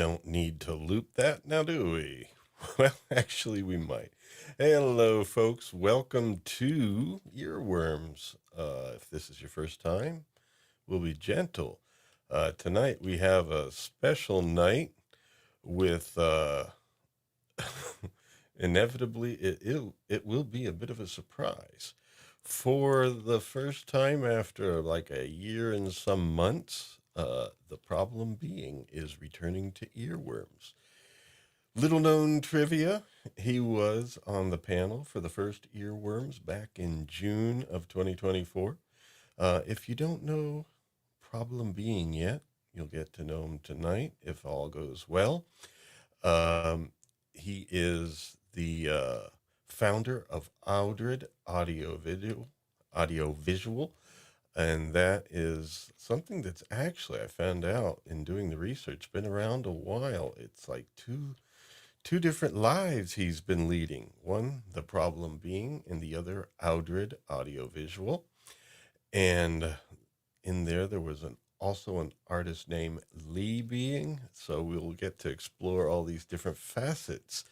don't need to loop that now, do we? Well, actually, we might. Hello, folks. Welcome to Earworms. If this is your first time, we'll be gentle. Tonight, we have a special night with inevitably, it will be a bit of a surprise. For the first time after like a year and some months, the problem being is returning to earworms. Little known trivia, he was on the panel for the first earworms back in June of 2024. If you don't know Problem Being yet, you'll get to know him tonight if all goes well. Um, he is the founder of Audred Audiovisual, and that is something that's actually I found out in doing the research been around a while. It's like two different lives he's been leading. One, the problem being, and the other, Audred Audiovisual. And in there was also an artist named Lee Being. So we'll get to explore all these different facets.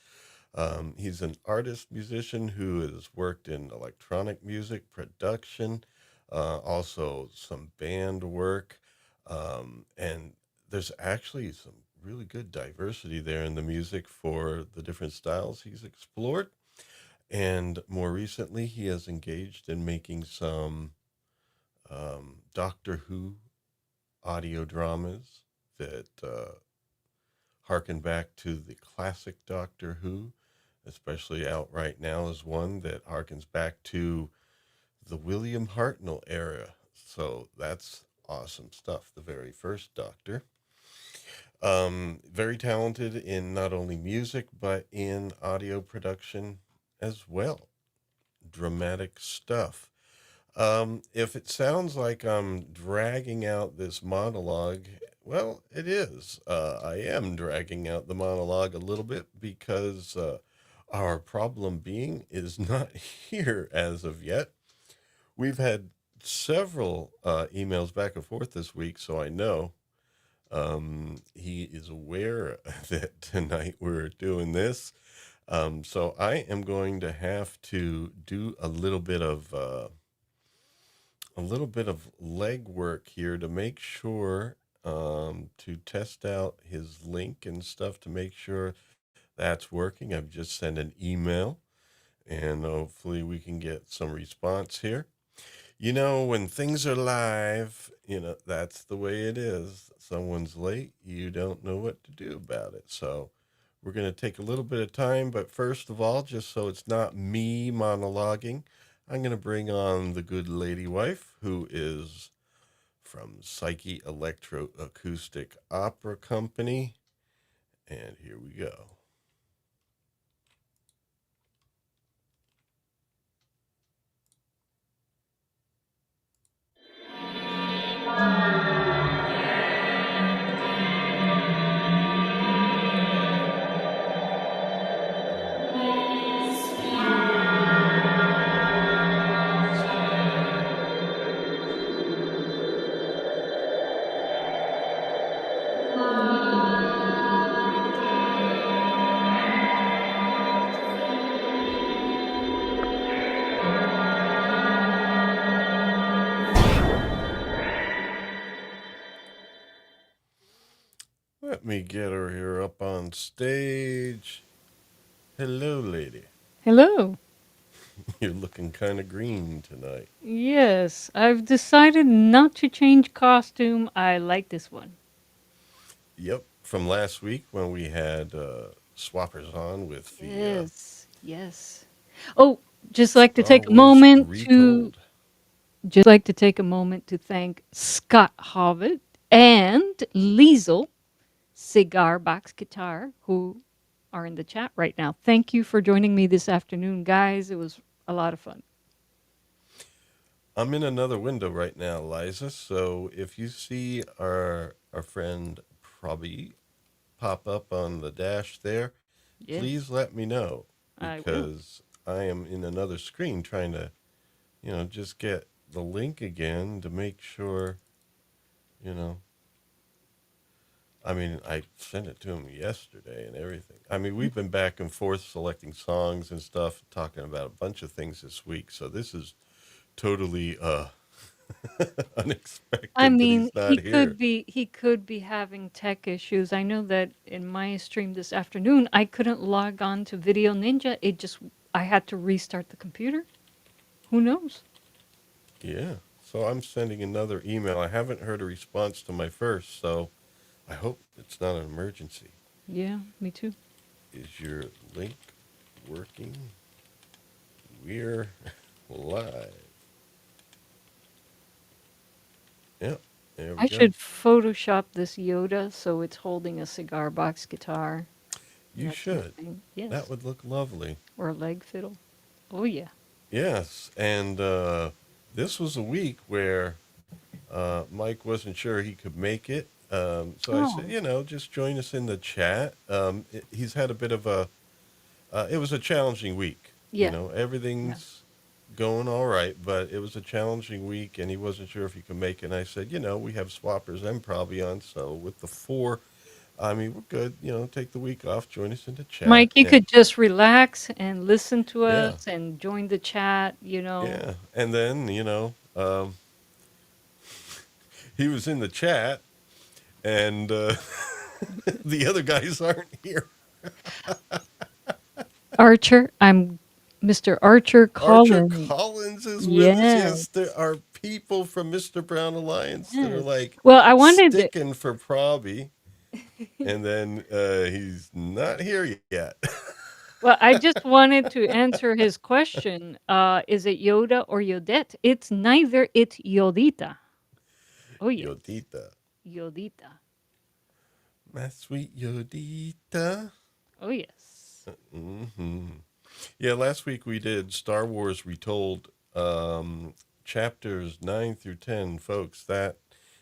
He's an artist musician who has worked in electronic music production, also some band work, and there's actually some really good diversity there in the music for the different styles he's explored. And more recently, he has engaged in making some Doctor Who audio dramas that harken back to the classic Doctor Who, especially out right now is one that harkens back to the William Hartnell era. So that's awesome stuff. The very first Doctor. Very talented in not only music, but in audio production as well. Dramatic stuff. If it sounds like I'm dragging out this monologue, well, it is. I am dragging out the monologue a little bit because our problem being is not here as of yet. We've had several emails back and forth this week, so I know he is aware that tonight we're doing this. So I am going to have to do a little bit of legwork here to make sure to test out his link and stuff to make sure that's working. I've just sent an email and hopefully we can get some response here. You know, when things are live, that's the way it is. Someone's late, you don't know what to do about it. So we're going to take a little bit of time, but first of all, just so it's not me monologuing, I'm going to bring on the good lady wife who is from Psyche Electroacoustic Opera Company. And here we go. Let me get her here up on stage. Hello, lady. Hello. You're looking kind of green tonight. Yes, I've decided not to change costume. I like this one. Yep, from last week when we had swappers on with the Yes. Oh, just like to Star take a Wars moment to Retold. thank Scott Hovitt and Liesel Cigar Box Guitar who are in the chat right now. Thank you for joining me this afternoon, guys. It was a lot of fun. I'm in another window right now, Liza. So if you see our friend Probby pop up on the dash there, please Yes, let me know I will. because I am in another screen trying to, just get the link again to make sure, you know, I mean, I sent it to him yesterday and everything. I mean, we've been back and forth selecting songs and stuff, talking about a bunch of things this week. So this is totally I unexpected that mean, he's not here. he could be having tech issues. I know that in my stream this afternoon, I couldn't log on to Video Ninja. I had to restart the computer. Who knows? Yeah. So I'm sending another email. I haven't heard a response to my first, so I hope it's not an emergency. Yeah, me too. Is your link working? We're live. Yep. There we I go. should Photoshop this Yoda so it's holding a cigar box guitar, You that kind of should. thing. That Yes. would look lovely. Or a leg fiddle. Oh, yeah. Yes. And this was a week where Mike wasn't sure he could make it. So I said, Oh, just join us in the chat. He's had a bit of it was a challenging week. yeah. Yeah. Everything's going all right, but it was a challenging week and he wasn't sure if he could make it. And I said, we have swappers and Probby on. So with the four, I mean, we're good. Take the week off, join us in the chat. Mike, you And could just relax and listen to yeah, us and join the chat. yeah. And then, he was in the chat and the other guys aren't here. Archer, I'm Mr. Archer Archer Collins. Collins is with us. Yes. Yes, there are people from Mr. Brown Alliance that are Yes. like Well, I wanted to, sticking for Probby, and then he's not here yet. well, I just wanted to answer his question. Is it Yoda or Yodette? It's neither. It's Yodita. Oh, yes. Yodita, Yodita. my sweet Yodita. Oh, yes. hmm Yeah, last week we did Star Wars Retold, chapters 9 through 10, folks. That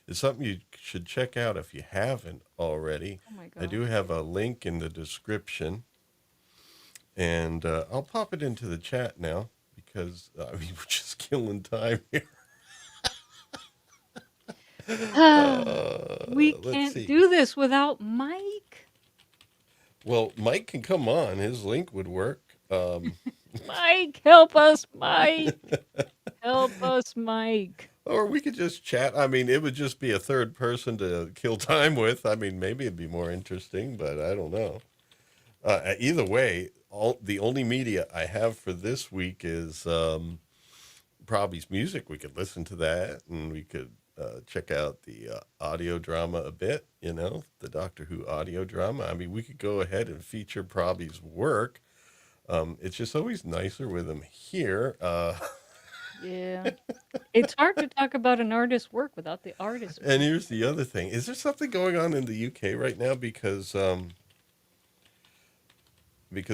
is something you should check out if you haven't already. Oh, my I do gosh. have a link in the description, and I'll pop it into the chat now because I mean we're just killing time here. We Let's can't see. do this without Mike. Well, Mike can come on. His link would work. Mike, help us, Mike. Help us, Mike. Or we could just chat. I mean, it would just be a third person to kill time with. I mean, maybe it'd be more interesting, but I don't know. Either way, the only media I have for this week is Probby's music. We could listen to that, and we could check out the audio drama a bit. The Doctor Who audio drama. I mean, we could go ahead and feature Probby's work. It's just always nicer with him here. Yeah. It's hard to talk about an artist's work without the artist's And voice. here's the other thing: is there something going on in the UK right now? Because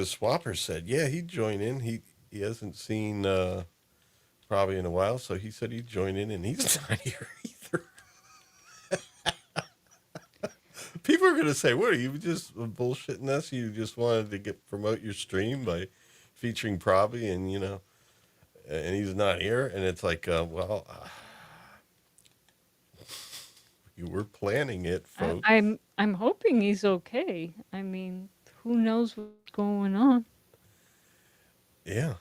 Swapper said, yeah, he'd join in. He hasn't seen Probby in a while, so he said he'd join in, and he's not here either. People are gonna say, "What are you just bullshitting us? You just wanted to promote your stream by featuring Probby, and and he's not here." And it's like, you were planning it, I, folks. I'm I'm hoping he's okay. I mean, who knows what's going on? Yeah,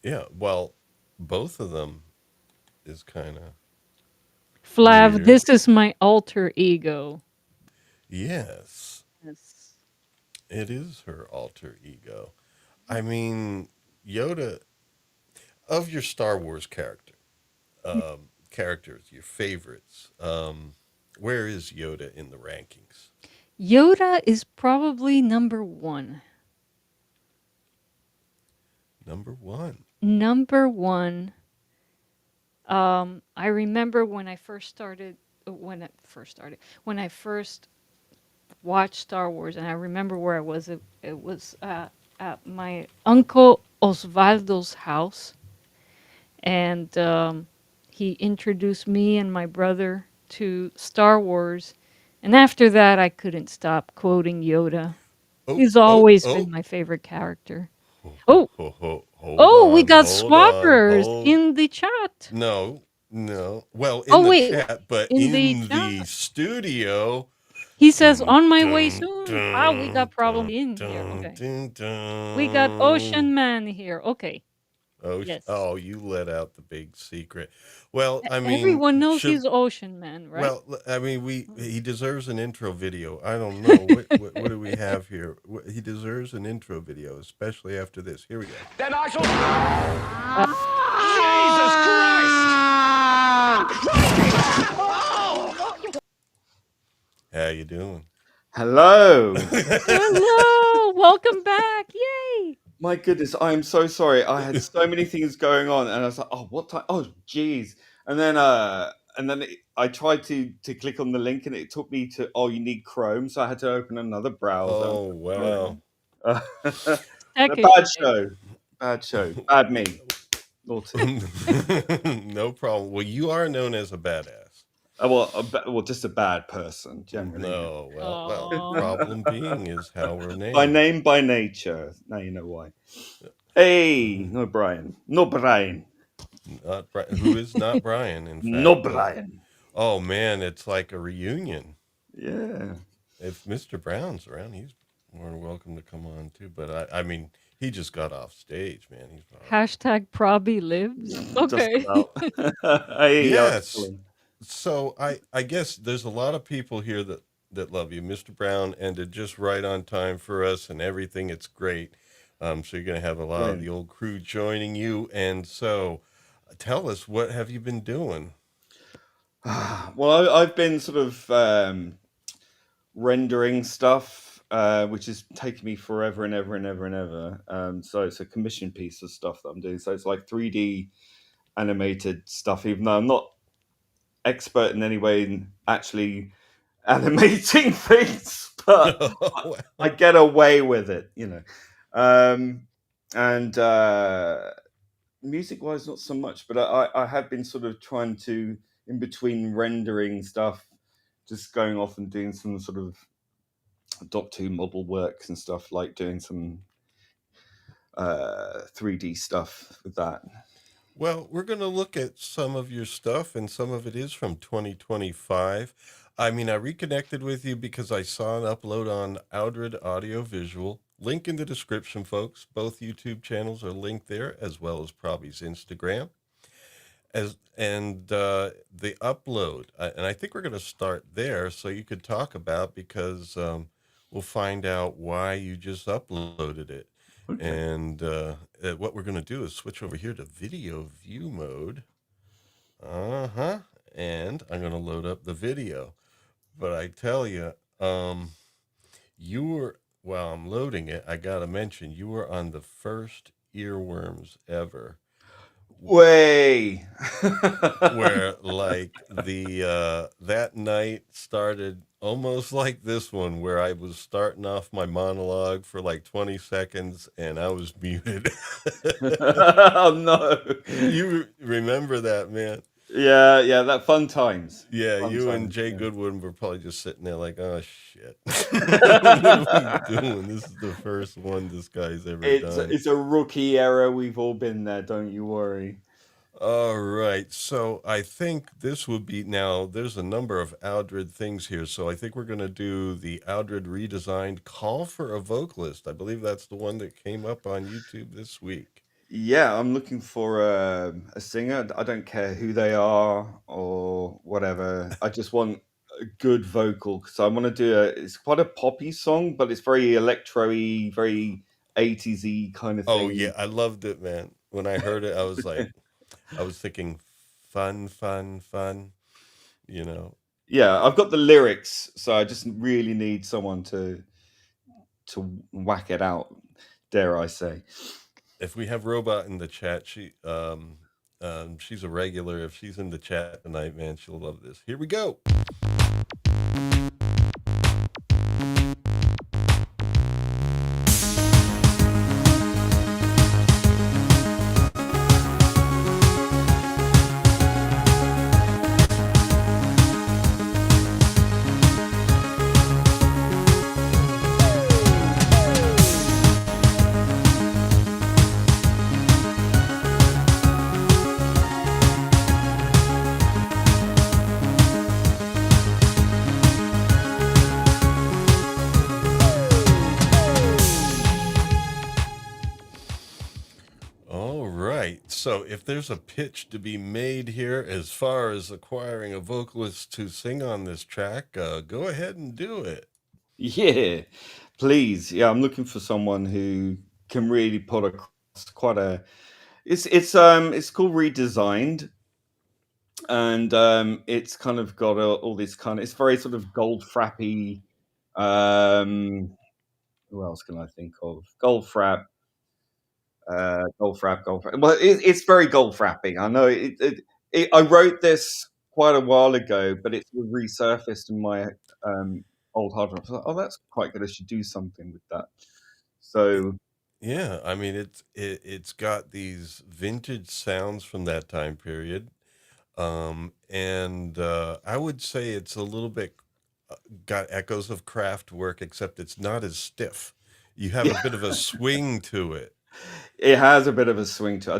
yeah. Well, both of them is kind of Flav, weird. this is my alter ego. Yes, Yes. it is her alter ego. I mean, Yoda, of your Star Wars characters, your favorites. Where is Yoda in the rankings? Yoda is probably number one. Number one. Number one. I remember when I first started, when I first watched Star Wars, and I remember where I was. It was at my uncle Osvaldo's house, and he introduced me and my brother to Star Wars. And after that, I couldn't stop quoting Yoda. Oh, He's oh, always been oh. my favorite character. Ho, ho, Oh, ho, ho. Hold oh, we on, got hold on, swappers hold. in the chat. No, no. Well, in Oh, the wait, chat, but in the in the chat. studio, He says, Dun, "On my way dun, soon." Ah, we got dun, problem dun, in here. dun, Okay. dun, We got dun. Ocean Man here. Okay. Oh, Yes. oh, you let out the big secret. Well, I mean, Everyone knows should he's Ocean Man, right? well, I mean, Mm. he deserves an intro video. I don't know what do we have here. He deserves an intro video, especially after this. Here we go. Then I shall. Uh, Jesus Christ! How you doing? Hello. Hello, welcome back. Yay. My goodness, I am so sorry. I had so many things going on, and I was like, "Oh, what time? Oh, geez!" And then I tried to click on the link, and it took me to, "Oh, you need Chrome," so I had to open another browser. Oh wow. The Tech bad issue. show, bad show, bad me, naughty. No problem. Well, you are known as a badass. Well, just a bad person generally. No, well, the Oh. problem being is how we're By named. name, by nature. Now you know why. Hey, no Brian, no Brian, Not who is not Brian, in no fact. Brian. Oh man, it's like a reunion. Yeah. If Mr. Brown's around, he's more than welcome to come on too. But I mean, he just got off stage, man. He's Hashtag Probby lives. Just Okay. about. Hey, yes. excellent. So I guess there's a lot of people here that love you. Mr. Brown ended just right on time for us and everything. It's great. So you're gonna have a lot of the Brilliant. old crew joining you. And so tell us, what have you been doing? Well, I've been sort of rendering stuff, which has taken me forever and ever and ever and ever. So it's a commission piece of stuff that I'm doing. So it's like 3D animated stuff, even though I'm not expert in any way in actually animating things, but I get away with it, you know. And music wise, not so much, but I have been sort of trying to, in between rendering stuff, just going off and doing some sort of Doctor Who model works and stuff, like doing some 3D stuff with that. Well, we're going to look at some of your stuff, and some of it is from 2025. I mean, I reconnected with you because I saw an upload on Audred AudioVisual. Link in the description, folks. Both YouTube channels are linked there, as well as Probby's Instagram. The upload, and I think we're going to start there, so you could talk about, because we'll find out why you just uploaded it. Okay. And what we're going to do is switch over here to video view mode. And I'm going to load up the video. But I tell you, while I'm loading it, I got to mention, you were on the first earworms ever. Way. Where like that night started almost like this one, where I was starting off my monologue for like 20 seconds and I was muted. Oh no. You remember that, man? Yeah, that fun times. Yeah, Fun you and times, Jay yeah. Goodwin were probably just sitting there like, oh shit. What are we doing? This is the first one this guy's ever done. It's a rookie era. We've all been there, don't you worry. All right, so I think this would be, now there's a number of Audred things here, so I think we're going to do the Audred redesigned Call for a Vocalist. I believe that's the one that came up on YouTube this week. Yeah, I'm looking for a singer. I don't care who they are or whatever. I just want a good vocal, because I want to do it's quite a poppy song, but it's very electro-y, very 80s-y kind of thing. Oh yeah, I loved it, man. When I heard it, I was like, I was thinking fun, fun, fun, you know. Yeah, I've got the lyrics, so I just really need someone to whack it out, dare I say. If we have Robot in the chat, she's a regular. If she's in the chat tonight, man, she'll love this. Here we go. right. So if there's a pitch to be made here as far as acquiring a vocalist to sing on this track, go ahead and do it. Yeah, please. Yeah, I'm looking for someone who can really put across quite a. It's called Redesigned, and it's kind of got all this kind of. It's very sort of gold frappy. Um, who else can I think of? Gold frap. Well, it's very gold frapping. I know I wrote this quite a while ago, but it's resurfaced in my old hard drive. I thought, oh, that's quite good. I should do something with that. So Yeah, I mean it's got these vintage sounds from that time period. And I would say it's a little bit got echoes of craft work, except it's not as stiff. You have a yeah, bit of a swing to it. it has a bit of a swing to it. I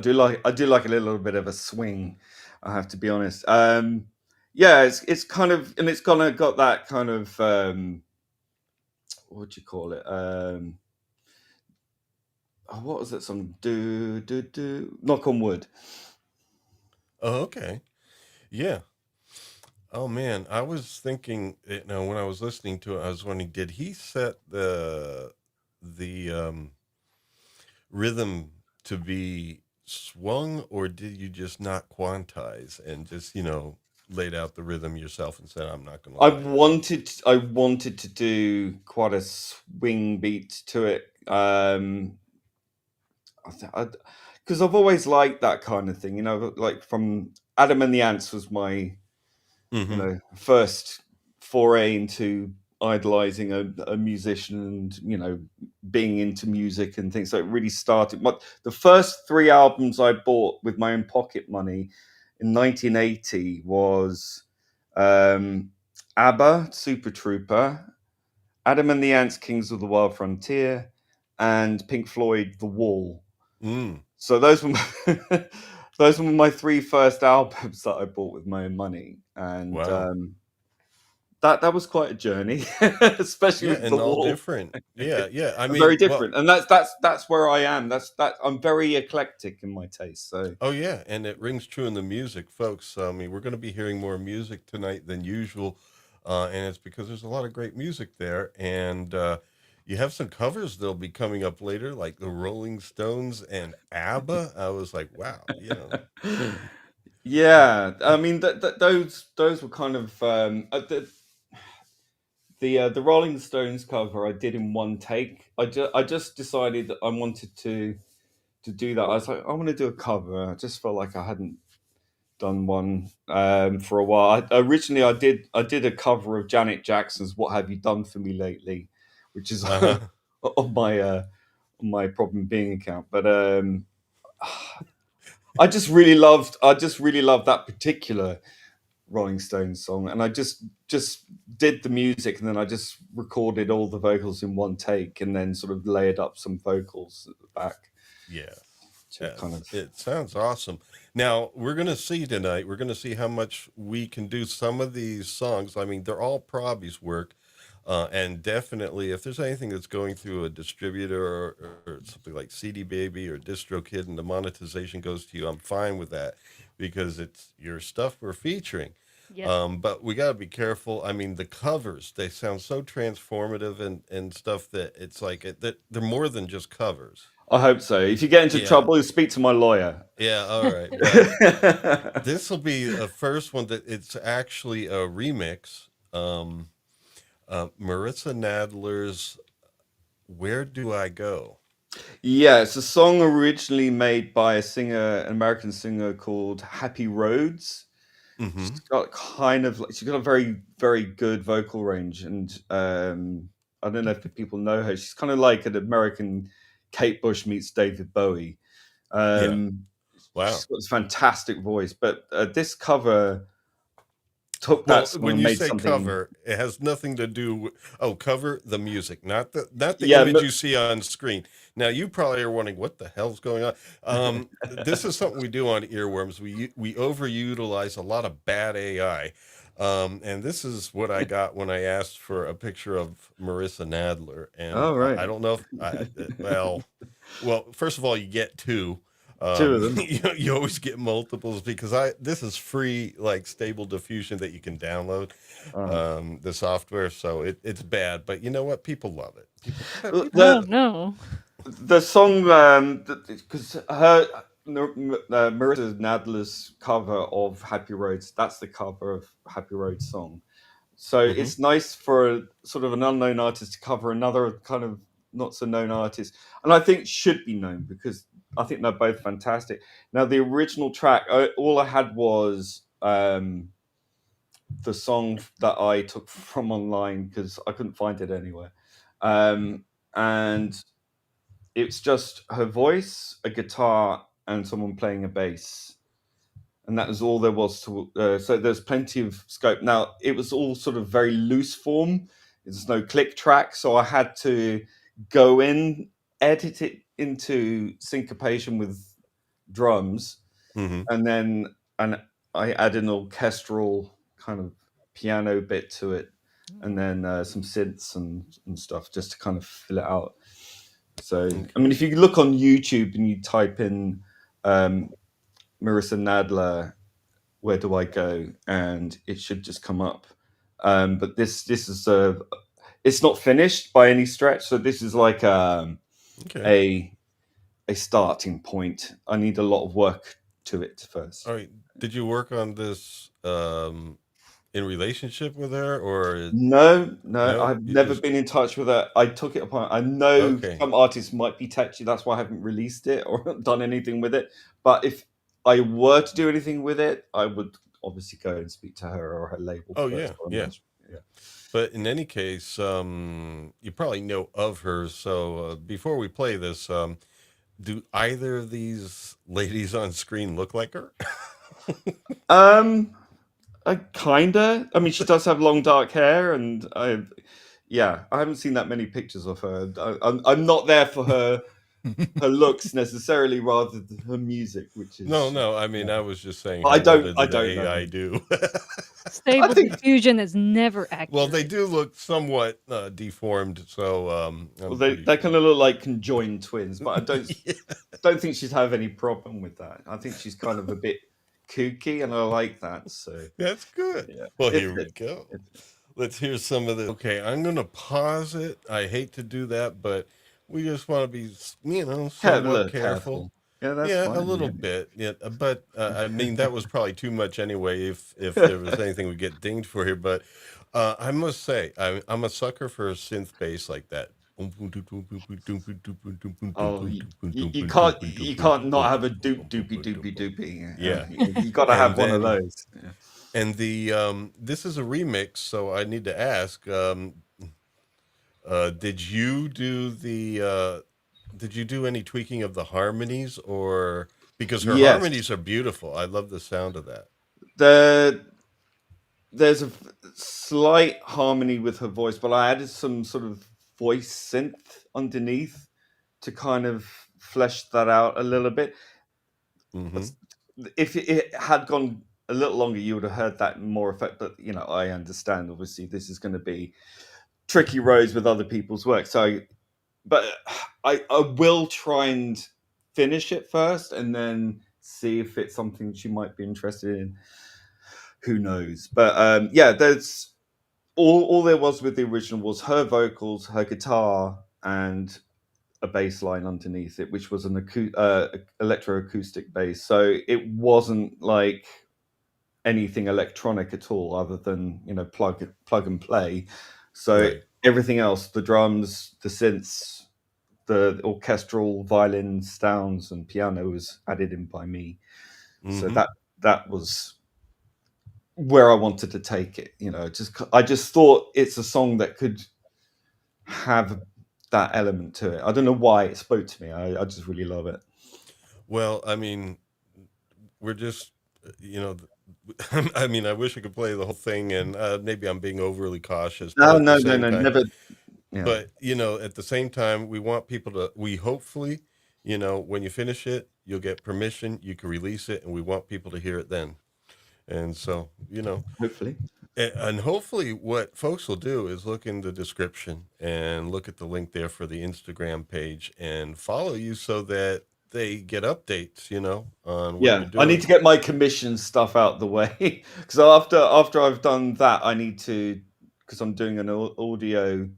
do like a little bit of a swing. I have to be honest. Yeah, it's kind of, and it's gonna got that kind of what do you call it? Oh, what was that song? Do do do. Knock on wood. Oh, okay. Yeah. Oh man, I was thinking, when I was listening to it, I was wondering, did he set the rhythm to be swung, or did you just not quantize and just, laid out the rhythm yourself and said, I'm not going to lie to that? I wanted to do quite a swing beat to it. Because I've always liked that kind of thing, like from Adam and the Ants was my, Mm-hmm. first foray into idolizing a musician and, being into music and things. So it really started. The first 3 albums I bought with my own pocket money in 1980 was ABBA, Super Trooper, Adam and the Ants, Kings of the Wild Frontier, and Pink Floyd, The Wall. Mm. So those were those were my 3 first albums that I bought with my own money, and Wow. that was quite a journey, especially Yeah, with The and all Wall. different. Yeah, yeah. I Very mean, well, different, and that's where I am. That I'm very eclectic in my taste. So oh yeah, and it rings true in the music, folks. I mean, we're going to be hearing more music tonight than usual, and it's because there's a lot of great music there, and you have some covers that'll be coming up later, like the Rolling Stones and ABBA. I was like, wow. yeah, I mean those were kind of the Rolling Stones cover I did in one take. I just decided that I wanted to do that. I was like, I want to do a cover. I just felt like I hadn't done one for a while. Originally, I did a cover of Janet Jackson's "What Have You Done for Me Lately," which is Uh-huh. on my Problem Being account. But I just really loved that particular Rolling Stones song, and I just did the music, and then I just recorded all the vocals in one take, and then sort of layered up some vocals at the back Yes. to kind Yes. of. It sounds awesome. Now, we're going to see tonight, we're going to see how much we can do some of these songs. I mean, they're all Probby's work. And definitely, if there's anything that's going through a distributor or something like CD Baby or DistroKid and the monetization goes to you, I'm fine with that because it's your stuff we're featuring. Yes. But we got to be careful. I mean, the covers, they sound so transformative and stuff that it's like that they're more than just covers. I hope so. If you get into Yeah. trouble, you speak to my lawyer. Yeah. All right. Well, this will be the first one that it's actually a remix. Marissa Nadler's "Where Do I Go?" Yeah, it's a song originally made by an American singer called Happy Rhodes. Mm-hmm. She's got a very, very good vocal range, and I don't know if people know her. She's kind of like an American Kate Bush meets David Bowie. Yeah. She's Wow. got this fantastic voice, but this cover took that Well, song when and you made say something. cover, it has nothing to do with cover the music, not the Yeah, image you see on screen. Now you probably are wondering what the hell's going on. This is something we do on Earworms. We overutilize a lot of bad AI. And this is what I got when I asked for a picture of Marissa Nadler. And oh right. I don't know if well, first of all, you get two. Two of them. You always get multiples because this is free, like Stable Diffusion that you can download, the software. So it's bad, but you know what? People love it. People Oh The no. the song, because Marissa Nadler's cover of Happy Roads, that's the cover of Happy Roads song. So Mhm. it's nice for sort of an unknown artist to cover another kind of not so known artist, and I think should be known because I think they're both fantastic. Now the original track, all I had was the song that I took from online because I couldn't find it anywhere, and it's just her voice, a guitar, and someone playing a bass. And that was all there was to. So there's plenty of scope. Now it was all sort of very loose form. There's no click track, so I had to go in, edit it into syncopation with drums, Mhm. and I add an orchestral kind of piano bit to it, and then some synths and stuff just to kind of fill it out. So I mean, if you look on YouTube and you type in Marissa Nadler, where do I go, and it should just come up. But this is it's not finished by any stretch, so this is like Okay. a starting point. I need a lot of work to it first. All right. Did you work on this in relationship with her, or No, no? I've You never just been in touch with her. I took it upon. I know okay. some artists might be touchy. That's why I haven't released it or done anything with it. But if I were to do anything with it, I would obviously go and speak to her or her label Oh first. yeah, yeah. Yeah. But in any case, you probably know of her. So before we play this, do either of these ladies on screen look like her? Kinda. I mean, she does have long dark hair, and I haven't seen that many pictures of her. I'm not there for her looks necessarily, rather than her music, which No, is no. I mean, yeah. I was just saying, But how well did I the don't know AI them. do? I Stable think diffusion is never Well, they accurate. do look somewhat deformed, so well, I'm they pretty they sure. kind of look like conjoined twins, but I Yeah, don't think she'd have any problem with that. I think she's kind of a bit kooky, and I like that. So that's good. yeah, Well, it here we fits. go. It, Let's hear some of this. Okay, I'm gonna pause it. I hate to do that, but we just want to be, a somewhat little careful. careful. Yeah, that's Yeah, a fine. little bit. Yeah, but I mean that was probably too much anyway. If Yeah. there was anything we get dinged for here, but I must say I'm a sucker for a synth bass like that. Oh, you can't not have a doopy doopy doopy. Yeah, You got to and have one of then those. Yeah. and the this is a remix, so I need to ask. Did you do did you do any tweaking of the harmonies, or because her Yes, harmonies are beautiful? I love the sound of that. the there's a slight harmony with her voice, but I added some sort of voice synth underneath to kind of flesh that out a little bit. Hmm. If it had gone a little longer, you would have heard that more effect. But I understand. Obviously, this is going to be tricky roads with other people's work. So, but I will try and finish it first, and then see if it's something she might be interested in. Who knows? But yeah, there's all there was with the original was her vocals, her guitar, and a bass line underneath it, which was an electroacoustic bass. So it wasn't like anything electronic at all, other than plug and play. So Right. everything else, the drums, the synths, the orchestral violin sounds, and piano was added in by me. So Hmm. that was where I wanted to take it. I just thought it's a song that could have that element to it. I don't know why it spoke to me. I just really love it. Well, I mean, we're just, I mean, I wish I could play the whole thing, and maybe I'm being overly cautious, but No, at the no, no, same no, time, never. Yeah, but at the same time, we want people to, we hopefully, when you finish it, you'll get permission, you can release it, and we want people to hear it then. And so, hopefully. and hopefully what folks will do is look in the description and look at the link there for the Instagram page and follow you so that they get updates, on what you're Yeah, I need doing. to get my commission stuff out the way because after I've done that, I need to, because I'm doing an audio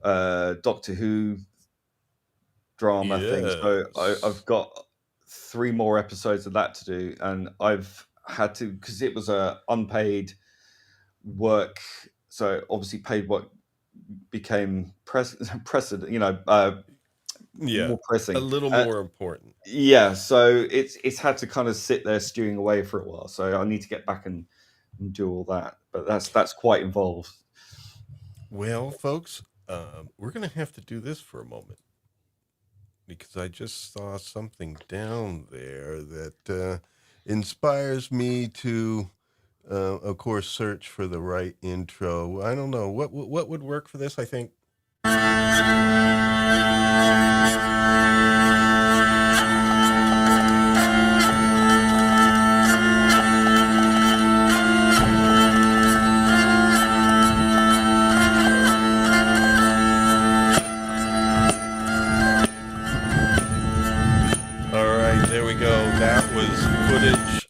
Doctor Who drama thing. So I've Yes. got 3 more episodes of that to do, and I've had to, because it was a unpaid work. So obviously, paid work became precedent, Yeah. more A pressing. little more important. Yeah, so it's had to kind of sit there stewing away for a while. So I need to get back and do all that, but that's quite involved. Well, folks, we're going to have to do this for a moment because I just saw something down there that inspires me to, of course, search for the right intro. I don't know what would work for this. I think. All right, there we go. That was footage.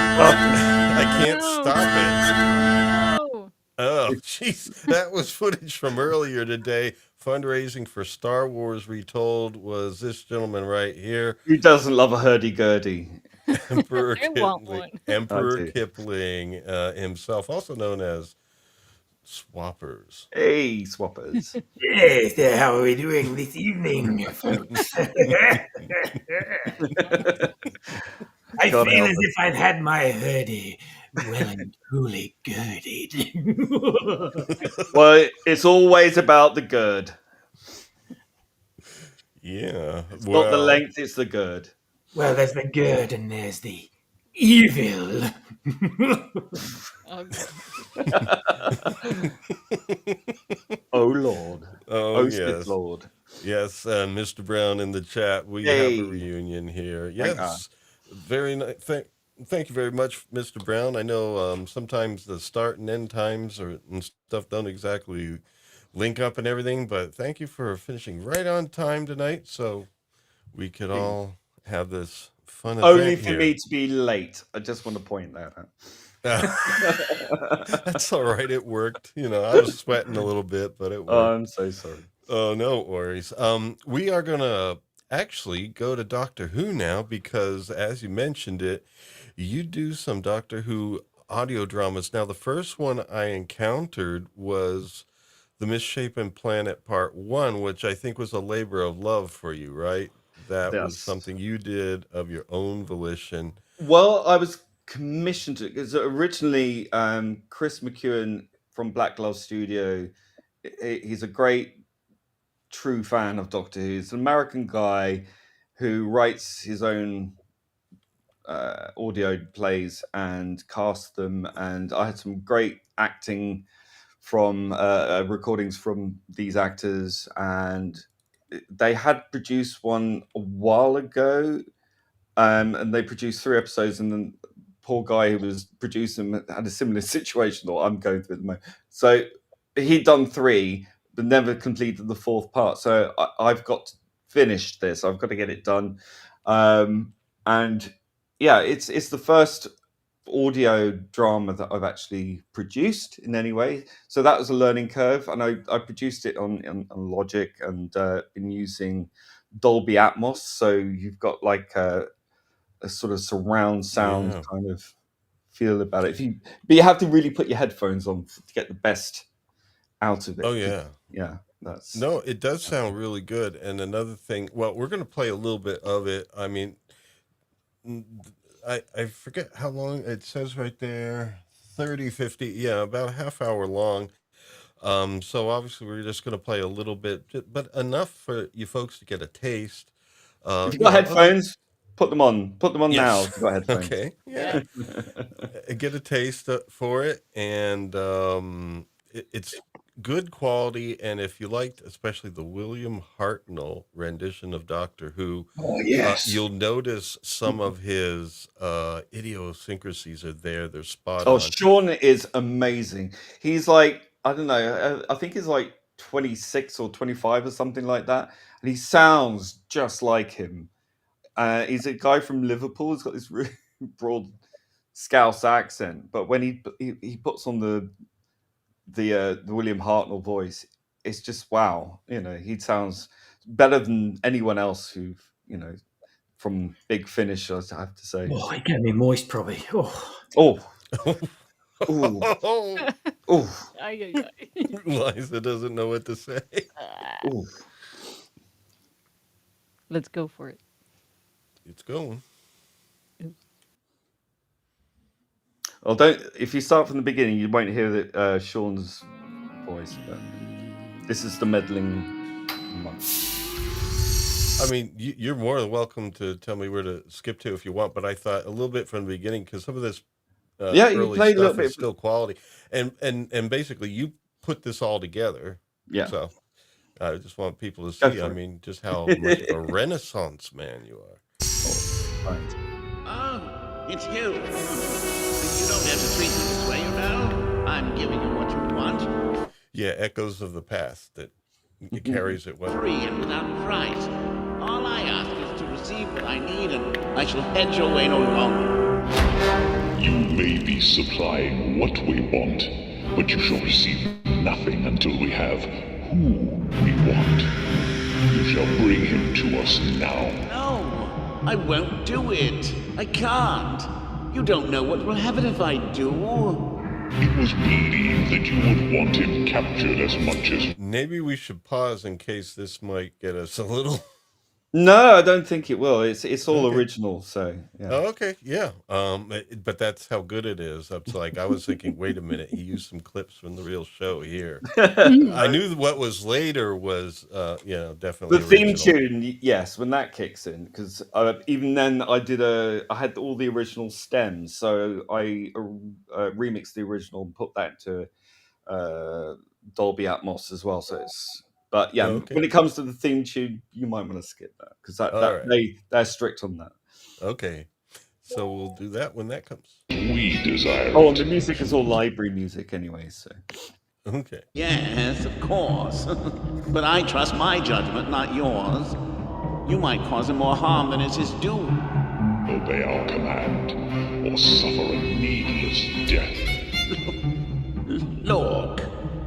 I can't stop it. No. Oh, jeez. That was footage from earlier today. Fundraising for Star Wars Retold was this gentleman right here, Who doesn't love a hurdy-gurdy? Emperor I want Kipling, one. I Emperor do. Kipling himself, also known as Swappers. Hey, swappers. Yes, how are we doing this evening, folks? I God feel help as us. if I've had my hurdy well and truly girded. Well, it's always about the gird. Yeah, It's not the well, length, it's the gird. Well, there's the good and there's the evil. Oh, Oh Lord. oh, Oh Sith yes. Lord. Yes, Mr. Brown in the chat. We have a Hey. reunion here. Thank God. Yes, very nice. Thank you very much, Mr. Brown. I know sometimes the start and end times and stuff don't exactly link up and everything, but thank you for finishing right on time tonight, so we could Hey. all have this fun Only event for here. me to be late. I just want to point that out. That's all right. It worked. I was sweating a little bit, but it Oh, worked. I'm so sorry. Oh, no worries. We are gonna actually go to Doctor Who now because, as you mentioned it, you do some Doctor Who audio dramas. Now, the first one I encountered was The Misshapen Planet Part One, which I think was a labor of love for you, right? That was Yes. something you did of your own volition. Well, I was commissioned to, because originally Chris McEwen from Black Glove Studio, he's a great true fan of Doctor Who. He's an American guy who writes his own audio plays and casts them. And I had some great acting from recordings from these actors, and they had produced one a while ago, and they produced 3 episodes, and then poor guy who was producing them had a similar situation that I'm going through at the moment. So he'd done 3, but never completed the 4th part. So I've got to finish this. I've got to get it done. And yeah, it's the first audio drama that I've actually produced in any way. So that was a learning curve, and I produced it on Logic and been using Dolby Atmos. So you've got like a sort of surround sound Yeah. kind of feel about it. But you have to really put your headphones on to get the best out of Oh, it. yeah. Yeah, that's No, it does sound really good. And another thing, well, we're going to play a little bit of it. I mean, I forget how long it says right there 30, 50, yeah, about a half hour long. So obviously we're just going to play a little bit, but enough for you folks to get a taste. if you've got Other, headphones, put them on. Put them on now yes. if you've got headphones. Okay. yeah. Yeah. Get a taste for it. And it's good quality. And if you liked, especially the William Hartnell rendition of Doctor Who, Oh, yes. you'll notice some of his idiosyncrasies are there. They're spot Oh, on. Sean is amazing. He's like, I don't know, I think he's like 26 or 25 or something like that, and he sounds just like him. He's a guy from Liverpool. He's got this really broad Scouse accent, but when he puts on the William Hartnell voice, it's just wow. He sounds better than anyone else who from Big Finish. I have to say. Oh, you get me moist, Probby. Oh, oh, oh, Liza doesn't know what to say. oh. Let's go for it. It's going. Well, don't. If you start from the beginning, you won't hear that Sean's voice. But this is the meddling month. I mean, you're more than welcome to tell me where to skip to if you want, but I thought a little bit from the beginning because some of this Yeah, you early played a little stuff is bit. still quality, and basically you put this all together. Yeah. So I just want people to Go see. for I it. mean, just how much of a Renaissance man you are. Right. Oh, it's you. You don't have to treat me this way, you know. I'm giving you what you want. Yeah, echoes of the past that it carries it well. Free and without price. All I ask is to receive what I need, and I shall head your way no longer. You may be supplying what we want, but you shall receive nothing until we have who we want. You shall bring him to us now. No, I won't do it. I can't. You don't know what will happen if I do. It was believed that you would want him captured as much as... Maybe we should pause in case this might get us a little. No, I don't think it will. It's all Okay. original, so yeah. Oh, okay, yeah. But that's how good it is. It's like I was thinking, wait a minute, he used some clips from the real show here. I knew what was later was, definitely The theme original. tune, yes, when that kicks in, because even then I had all the original stems, so I remixed the original and put that to Dolby Atmos as well. So but yeah, Okay. when it comes to the theme tune, you might want to skip that because All right. they're strict on that. Okay, so we'll do that when that comes. we desire Oh, it. and the music is all library music anyway, so. Okay. Yes, of course. But I trust my judgment, not yours. You might cause him more harm than is his due. Obey our command, or suffer a needless death. Look,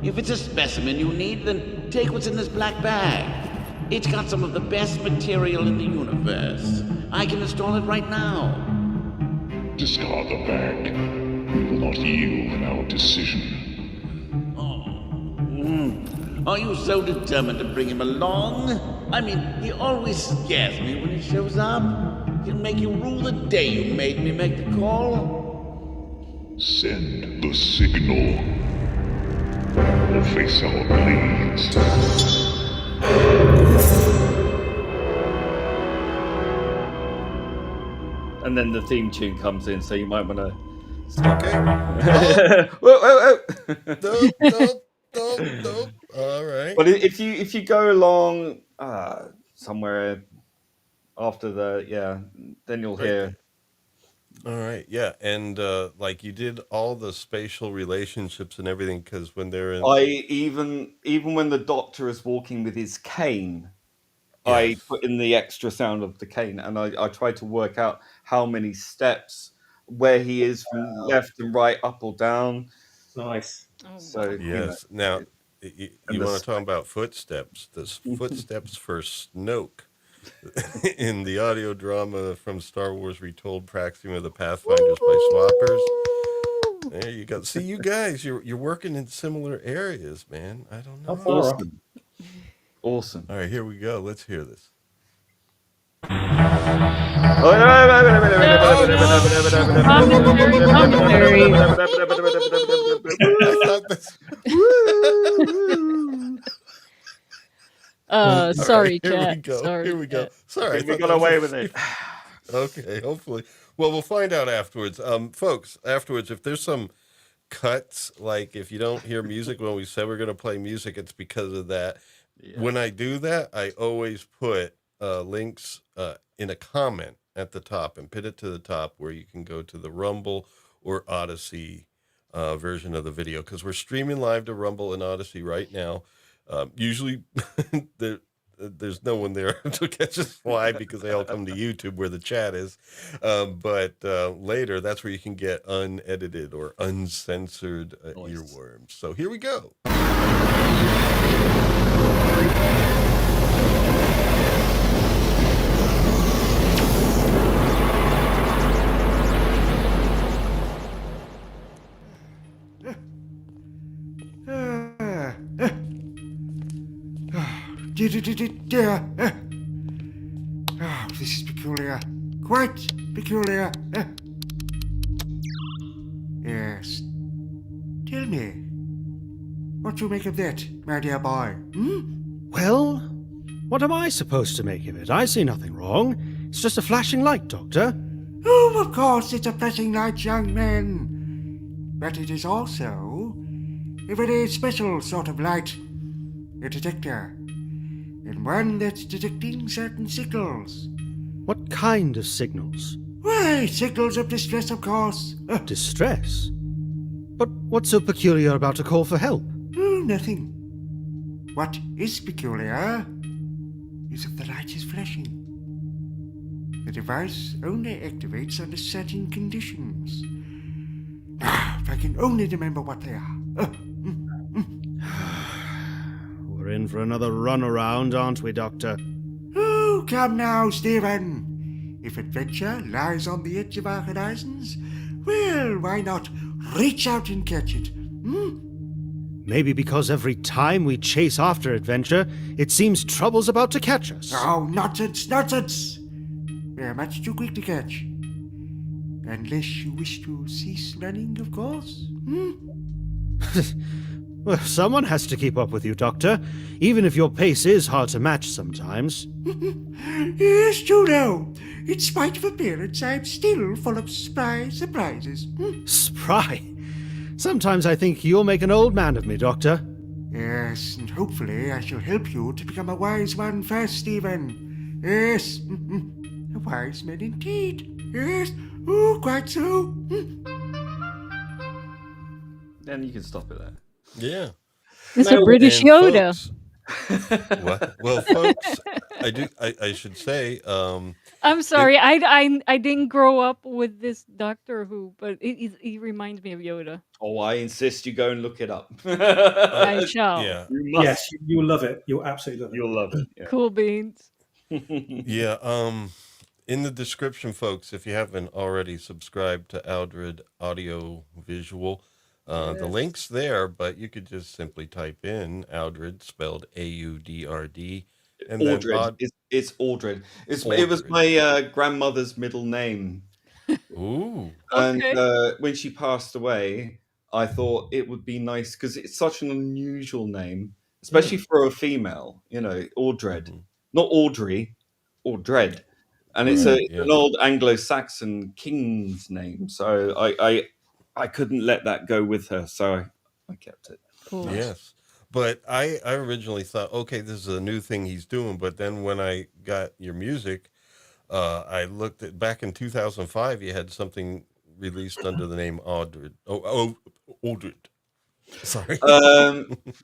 if it's a specimen you need, then take what's in this black bag. It's got some of the best material in the universe. I can install it right now. Discard the bag. We will not yield in our decision. Are you so determined to bring him along? I mean, he always scares me when he shows up. He'll make you rue the day you made me make the call. Send the signal, or face our blades. And then the theme tune comes in, so you might want to. Okay. Whoa. Nope. All right. But if you go along somewhere after then you'll hear. All right. Yeah, and like you did all the spatial relationships and everything because when they're in. Even when the doctor is walking with his cane, I Yes. put in the extra sound of the cane, and I try to work out how many steps, where he is from left and right, up or down. Nice. Oh, So Yes. Now, you and want to talk about footsteps? The footsteps for Snoke in the audio drama from Star Wars Retold, Praxima the Pathfinders by Swappers. There you go. See, you guys, you're working in similar areas, man. I don't know. How far up? Awesome. All right, here we go. Let's hear this. Commentary. I thought this. Sorry, Here we chat. go. Sorry, Here we go. chat. Sorry, I We thought got that was away a- with it. Okay, hopefully. Well, we'll find out afterwards. Folks, afterwards, if there's some cuts, like if you don't hear music when we said we're going to play music, it's because of that. When I do that, I always put links in a comment at the top and pin it to the top where you can go to the Rumble or Odyssey version of the video because we're streaming live to Rumble and Odyssey right now. Usually, there's no one there to catch a fly because they all come to YouTube where the chat is. But later, that's where you can get unedited or uncensored Nice. earworms. So here we go. Oh, this is peculiar. Quite peculiar. Yes. Tell me, what do you make of that, my dear boy? Well, what am I supposed to make of it? I see nothing wrong. It's just a flashing light, Doctor. Oh, of course, it's a flashing light, young man. But it is also a very special sort of light. A detector. And one that's detecting certain signals. What kind of signals? Why, signals of distress, of course. Distress? But what's so peculiar about a call for help? Oh, nothing. What is peculiar is if the light is flashing. The device only activates under certain conditions. Ah, if I can only remember what they are. We're in for another runaround, aren't we, Doctor? Oh, come now, Stephen. If adventure lies on the edge of our horizons, well, why not reach out and catch it? Maybe because every time we chase after adventure, it seems trouble's about to catch us. Oh, nonsense, nonsense! We're much too quick to catch. Unless you wish to cease running, of course. Well, someone has to keep up with you, Doctor, even if your pace is hard to match sometimes. Yes, you know. In spite of appearance, I'm still full of surprises. Spry? Sometimes I think you'll make an old man of me, Doctor. Yes, and hopefully I shall help you to become a wise one first, Stephen. Yes, a wise man indeed. Yes, oh, quite so. Then you can stop it there. Yeah. It's a Well, British And Yoda. folks, well, folks, I should say, I'm sorry, I didn't grow up with this Doctor Who, but he reminds me of Yoda. Oh, I insist you go and look it up. I shall. yeah, You must. Yes, you'll love it. You'll absolutely love it. You'll love it. Yeah. Cool beans. yeah. In the description, folks, if you haven't already subscribed to Audred AudioVisual, the link's there, but you could just simply type in Audred, spelled Audrd, and then Audred. It's Audred. It was my grandmother's middle name. Ooh. And Okay. when she passed away, I thought it would be nice because it's such an unusual name, especially for a female, Audred. Mhm. Not Audrey, Audred. And it's Yeah. an old Anglo-Saxon king's name. So I couldn't let that go with her. So I kept it. Cool. Yes. But I originally thought, okay, this is a new thing he's doing. But then when I got your music, I looked at back in 2005, you had something released under the name Audred. Oh, Audred. Sorry.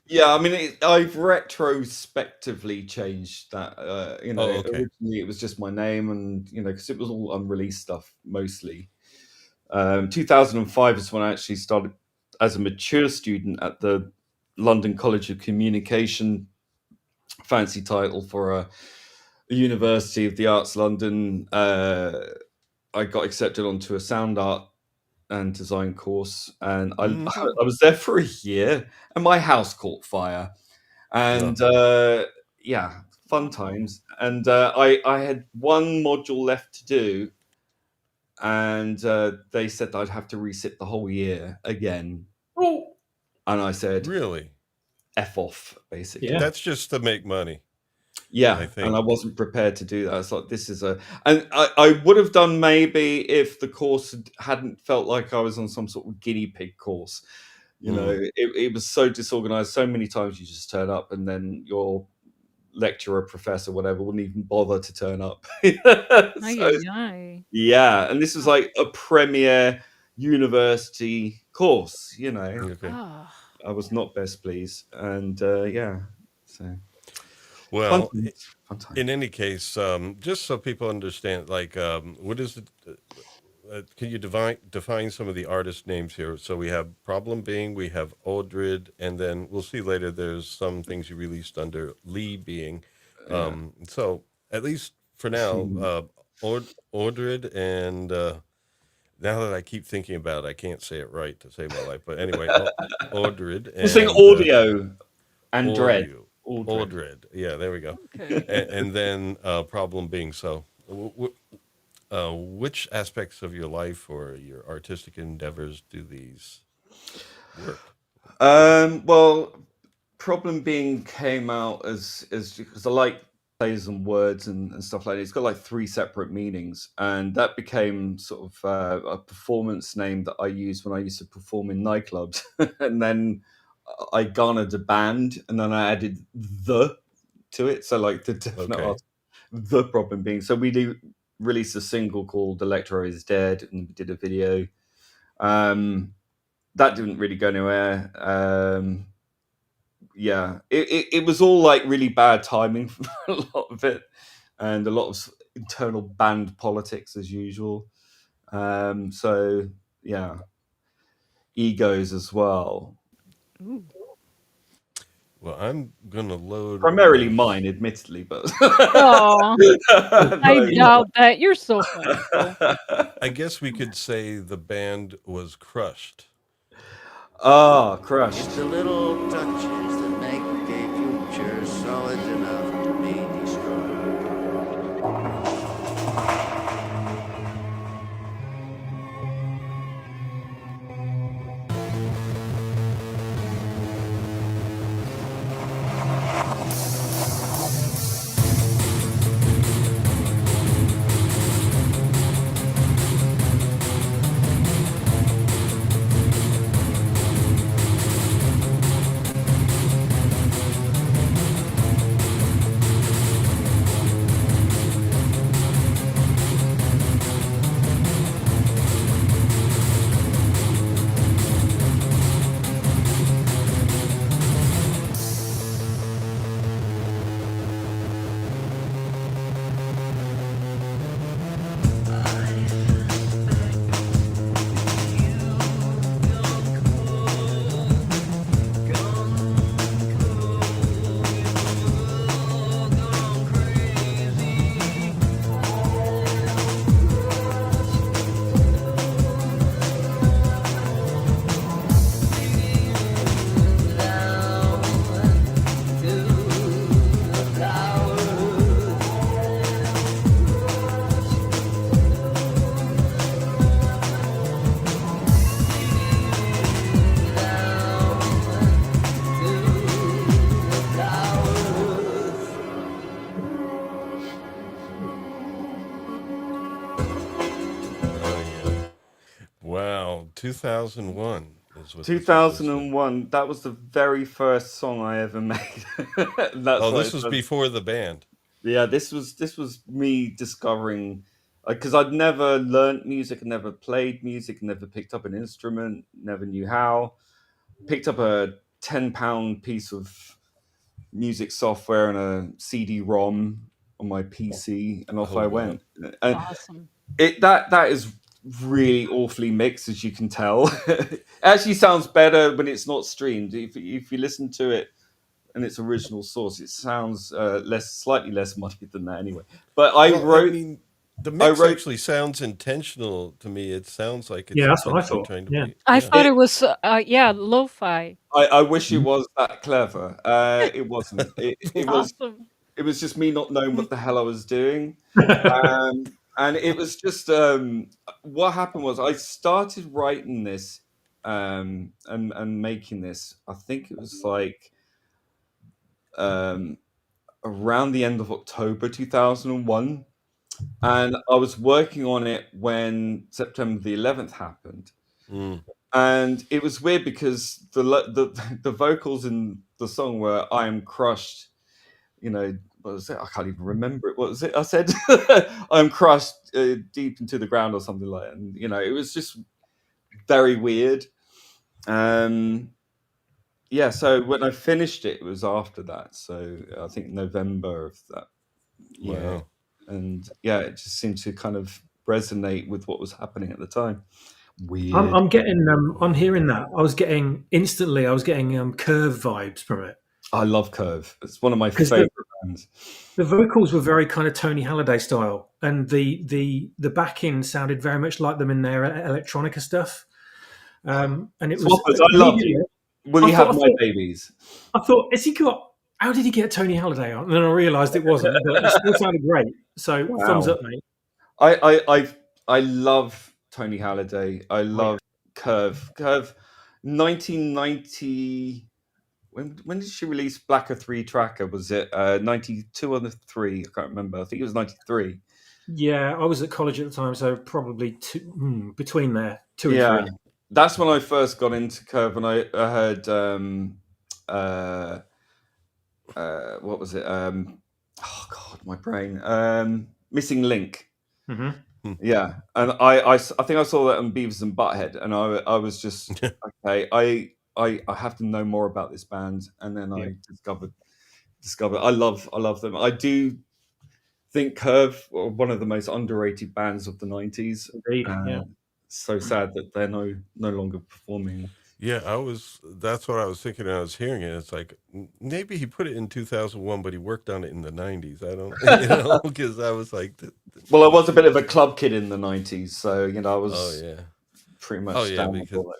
Yeah, I mean, I've retrospectively changed that. okay. Originally it was just my name, and because it was all unreleased stuff mostly. 2005 is when I actually started as a mature student at the London College of Communication, fancy title for a University of the Arts London. I got accepted onto a sound art and design course, and I was there for a year, and my house caught fire, and yeah, fun times. And I had one module left to do, and they said that I'd have to resit the whole year again. Oh, And I said, Really? F off, basically. Yeah. That's just to make money. Yeah, I think. and I wasn't prepared to do that. I was like, this is and I would have done maybe if the course hadn't felt like I was on some sort of guinea pig course. It was so disorganized. So many times you just turn up, and then your lecturer, professor, whatever, wouldn't even bother to turn up. Ay. Yeah, and this was like a premier university course. Okay. Ah. I was not best pleased, and yeah. So Well, fun time. in any case, just so people understand, like, what is it? Can you define some of the artist names here? So we have Problem Being, we have Audred, and then we'll see later there's some things you released under Lee Being. So at least for now, Audred and now that I keep thinking about it, I can't say it right to save my life. But anyway, Audred We'll sing and audio and dread. Audred. Yeah, there we go. Okay. And then Problem Being. So which aspects of your life or your artistic endeavors do these work? Well, Problem Being came out as because I like plays and words and stuff like that. It's got like 3 separate meanings, and that became sort of a performance name that I used when I used to perform in nightclubs. And then I garnered a band, and then I added the to it. So like the definite artist, the Problem Being. So we released a single called Electro Is Dead, and we did a video. That didn't really go anywhere. Yeah, it was all like really bad timing for a lot of it, and a lot of internal band politics as usual. So yeah, egos as well. Ooh. Well, I'm gonna load Primarily mine, admittedly, but Aw, I doubt that. You're so funny, Phil. I guess we could say the band was crushed. Crushed. It's the little touches that make a future solid enough to be destroyed. Wow, 2001 is what 2001. That was the very first song I ever made. This was before the band. Yeah, this was me discovering, because I'd never learnt music, never played music, never picked up an instrument, never knew how. Picked up a £10 piece of music software and a CD-ROM on my PC, and off I went. And Awesome. that is really awfully mixed, as you can tell. It actually sounds better when it's not streamed. If you listen to it in its original source, it sounds slightly less muddy than that anyway. But the mix actually sounds intentional to me. It sounds like it's that's what I thought. trying to Yeah. be. I thought it was lo-fi. I wish it was that clever. It wasn't. It was. Awesome. It was just me not knowing what the hell I was doing. And it was just what happened was I started writing this and making this. I think it was like around the end of October 2001, and I was working on it when September the 11th happened. And it was weird because the vocals in the song were "I am crushed." You know, what was it? I can't even remember it. What was it? I said, "I'm crushed deep into the ground" or something like that. And you know, it was just very weird. yeah, so when I finished it, it was after that. So I think November of that year. Wow. And yeah, it just seemed to kind of resonate with what was happening at the time. I'm, Weird. I'm getting, I'm hearing that. I was getting Curve vibes from it. I love Curve. It's one of my Because favorite bands. the vocals were very kind of Tony Halliday style, and the backing sounded very much like them in their electronica stuff. And it was Swappers, I love immediately. you. Will I you thought, have I my thought, babies? I thought, has he got? How did he get Tony Halliday on? And then I realised it wasn't, but it still sounded great. So thumbs Wow. up, mate. I love Tony Halliday. I love Curve. Curve, 1990. When did she release Blacker 3 Tracker? Was it 92 or the 3? I can't remember. I think it was 93. Yeah, I was at college at the time, so probably between there, 2 and Yeah, 3. that's when I first got into Curve, and I heard what was it? Oh God, my brain. Missing Link. Mm-hmm. Yeah, and I think I saw that on Beavis and Butthead, and I was just okay. I have to know more about this band, and then I discovered. I love them. I do think Curve were one of the most underrated bands of the 90s. Indeed, yeah. So sad that they're no longer performing. Yeah, that's what I was thinking when I was hearing it. It's like maybe he put it in 2001, but he worked on it in the 90s. I don't, because I was like, well, I was a bit of a club kid in the 90s, so I was pretty much down with because all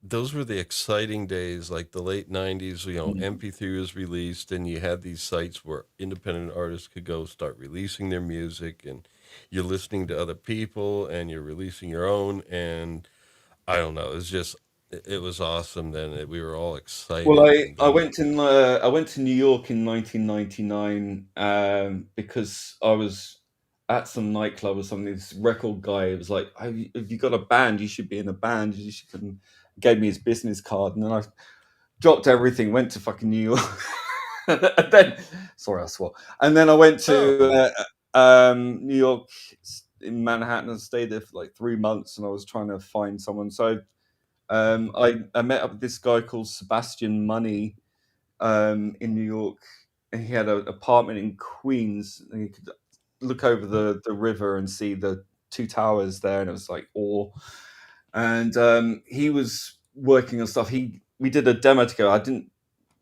those were the exciting days, like the late 90s. MP3 was released, and you had these sites where independent artists could go start releasing their music, and you're listening to other people, and you're releasing your own, and I don't know. It was awesome then. We were all excited. Well, I went to New York in 1999 because I was at some nightclub or something. This record guy was like, "Have you got a band? You should be in a band. You should come." Gave me his business card, and then I dropped everything, went to fucking New York, and then sorry, I swore. And then I went to New York in Manhattan and stayed there for like 3 months, and I was trying to find someone. So I met up with this guy called Sebastian Money in New York, and he had an apartment in Queens, and you could look over the river and see the two towers there, and it was like awe. And he was working on stuff. We did a demo together. I didn't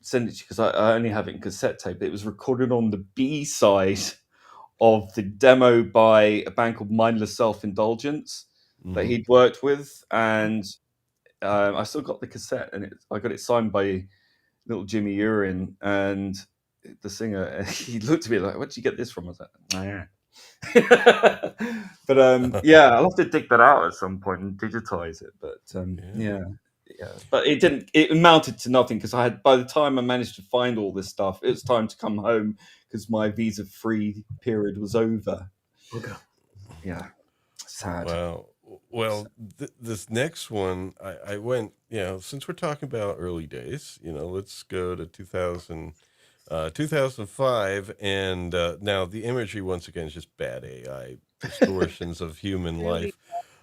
send it to you because I only have it in cassette tape. It was recorded on the B side of the demo by a band called Mindless Self-Indulgence that he'd worked with, and I still got the cassette, and I got it signed by little Jimmy Urin, and the singer. And he looked at me like, "Where'd you get this from?" I was like, "Nah." But yeah, I'll have to dig that out at some point and digitize it. But yeah. But it didn't. It amounted to nothing because by the time I managed to find all this stuff, it was time to come home because my visa-free period was over. Okay. Yeah, sad. Wow. Well, this next one, I went, since we're talking about early days, let's go to 2005. And now the imagery, once again, is just bad AI distortions of human life.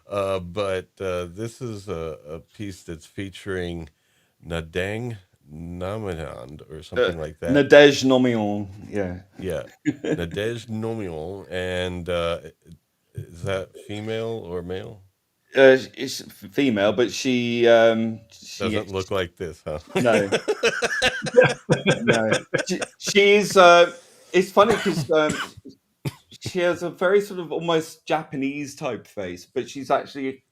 But this is a piece that's featuring Nadeng Nominand or something like that. Nadej Nomion, yeah. Yeah, Nadej Nomion. And is that female or male? It's female, but she doesn't look like this, huh? No. No. She's it's funny because she has a very sort of almost Japanese type face, but she's actually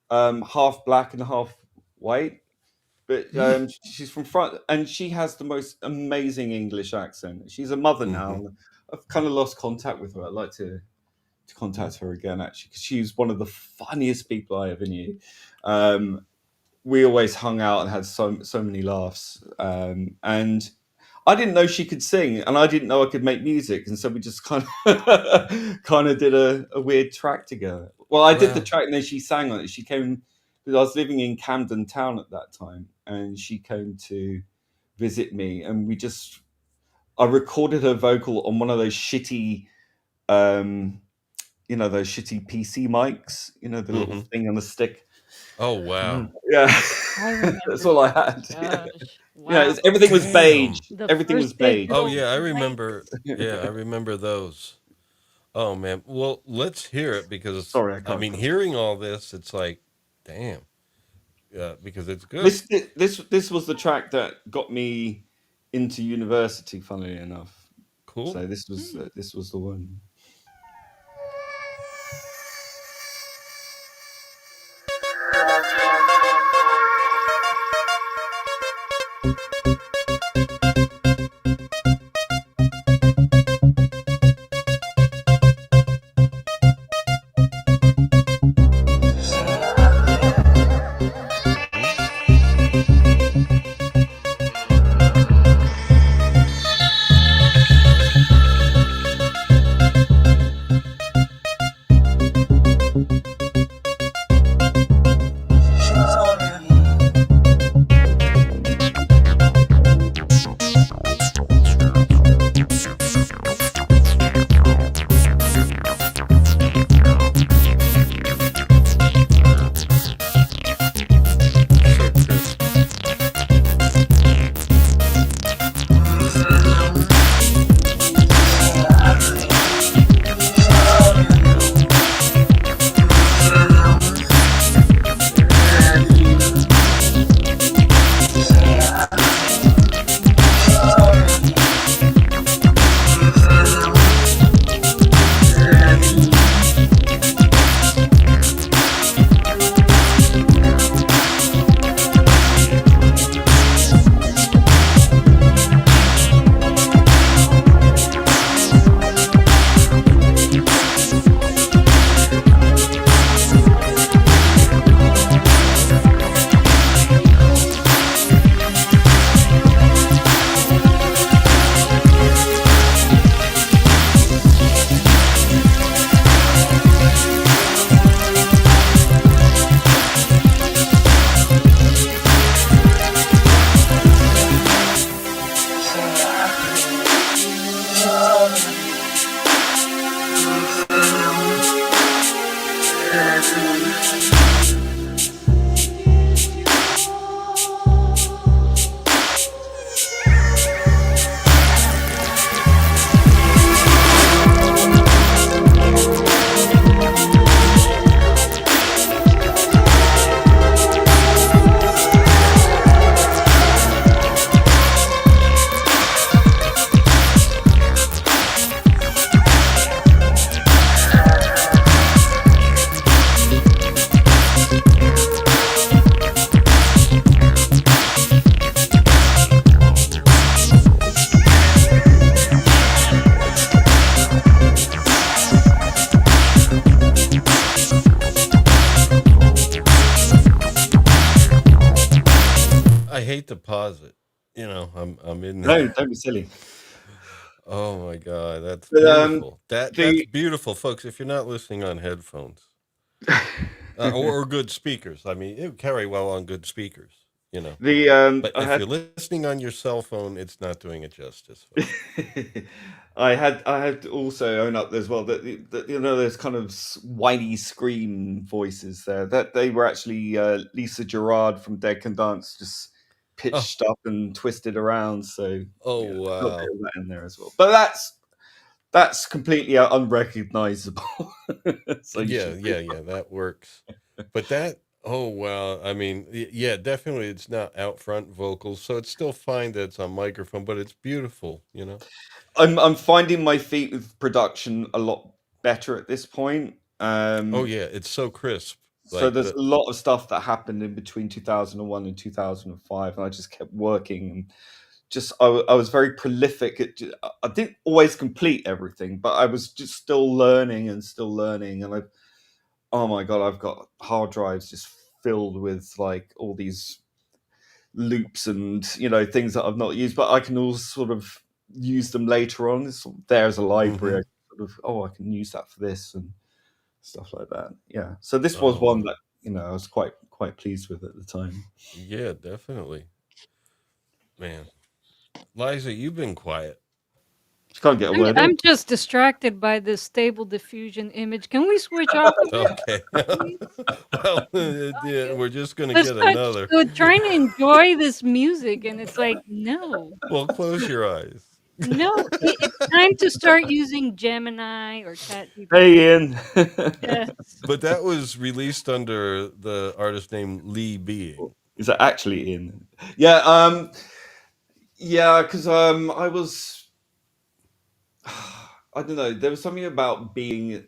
half black and half white. But she's from France, and she has the most amazing English accent. She's a mother now. I've kind of lost contact with her. I'd like to contact her again, actually, because she's one of the funniest people I ever knew. We always hung out and had so many laughs. And I didn't know she could sing, and I didn't know I could make music, and so we just kind of did a weird track together. Well, I did the track, and then she sang on it. She came because I was living in Camden Town at that time, and she came to visit me, and I recorded her vocal on one of those shitty, those shitty PC mics, the little thing on the stick. Oh, wow. Yeah. I remember. That's all I had. Gosh, Yeah, wow. everything was beige. Damn. The Everything first was beige. Oh digital yeah, I blank. remember. Yeah, I remember those. Oh man. Well, let's hear it because Sorry, I I can't mean, concentrate. hearing all this, it's like, damn. Yeah, because it's good. This was the track that got me into university. Funnily enough, Cool. so this was the one. Hmm. So crisp. I hate to pause it. I'm in No, there. don't be silly. Oh my god, that's But beautiful. That's the beautiful, folks. If you're not listening on headphones or good speakers, I mean, it would carry well on good speakers, you know. the But I if had you're listening on your cell phone, it's not doing it justice, folks. I had to also own up as well that there's kind of whiny scream voices there that they were actually Lisa Gerard from Dead Can Dance just Oh, pitched up and twisted around. So oh yeah, a little bit wow. of that in there as well. But that's completely unrecognizable. So you Yeah, should be yeah, yeah, that works. But oh wow. I mean, yeah, definitely it's not out front vocals, so it's still fine that it's on microphone, but it's beautiful, you know. I'm finding my feet with production a lot better at this point. Oh yeah, it's so crisp. So Like there's the a lot of stuff that happened in between 2001 and 2005, and I just kept working and I was very prolific. I didn't always complete everything, but I was just still learning and still learning. And oh my god, I've got hard drives just filled with like all these loops and things that I've not used, but I can all sort of use them later on. It's sort of there as a library. Mhm. I sort of I can use that for this and stuff like that. Yeah. So this was Oh one wow. that I was quite pleased with at the time. Yeah, definitely. Man. Liza, you've been quiet. She can't get a word I'm in. just distracted by this stable diffusion image. Can we switch off of it, Okay. please? Well, yeah, we're just gonna It's get such another. good. Trying to enjoy this music, and it's like, no, Well, close your eyes. no. It's time to start using Gemini or ChatGPT. Hey, Ian. Yes. But that was released under the artist name Lee Being. Is that actually Ian? Yeah. Yeah, because I was. I don't know. There was something about being.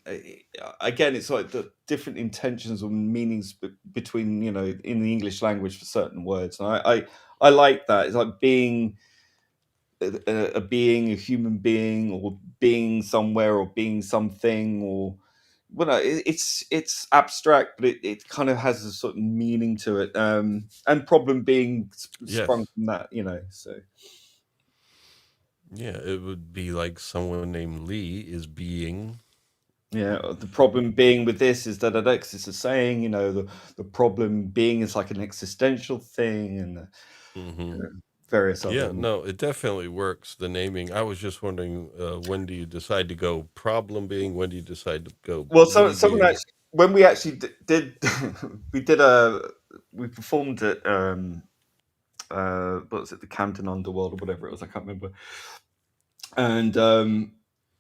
Again, it's like the different intentions or meanings between in the English language for certain words, and I like that. It's like being a being, a human being, or being somewhere, or being something, or well, no, it's abstract, but it kind of has a sort of meaning to it. And problem being sprung Yes. from that, So Yeah, it would be like someone named Lee is being. yeah, the problem being with this is that Alex is a saying, the problem being is like an existential thing, and Mm-hmm. various other. Yeah, no, it definitely works. The naming. I was just wondering, when do you decide to go problem being? When do you decide to go Well, Lee someone being? actually, when we actually did, we performed at what was it, the Camden Underworld or whatever it was, I can't remember. And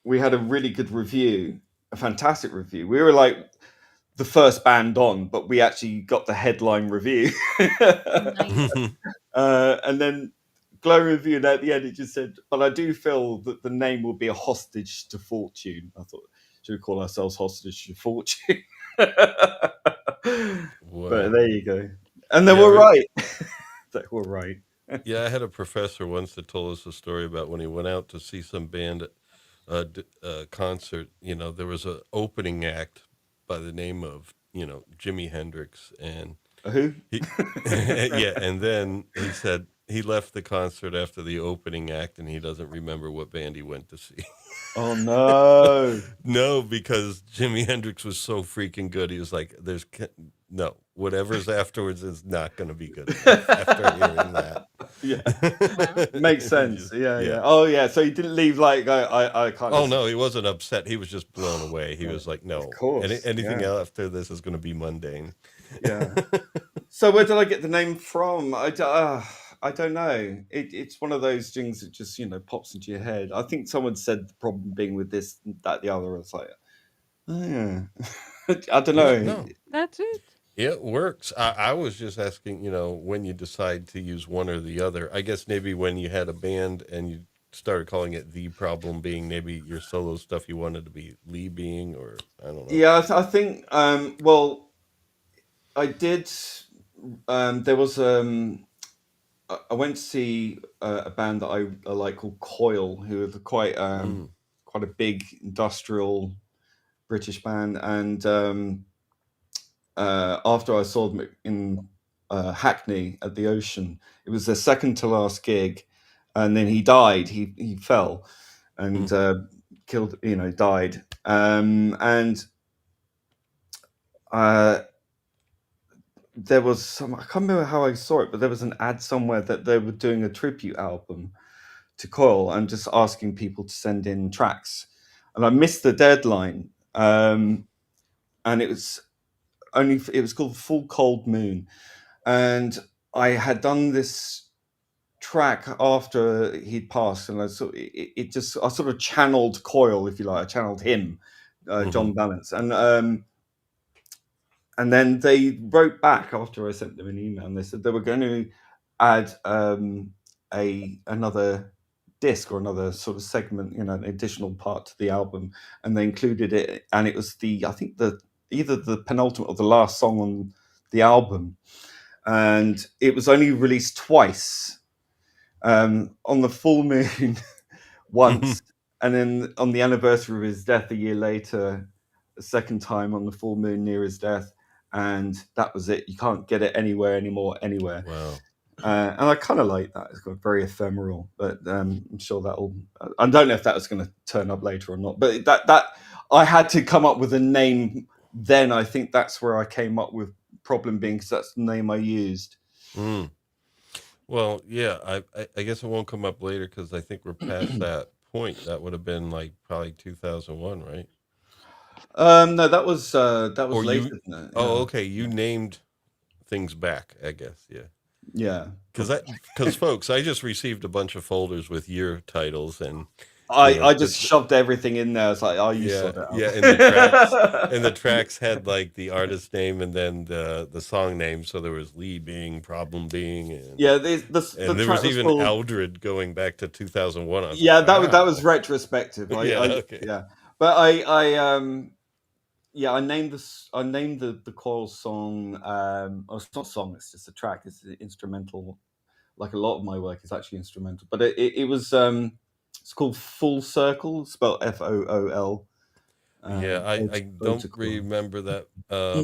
we had a really good review, a fantastic review. We were like the first band on, but we actually got the headline review. Nice. And then glowing review, and at the end it just said, "But I do feel that the name will be a hostage to fortune." I thought, should we call ourselves hostage to fortune? But Wow. there you go. And they Yeah, were right. They were right. Yeah, I had a professor once that told us a story about when he went out to see some band concert. There was an opening act by the name of Jimi Hendrix, and Who? yeah, and then he said he left the concert after the opening act, and he doesn't remember what band he went to see. Oh no. No, because Jimi Hendrix was so freaking good. He was like, no, whatever's afterwards is not going to be good enough after hearing that." Yeah. Makes sense. Yeah. Yeah. Oh yeah. So he didn't leave like I can't. Oh no, he wasn't upset. He was just blown away. He was like, "No, Of course. anything Yeah. after this is going to be mundane." Yeah. So where did I get the name from? I don't know. It's one of those things that just pops into your head. I think someone said the problem being with this, that, the other. I was like, oh yeah. I don't Yeah, know. no, That's it. it works. I was just asking, when you decide to use one or the other. I guess maybe when you had a band and you started calling it the problem being, maybe your solo stuff you wanted to be Lee being, or I don't know. Yeah, I think. Well, I did. There was. I went to see a band that I like called Coil, who are quite a big industrial British band, and after I saw them in Hackney at the Ocean, it was their second to last gig, and then he died. He fell and killed. Died. And there was some. I can't remember how I saw it, but there was an ad somewhere that they were doing a tribute album to Coil and just asking people to send in tracks, and I missed the deadline. And it was called Full Cold Moon, and I had done this track after he'd passed, and I sort of channeled Coil, if you like. I channeled him, John Balance, and then they wrote back after I sent them an email, and they said they were going to add another disc or another sort of segment, an additional part to the album, and they included it, and it was either the penultimate or the last song on the album, and it was only released twice, on the full moon once, and then on the anniversary of his death a year later, a second time on the full moon near his death, and that was it. You can't get it anywhere anymore, anywhere. Wow. And I kind of like that. It's got very ephemeral, but I'm sure that'll. I don't know if that was going to turn up later or not. But that I had to come up with a name. Then I think that's where I came up with problem being, because that's the name I used. Well, yeah, I guess it won't come up later because I think we're past that point? That would have been like probably 2001, right? No, that was Or later you? than that. Oh, Yeah. okay. You named things back, I guess. Yeah. Yeah. Because folks, I just received a bunch of folders with year titles, and I just shoved everything in there. It's like, oh, you yeah, sort it out. yeah, and the tracks had like the artist name and then the song name. So there was Lee Being, Problem Being, and Yeah, the there track was was even called. Audred going back to 2001. I was Yeah, like, that was wow. retrospective. Yeah. Okay. Yeah, but I named this. I named the choral song. Oh, it's not a song. It's just a track. It's an instrumental. Like a lot of my work is actually instrumental, but it was. It's called Full Circle, spelled FOOL. Yeah, I don't remember that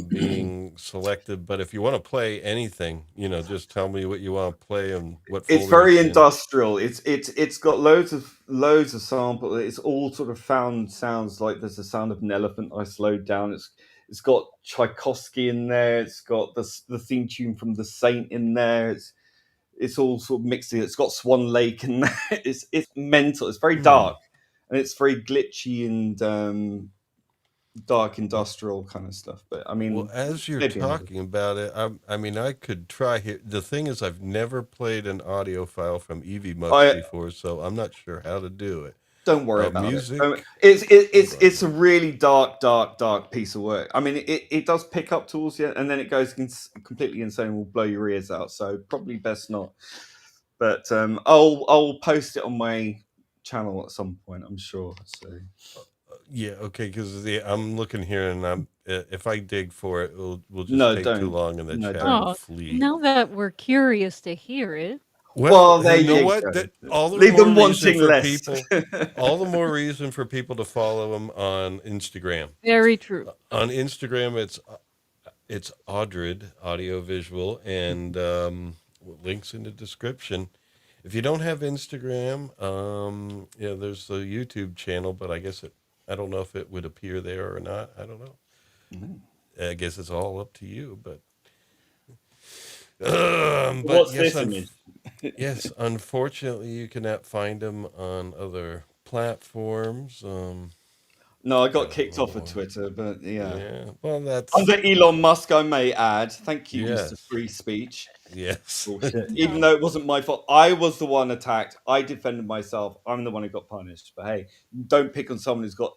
being selected, but if you want to play anything, just tell me what you want to play and what It's folder very it's in. industrial. It's got loads of samples. It's all sort of found sounds. Like there's the sound of an elephant I slowed down. It's got Tchaikovsky in there. It's got the theme tune from The Saint in there. It's all sort of mixed in. It's got Swan Lake in there. It's mental. It's very dark, and it's very glitchy and dark industrial kind of stuff. But I mean, Well, as you're maybe talking about it, I mean, I could try here. The thing is, I've never played an audio file from Evie Mux before, so I'm not sure how to do it. Don't worry about music. it. It's a really dark piece of work. I mean, it does pick up towards you, and then it goes completely insane. Will blow your ears out. So probably best not. But I'll post it on my channel at some point, I'm sure. So yeah, okay, because I'm looking here, and if I dig for it, we'll just take too long, and the chat will flee. Now that we're curious to hear it. Well, there you know you what? go. All the Leave more them reason wanting for less. people. All the more reason for people to follow him on Instagram. Very true. On Instagram, it's Audred AudioVisual, and links in the description. If you don't have Instagram, there's the YouTube channel, but I guess I don't know if it would appear there or not. I don't know. I guess it's all up to you, but. What's yes, this image? Yes, unfortunately, you cannot find them on other platforms. No, I got kicked off of Twitter, but yeah. Yeah, well, that's under Elon Musk, I may add. Thank you, Yes. Mr. Free Speech. Yes. Bullshit. Even though it wasn't my fault, I was the one attacked. I defended myself. I'm the one who got punished. But hey, don't pick on someone who's got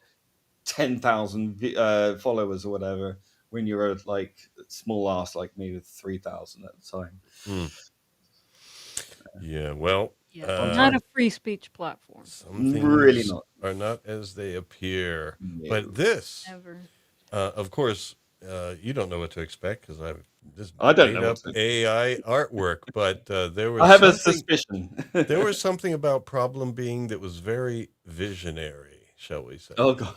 10,000 followers or whatever when you're a small ass like me with 3,000 at the time. Yeah, well, not a free speech platform. Some things really are not as they appear. No. But this, Never. Of course, you don't know what to expect because I've just I don't made know up AI artwork. But there was I have a suspicion. There was something about Problem Being that was very visionary, shall we say? Oh god.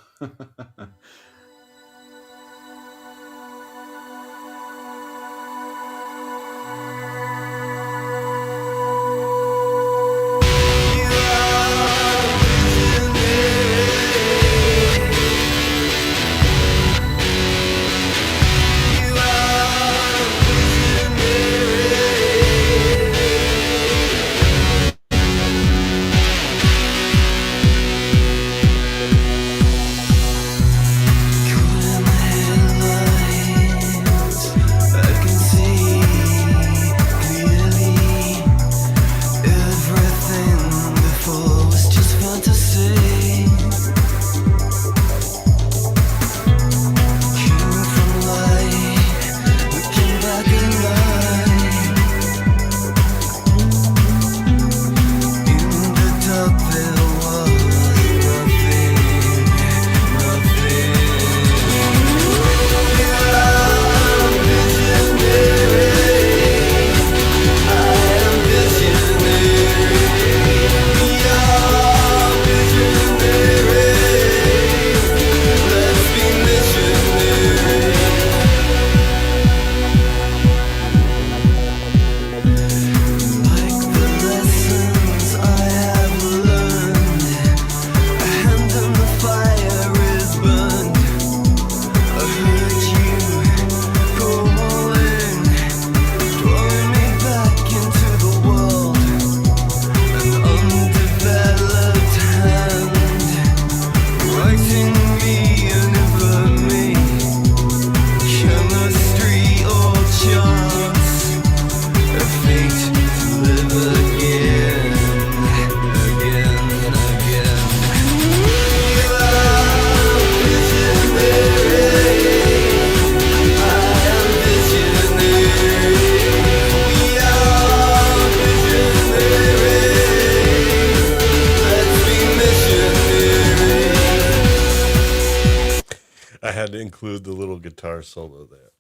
I had to include the little guitar solo there.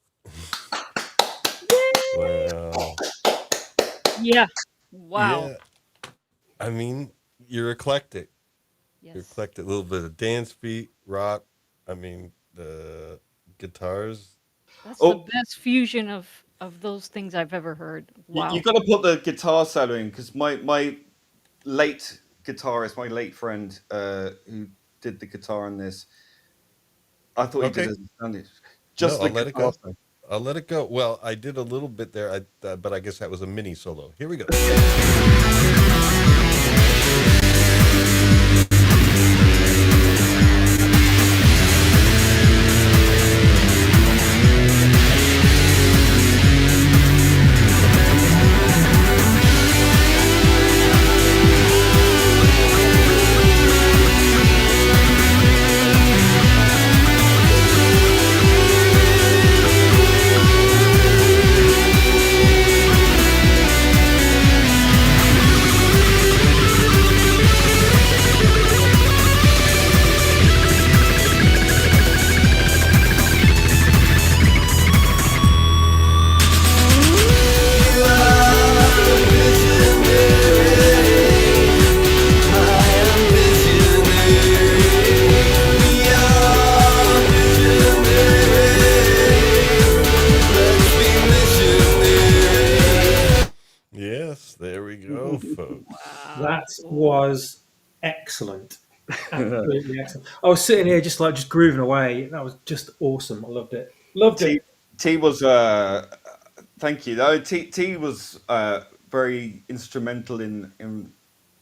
Well, Yeah. Wow. yeah. I mean, you're eclectic. You're Yes. eclectic. A little bit of dance beat, rock. I mean, the guitars. That's the Oh, best fusion of those things I've ever heard. you Wow. got to put the guitar solo in because my late guitarist, my late friend who did the guitar on this, I thought he did Okay. it sounded No, just I'll the let it guitar go. solo. I'll let it go. Well, I did a little bit there, but I guess that was a mini solo. Here we go. Yes, there we go, folks. Wow. That was excellent. Absolutely excellent. I was sitting here just grooving away. That was just awesome. I loved it. Loved T it. T was thank you. No, T was very instrumental in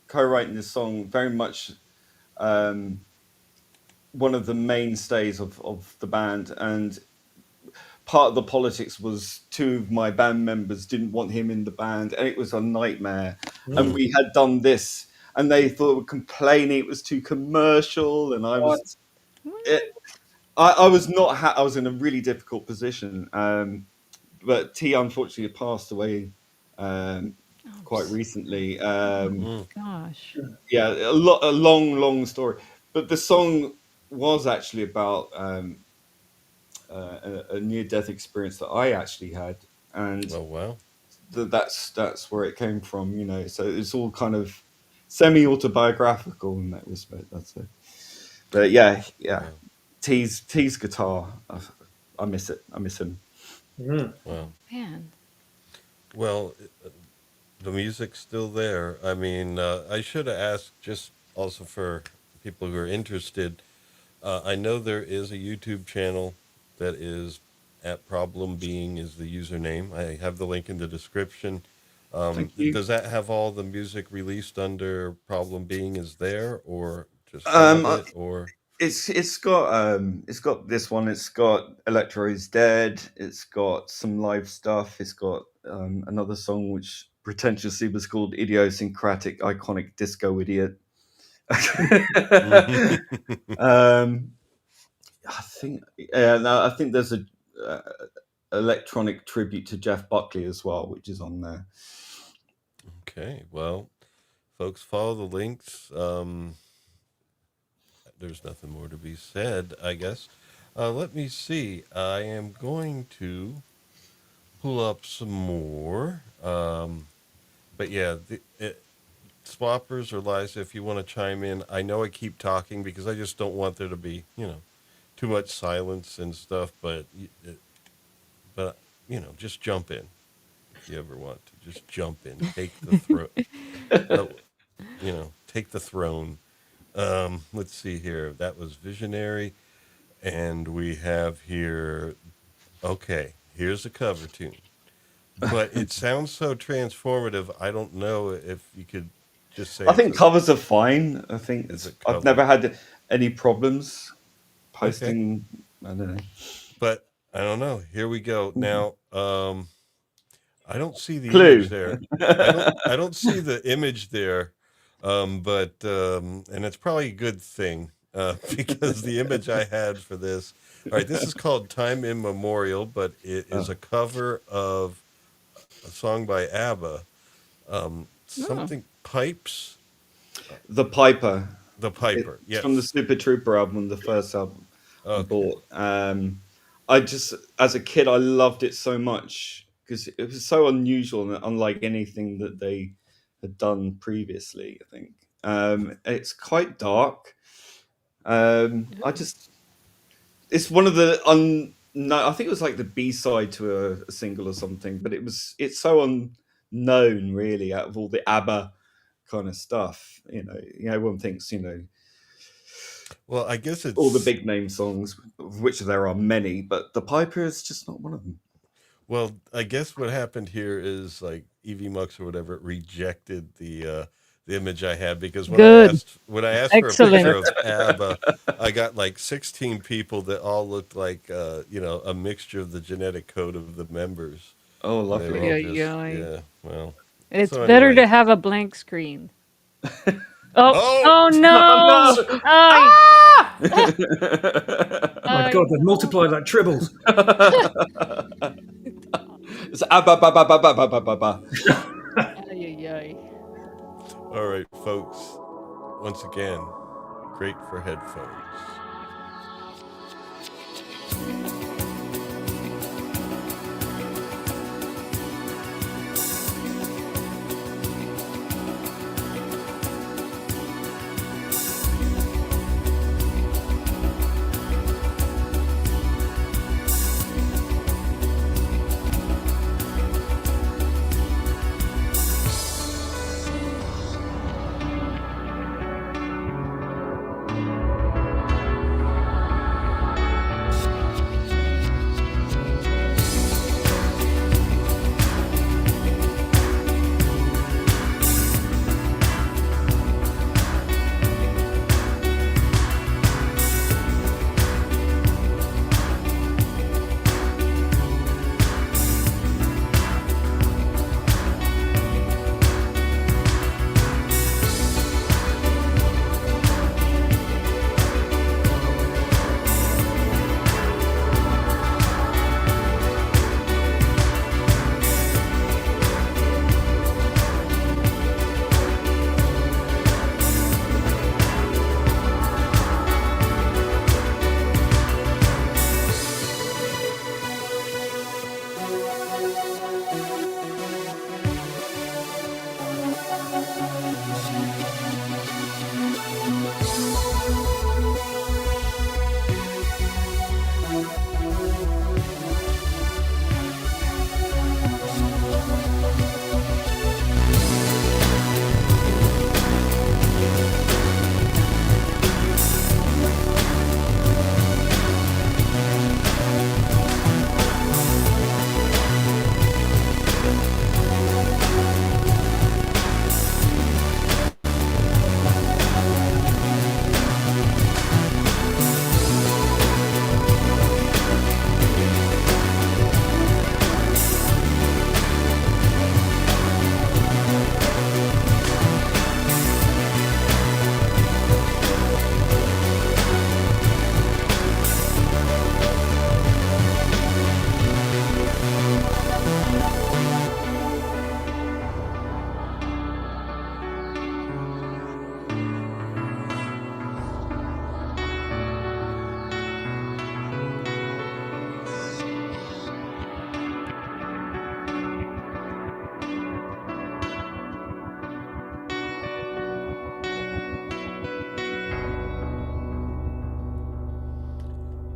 co-writing this song. Very much one of the mainstays of the band, and part of the politics was two of my band members didn't want him in the band, and it was a nightmare. And Mm. we had done this, and they thought were complaining it was too commercial, and I What? was it, I was not I was in a really difficult position. But T unfortunately passed away Oh, quite recently. Mm. gosh. Yeah, a long story. But the song was actually about a near-death experience that I actually had, and Oh, wow. that's where it came from. You know, so it's all kind of semi-autobiographical in that respect. That's it. But yeah. Wow. T's guitar, I miss it. I miss him. Mm. Wow. Man. Well, the music's still there. I mean, I should have asked just also for people who are interested. I know there is a YouTube channel that is at Problem Being is the username. I have the link in the description. Thank you. Does that have all the music released under Problem Being is there, or just some of Um, it, or? it's got this one. It's got Electro is Dead. It's got some live stuff. It's got another song which pretentiously was called Idiosyncratic Iconic Disco Idiot. um, I think there's a uh, electronic tribute to Jeff Buckley as well, which is on there. Okay, well, folks, follow the links. There's nothing more to be said, I guess. Let me see. I am going to pull up some more. But yeah, swappers or Liza, if you want to chime in, I know I keep talking because I just don't want there to be, too much silence and stuff. But just jump in if you ever want to. Just jump in, take the take the throne. Let's see here. That was Visionary, and we have here. Okay, here's a cover tune. But it sounds so transformative. I don't know if you could just say I think covers are fine. I think it's a I've cover. never had any problems Okay, posting. I don't know. but I don't know. Here we go. Now, I don't see the image Clue. there. I don't see the image there. But and it's probably a good thing because the image I had for this. All right, this is called Time Immemorial, but it is a cover of a song by ABBA. Oh. Something Pipes, The Piper. the Piper. It's from the Yes. Super Trooper album, the first album. and bought. I just, as a kid, I loved it so much because it was so unusual and unlike anything that they had done previously. I think it's quite dark. I just, it's one of the no, I think it was like the B-side to a single or something, but it's so unknown really out of all the ABBA kind of stuff. Everyone thinks, Well, I guess all the it's big name songs, of which there are many, but the Piper is just not one of them. well, I guess what happened here is like Evie Mux or whatever rejected the image I had because Good. when I asked for a Excellent. picture of ABBA, I got like 16 people that all looked like a mixture of the genetic code of the members. Oh, And they were lovely. all Yeah, just yeah. well. It's So better anyway. to have a blank screen. Oh, Oh! no! No! Ay, My God, they've multiplied like tribbles. It's ba. ay, ay. All right, folks. Once again, great for headphones.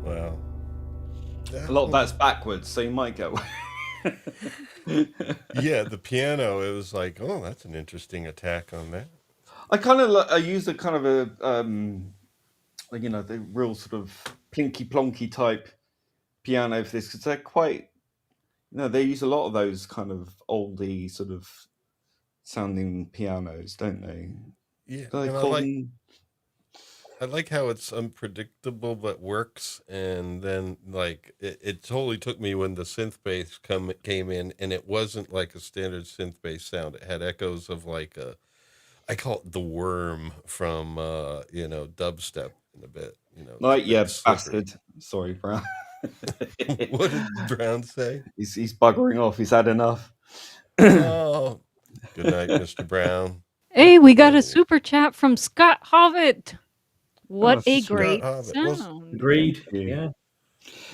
Wow. A lot of that's backwards, so you might get away. Yeah, the piano, it was like, oh, that's an interesting attack on that. I use a kind of a the real sort of plinky plonky type piano for this because they're quite, they use a lot of those kind of oldie sort of sounding pianos, don't they? Yeah, Do they and call them? I like how it's unpredictable but works, and then like it totally took me when the synth bass came in, and it wasn't like a standard synth bass sound. It had echoes of like I call it the worm from dubstep in a bit. It's Like, very yeah, slippery. bastard. Sorry, Brown. What did Brown say? He's buggering off. He's had enough. Oh, good night, Mr. Brown. Hey, we got a super chat from Scott Hovitt. What a Sweet. great Hobbit. Well, sound. Agreed. Thank you. Yeah.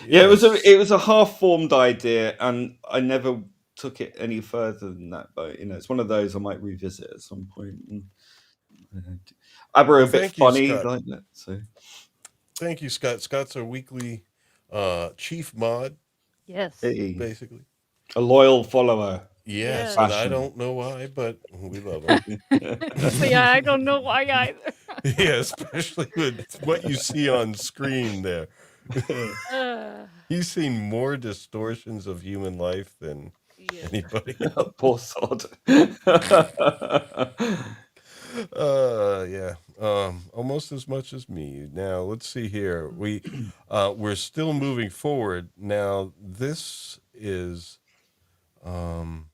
Yeah, yes. it was a half-formed idea, and I never took it any further than that. But it's one of those I might revisit at some point. And, Abra a Well, bit thank you, funny Scott. like that. So Thank you, Scott. Scott's our weekly chief mod, Yes. hey, basically. a loyal follower. Yes, Yes. and I Fashion. don't know why, but we love him. Yeah, I don't know why either. Yeah, especially with what you see on screen there. Uh, He's seen more distortions of human life than yes. anybody. Poor sod. Yeah. Almost as much as me. Now let's see here. We're still moving forward. Now this is um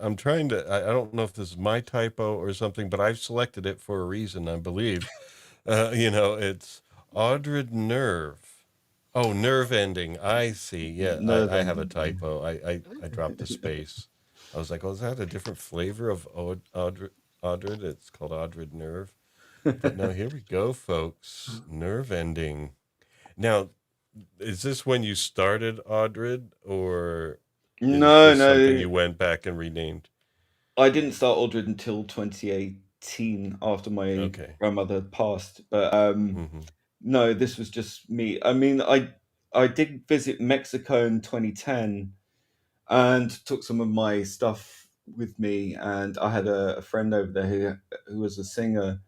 I'm trying to I don't know if this is my typo or something, but I've selected it for a reason, I believe. It's Audred Nerve. Oh, nerve ending. I see. Yeah, Nerve I have a ending. typo. I dropped a space. I was like, oh, is that a different flavor of Audred? It's called Audred Nerve. But no, here we go, folks. Nerve ending. Now, is this when you started Audred, or is this No, just something no. you went back and renamed? I didn't start Audred until 2018 after my Okay. grandmother passed. But Hmm. no, this was just me. I mean, I did visit Mexico in 2010 and took some of my stuff with me, and I had a friend over there who was a singer.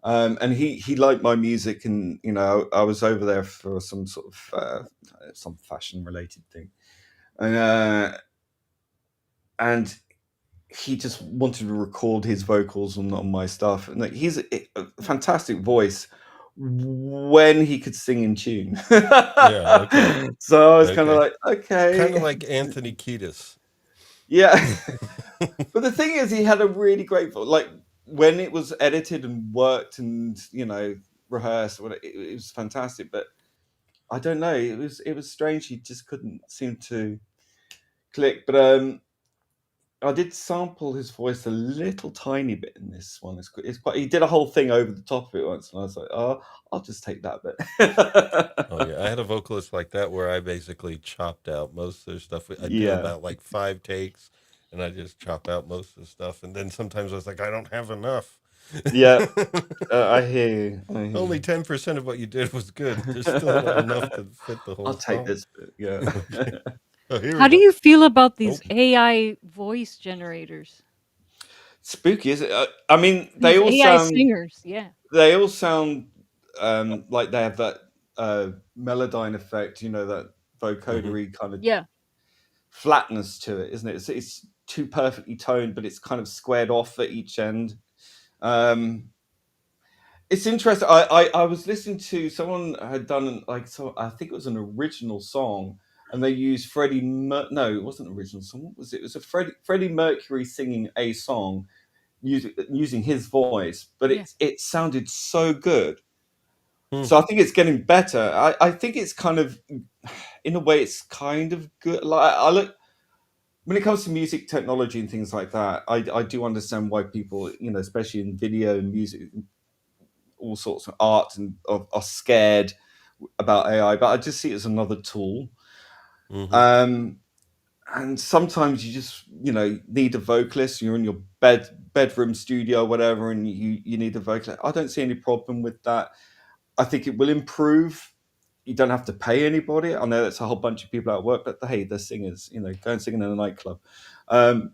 And he liked my music, and I was over there for some sort of some fashion related thing, and he just wanted to record his vocals on my stuff, and like, he's a fantastic voice when he could sing in tune. Yeah. Okay. So I was kind of Okay. like, Kind of okay, like Anthony Kiedis. yeah. But the thing is, he had a really great voice. Like when it was edited and worked, and rehearsed, it was fantastic. But I don't know, it was strange. He just couldn't seem to click. But I did sample his voice a little tiny bit in this one. It's quite. He did a whole thing over the top of it once, and I was like, "Oh, I'll just take that Oh bit." yeah, I had a vocalist like that where I basically chopped out most of their stuff. I do Yeah, about like 5 takes, and I just chop out most of the stuff. And then sometimes I was like, I don't have enough. yeah. I hear you. I hear Only you. 10% of what you did was good. There's still not enough to fit the whole I'll take song. this bit. Yeah. Okay. Oh, here we How do go. you feel about Oh, these AI voice generators? Spooky, is it? I mean, These AI singers, yeah. they all sound like they have that melodyne effect. That hmm vocodery kind of Yeah. flatness to it, isn't it? It's too perfectly toned, but it's kind of squared off at each end. Um, it's interesting. I was listening to someone had done I think it was an original song, and they used no, it wasn't an original song. What was it? It was a Freddie Mercury singing a song using his voice, but Yeah. it sounded so good. Hmm. So I think it's getting better. I think it's kind of, in a way, it's kind of good. Like I look when it comes to music technology and things like that, I do understand why people, especially in video and music, all sorts of art, and are scared about AI. But I just see it as another tool. hmm Um, and sometimes you just need a vocalist. You're in your bedroom studio or whatever, and you need a vocalist. I don't see any problem with that. I think it will improve. You don't have to pay anybody. I know that's a whole bunch of people at work, but hey, they're singers. Go and sing in a nightclub. Um,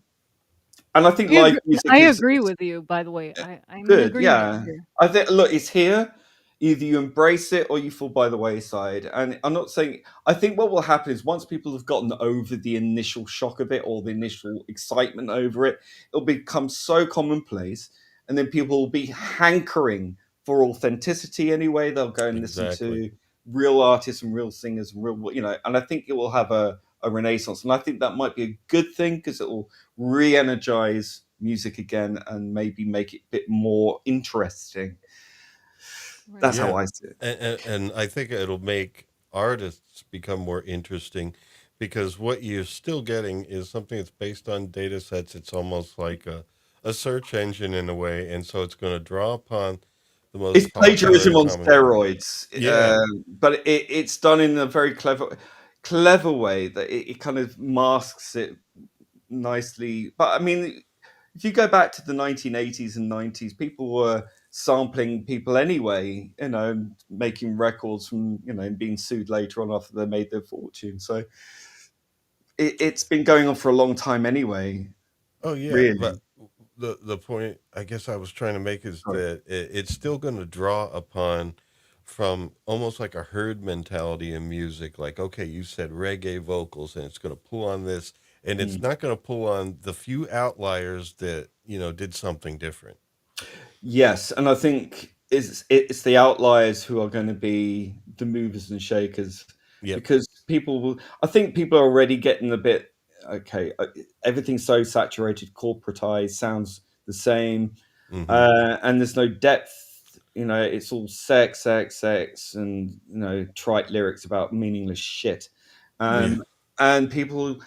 and I think live music I is agree with you, by the way. I'm in good. agreement Yeah, here. I think look, it's here. Either you embrace it or you fall by the wayside. And I'm not saying. I think what will happen is once people have gotten over the initial shock of it or the initial excitement over it, it'll become so commonplace, and then people will be hankering for authenticity anyway. They'll go and listen Exactly. to real artists and real singers and real. And I think it will have a renaissance. And I think that might be a good thing because it will re-energize music again and maybe make it a bit more interesting. Right. That's Yeah. how I see it. And I think it'll make artists become more interesting because what you're still getting is something that's based on data sets. It's almost like a a search engine in a way, and so it's going to draw upon the It's most popular plagiarism and on common form. steroids, Yeah. but it's done in a very clever way that it kind of masks it nicely. But I mean, if you go back to the 1980s and 90s, people were sampling people anyway, making records from, and being sued later on after they made their fortune. So it's been going on for a long time anyway, Oh yeah, really. but the point I guess I was trying to make is Sorry. that it's still going to draw upon from almost like a herd mentality in music. Like, okay, you said reggae vocals, and it's going to pull on this, and it's Mm. not going to pull on the few outliers that did something different. Yes, and I think it's the outliers who are going to be the movers and shakers, Yep. because people will. I think people are already getting a bit okay. Everything's so saturated, corporatized, sounds the same, Mm-hmm. and there's no depth. It's all sex, sex, sex, and trite lyrics about meaningless shit. Yeah. And people,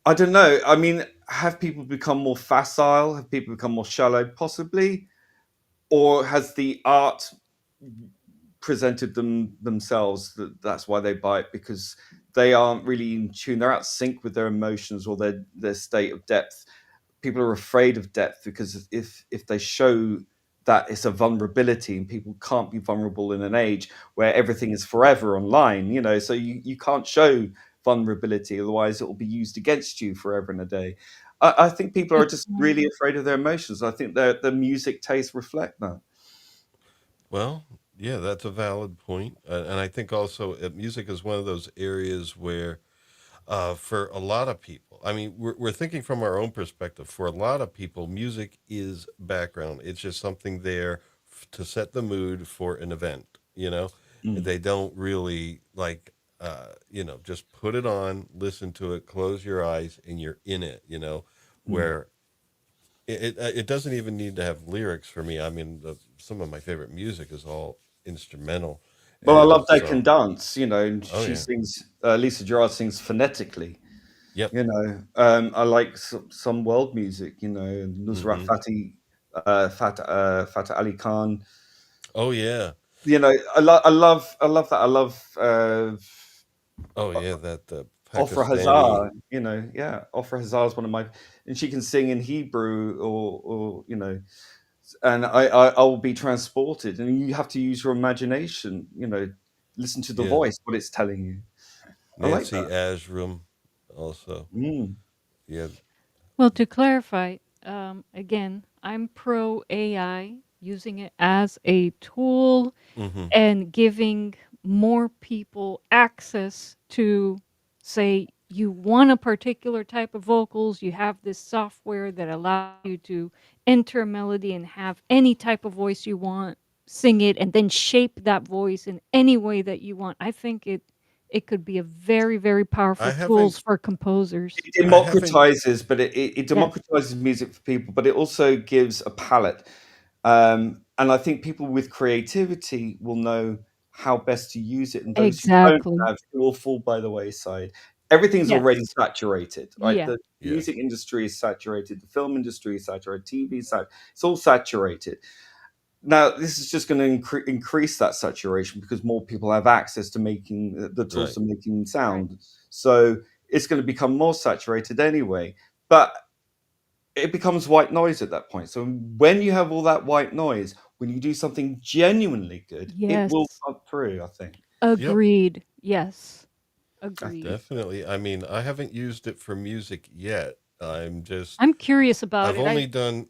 I don't know. I mean, have people become more facile? Have people become more shallow? Possibly. Or has the art presented themselves that's why they buy it, because they aren't really in tune, they're out of sync with their emotions or their state of depth. People are afraid of depth because if they show that it's a vulnerability, and people can't be vulnerable in an age where everything is forever online, so you can't show vulnerability, otherwise it will be used against you forever and a day. I think people are Good just really point. afraid of their emotions. I think the music tastes reflect that. Well, yeah, that's a valid point. And I think also music is one of those areas where, for a lot of people, I mean, we're thinking from our own perspective. For a lot of people, music is background. It's just something there to set the mood for an event, Mm. They don't really like, just put it on, listen to it, close your eyes, and you're in it, Mm. where it doesn't even need to have lyrics for me. I mean, some of my favorite music is all instrumental, Well, I and love They Can so Dance, and oh she yeah, sings, Lisa Gerrard sings phonetically, yep, I like some world music, Nusrat hmm, Fateh Ali Khan. oh yeah, I love that. I love oh yeah, that Ofra Pakistani, Hazar, yeah, Ofra Hazar is one of my, and she can sing in Hebrew or and I will be transported, and you have to use your imagination, listen to the yeah, voice, what it's telling you. I like Nancy that. Ashram, also, Mm. yeah, Well, to clarify, again, I'm pro AI, using it as a tool hmm, and giving more people access to, say, you want a particular type of vocals, you have this software that allows you to enter a melody and have any type of voice you want, sing it, and then shape that voice in any way that you want. I think it could be a very, very I powerful tools haven't, for composers. It I haven't, democratizes, but it Yes, democratizes music for people, but it also gives a palette. And I think people with creativity will know how best to use it, and those who don't exactly. have will fall by the wayside. Everything's already Yes. saturated, right? Yeah. The yeah, music industry is saturated, the film industry is saturated, TV is saturated. It's all saturated. Now, this is just going to increase that saturation because more people have access to making the tools right. for making Right. sound. So it's going to become more saturated anyway. But it becomes white noise at that point. So when you have all that white noise, when you do something genuinely good, it will Yes. come through, I think. Yep, Agreed. Yes. I Agreed. think. definitely. I mean, I haven't used it for music yet. I'm just, I'm curious about I've it. only done.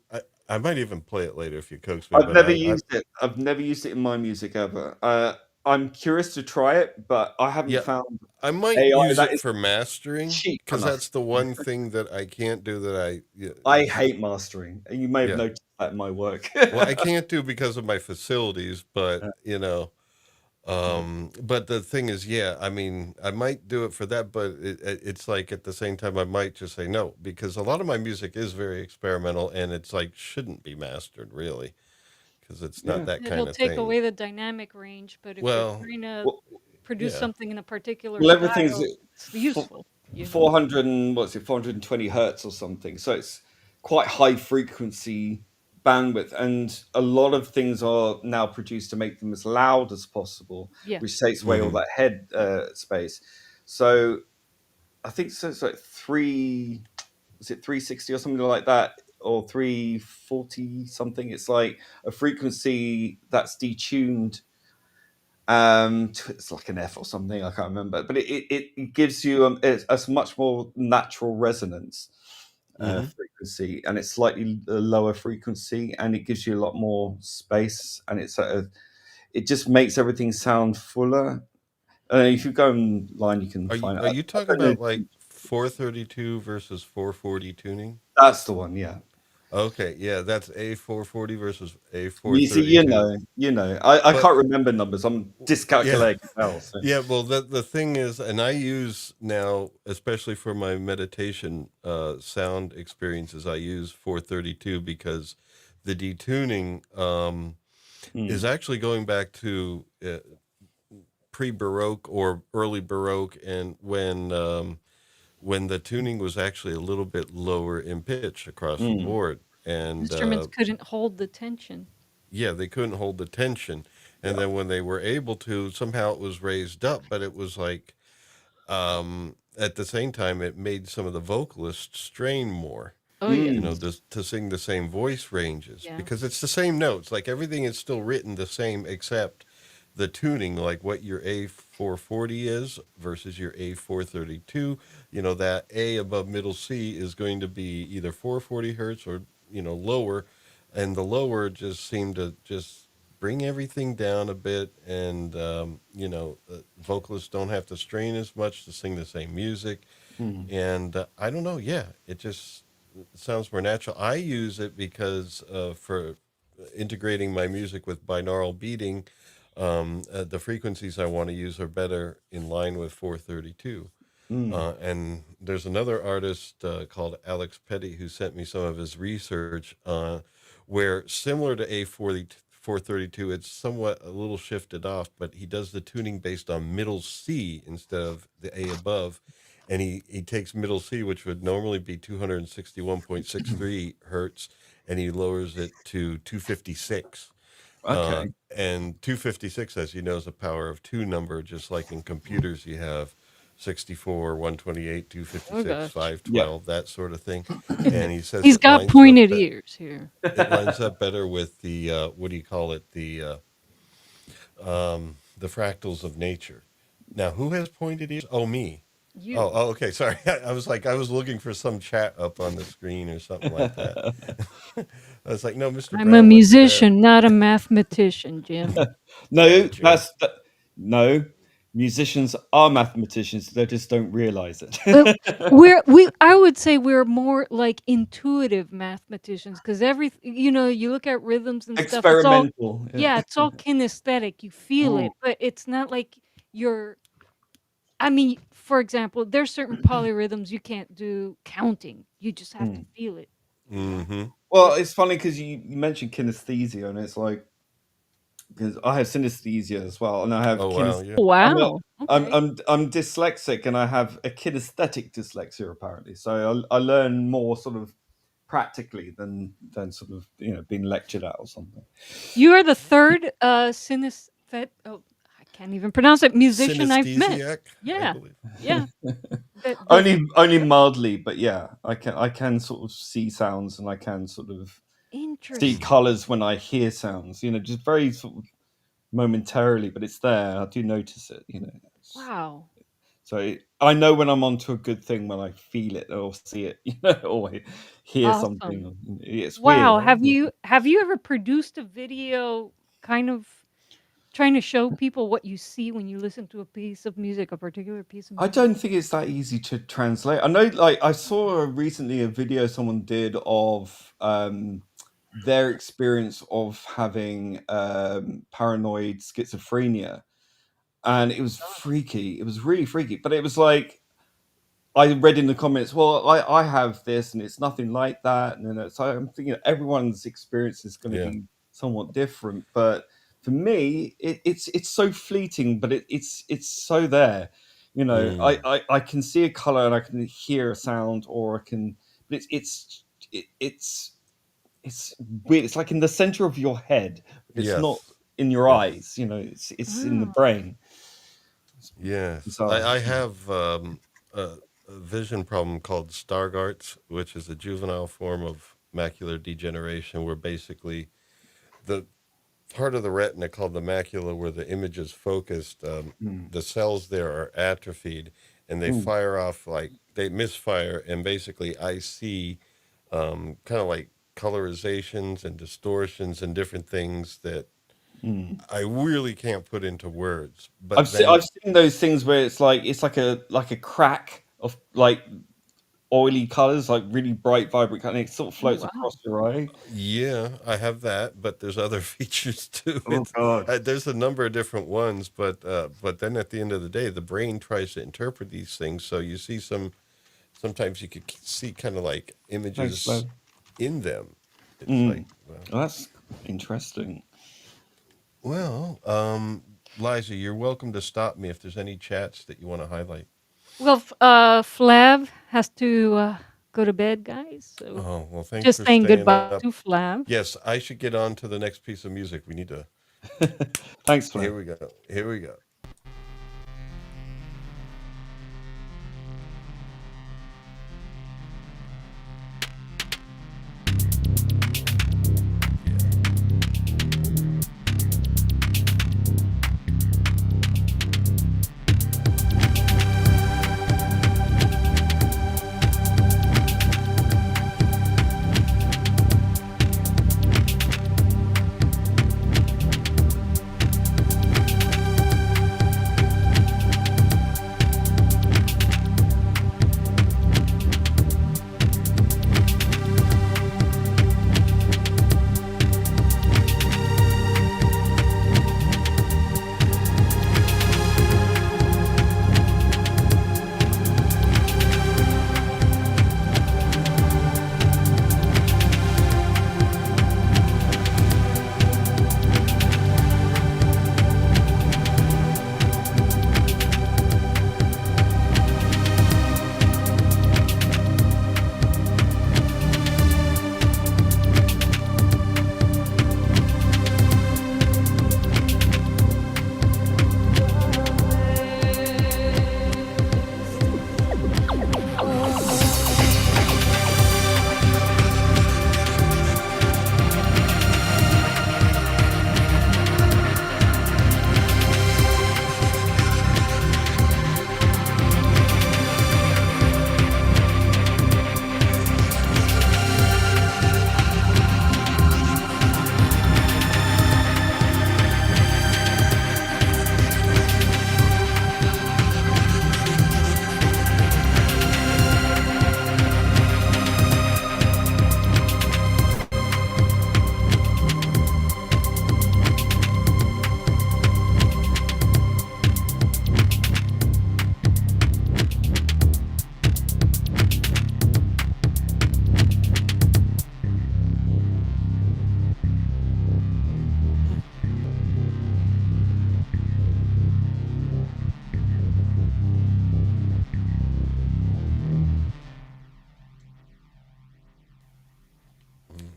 I might even play it later if you coax me, I've but never I used it. I've never used it in my music ever. I'm curious to try it, but I haven't yeah, found I might AI use that it is for mastering cheap because enough. that's the one thing that I can't do that yeah, I hate mastering. You may have yeah. noticed that in my work. Well, I can't do because of my facilities, but Yeah. but the thing is, yeah, I mean, I might do it for that, but it's like at the same time, I might just say no because a lot of my music is very experimental and it's like shouldn't be mastered really because it's not Yeah. that It'll kind of take thing. away the dynamic range, but if you're Well, trying to Well, produce yeah, something in a particular well, everything's style, it's useful. 400 and what's it, 420 hertz or something. So quite high frequency bandwidth, and a lot of things are now produced to make them as loud as possible, Yeah. which takes away all Mhm. that head space. So I think it's like 360 or something like that, or 340 something. It's like a frequency that's detuned. It's like an F or something, I can't remember, but it gives you a much more natural resonance Mhm. frequency, and it's slightly lower frequency, and it gives you a lot more space, and it just makes everything sound fuller. If you go online, you can Are you find it. are you I talking don't know. about like 432 versus 440 tuning? That's the one, yeah. Okay, yeah, that's A440 versus You see, A432. I But can't remember numbers. I'm yeah, dyscalculating now. So. yeah. Well, the thing is, and I use now, especially for my meditation sound experiences, I use 432 because the detuning is Mm, actually going back to pre-Baroque or early Baroque, and when the tuning was actually a little bit lower in pitch across the mm, board, and Instruments couldn't hold the tension. yeah, they couldn't hold the tension. And yeah. then when they were able to, somehow it was raised up, but it was like at the same time it made some of the vocalists strain more, Oh, you yes. know, Mm, to sing the same voice ranges Yeah. because it's the same notes. Like everything is still written the same except the tuning, like what your A440 is versus your A432. You know, that A above middle C is going to be either 440 hertz or, you know, lower. And the lower just seemed to just bring everything down a bit. And, you know, vocalists don't have to strain as much to sing the same music. mm, And I don't know. Yeah, it just sounds more natural. I use it because for integrating my music with binaural beating, the frequencies I want to use are better in line with 432. mm, And there's another artist called Alex Petty who sent me some of his research where similar to A40, 432, it's somewhat a little shifted off, but he does the tuning based on middle C instead of the A above. And he takes middle C, which would normally be 261.63 hertz, and he lowers it to 256. okay. And 256, as you know, is a power of two number, just like in computers, you have 64, 128, Oh 256, gosh. Yeah. 512, that sort of thing. And he says He's it got lines up pointed ears here. it lines up better with the what do you call it? The fractals of nature. Now, who has pointed ears? Oh, me. You. Okay. Sorry. I was looking for some chat up on the screen or something like that. I was like, no, Mr. I'm a Brown went to bed. musician, not a mathematician, Jim. No, True. no. Musicians are mathematicians. They just don't realize it. Well, I would say we're more like intuitive mathematicians because you look at rhythms and stuff. It's all Experimental. Yeah. yeah, it's all kinesthetic. You feel Mm, it, but it's not like you're. I mean, for example, there's certain polyrhythms you can't do counting. You just have to mm. feel it. You know. Mm-hmm. Well, it's funny because you mentioned kinesthesia, and it's like because I have synesthesia as well, and I have Oh, wow. Yeah. I'm a, Wow. Okay. I'm dyslexic, and I have a kinesthetic dyslexia apparently. So I learn more sort of practically than sort of being lectured at or something. You are the third synesthetic. Oh, I can't even pronounce it. Musician I've met. Synesthesiac, I Yeah. believe. Yeah. The Only mildly, but yeah, I can sort of see sounds, and I can sort of see interesting. colors when I hear sounds. Just very sort of momentarily, but it's there. I do notice it. Wow. So I know when I'm onto a good thing when I feel it or see it, or I hear Awesome. something. It's weird. Wow. Have you ever produced a video kind of trying to show people what you see when you listen to a piece of music, a particular piece of I music? don't think it's that easy to translate. I know, like, I saw recently a video someone did of their experience of having paranoid schizophrenia, and it was freaky. It was really freaky, but it was like I read in the comments, well, I have this and it's nothing like that. And then so I'm thinking everyone's experience is going to Yeah. be somewhat different. But for me, it's so fleeting, but it's so there. Mm. I can see a color and I can hear a sound, or I can, but it's weird. It's like in the center of your head. It's not Yes. in your Yes. eyes. It's in the brain. Yes. So I have a vision problem called Stargardt's, which is a juvenile form of macular degeneration, where basically the part of the retina called the macula, where the image is focused, the cells there are atrophied, and they fire off, like they misfire, and basically I see kind of like colorizations and distortions and different things that I really can't put into words. But then, I've seen those things where it's like a crack of like oily colors, like really bright, vibrant color, and it sort of Oh, floats wow. across your eye. yeah, I have that, but there's other features too. Oh God. There's a number of different ones, but then at the end of the day, the brain tries to interpret these things. So you see sometimes you could see kind of like Thanks, images Flo. in them. It's like, Oh, that's interesting. well, Liza, you're welcome to stop me if there's any chats that you want to highlight. Well, Flav has to go to bed, guys. So Oh, well, thanks just for saying staying goodbye up. to Flav. Yes, I should get on to the next piece of music. We need to. Thanks, Flo. Here we go. Here we go.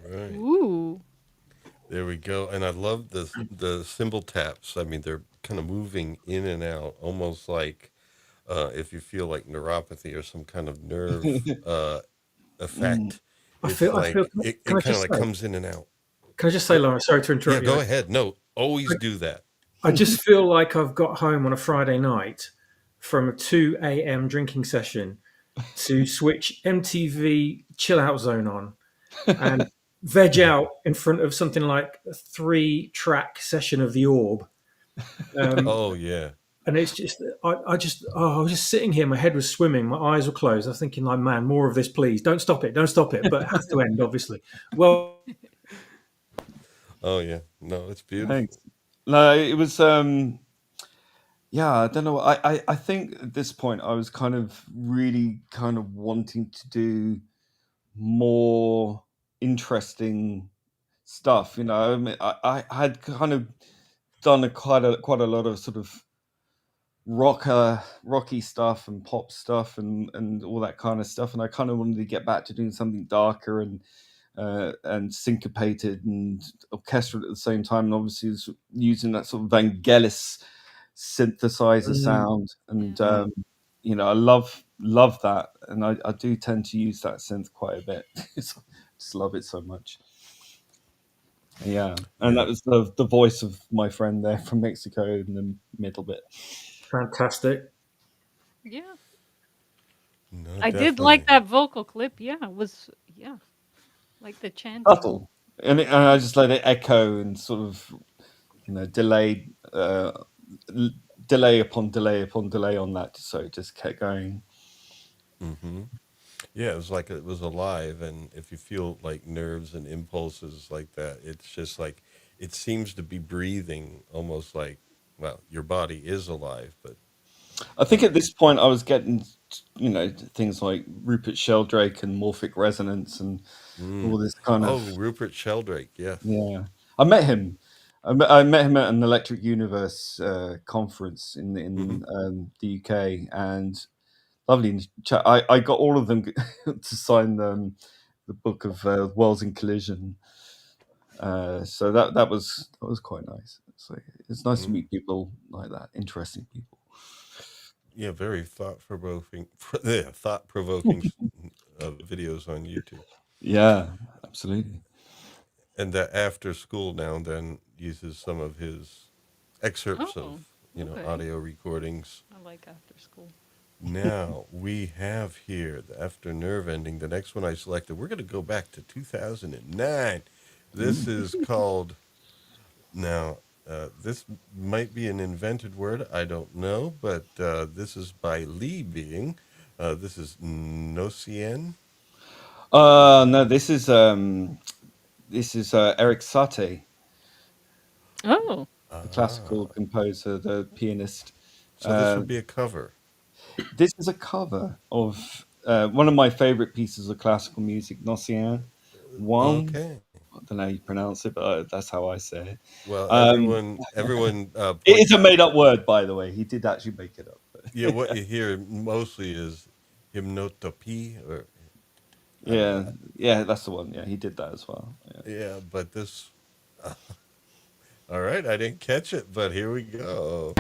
Right. Ooh. There we go. And I love the cymbal taps. I mean, they're kind of moving in and out, almost like if you feel like neuropathy or some kind of nerve effect. I It's feel. like Can it I kind of just like say? comes in and out. Can I just say, Laura? Sorry to Yeah, interrupt go you. ahead. No, always do that. I just feel like I've got home on a Friday night from a 2 a.m. drinking session to switch MTV Chill Out Zone on and veg out in front of something like a 3-track session of The Orb. Oh yeah. And it's just, I was just sitting here. My head was swimming. My eyes were closed. I was thinking, like, man, more of this, please. Don't stop it. Don't stop it. But it has to end, obviously. Well, Oh yeah. No, it's beautiful. Thanks. No, it was. Yeah, I don't know. I think at this point I was kind of really kind of wanting to do more interesting stuff. I mean, I had kind of done quite a lot of sort of rocky stuff and pop stuff and all that kind of stuff. And I kind of wanted to get back to doing something darker and syncopated and orchestral at the same time. And obviously was using that sort of Vangelis synthesizer sound. And I love that, and I do tend to use that synth quite a bit. Just love it so much. Yeah, and that was the voice of my friend there from Mexico in the middle bit. Fantastic. Yeah. No, I did like definitely. that vocal clip. Yeah, it was like the chanting. Subtle, and I just let it echo and sort of delay delay upon delay upon delay on that, so it just kept going. Mm-hmm. Yeah, it was like it was alive, and if you feel like nerves and impulses like that, it's just like it seems to be breathing, almost like, well, your body is alive, but I think at this point I was getting things like Rupert Sheldrake and morphic resonance and all this kind oh, of. Rupert Sheldrake, yes. Yeah, I met him. I met him at an Electric Universe conference Mm-hmm. in the UK, and lovely chat. I got all of them to sign the book of Worlds in Collision. So that was quite nice. It's nice to meet people like that, interesting people. Yeah, very thought provoking videos on YouTube. Yeah, absolutely. And that after school now and then uses some of his excerpts Oh, of okay. audio recordings. I like after school. Now we have here the After Nerve ending. The next one I selected, we're going to go back to 2009. This is called, now, this might be an invented word. I don't know, but this is by Lee Being. This is Nocien. No, this is Eric Satie, Oh, the classical Ah, composer, the pianist. so this would be a cover. This is a cover of one of my favorite pieces of classical music, Nocien One. Okay. I don't know how you pronounce it, but that's how I say it. Well, Um, everyone it point. is a made-up word, by the way. He did actually make it up. Yeah, what you hear mostly is hypnotopy, or I don't know. Yeah, that's the one. Yeah, he did that as well. Yeah. Yeah, but this. All right, I didn't catch it, but here we go.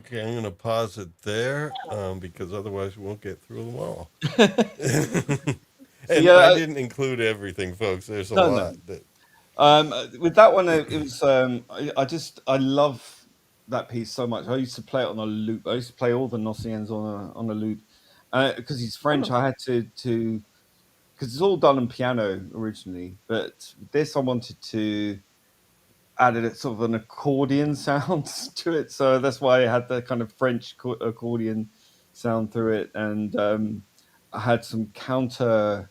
Okay, I'm going to pause it there because otherwise we won't get through them all. So And I yeah, didn't include everything, folks. There's a no, lot that. With that one, it was. I love that piece so much. I used to play it on a loop. I used to play all the Nossiens on a loop because he's French. I had to because it's all done on piano originally, but this I wanted to add a sort of an accordion sound to it. So that's why I had the kind of French accordion sound through it, and I had some counter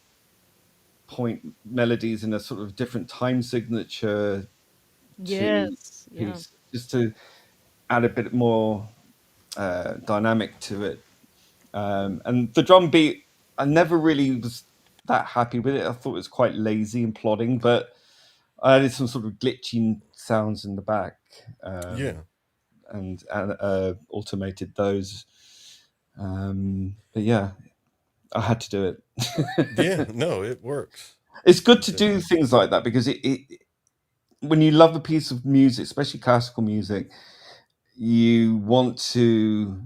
point melodies in a sort of different time signature to Yes. Yeah. piece, just to add a bit more dynamic to it. And the drum beat, I never really was that happy with it. I thought it was quite lazy and plodding, but I added some sort of glitching sounds in the back, Yeah. and automated those. But yeah, I had to do it. Yeah. No, it works. It's good to do things like that because it when you love a piece of music, especially classical music, you want to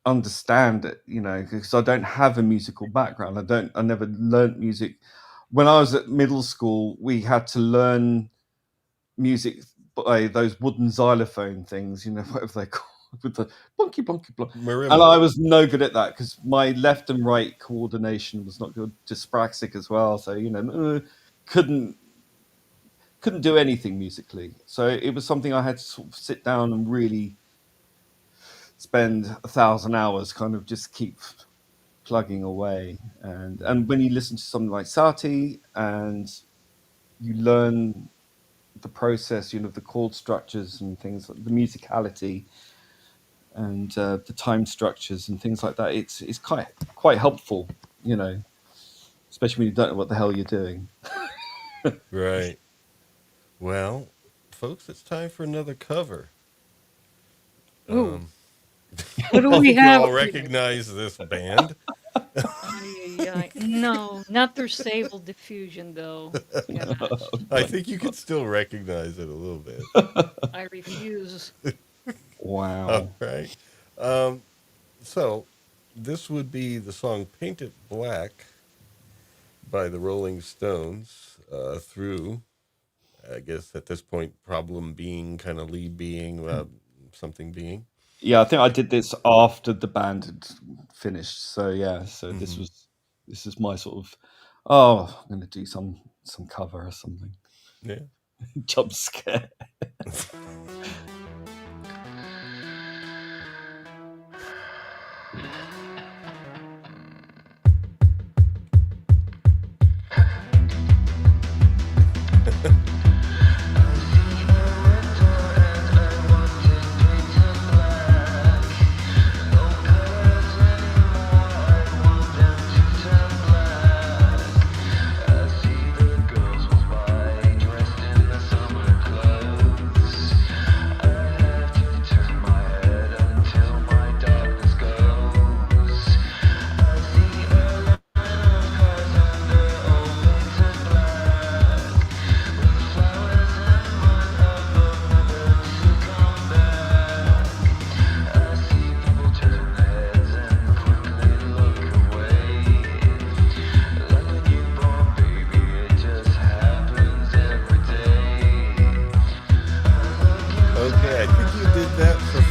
understand it, because I don't have a musical background. I never learnt music. When I was at middle school, we had to learn music by those wooden xylophone things, whatever they're called, with the bonky bonky blonk. And I was no good at that because my left and right coordination was not good, dyspraxic as well. So, couldn't do anything musically. So it was something I had to sort of sit down and really spend 1,000 hours kind of just keep plugging away. And when you listen to something like Satie and you learn the process, the chord structures and things, like the musicality and the time structures and things like that, it's quite helpful, especially when you don't know what the hell you're doing. Right. Well, folks, it's time for another cover. Ooh. What do I we think have? you all recognize this band. No, not through Sable Diffusion, though. Gosh. I think you could still recognize it a little bit. I refuse. Wow. All right. So this would be the song Paint It Black by the Rolling Stones, through, I guess at this point, Problem being, kind of lead being, something being. Yeah, I think I did this after the band had finished. So yeah, this is my sort of, I'm going to do some cover or something. Yeah. Jump scare.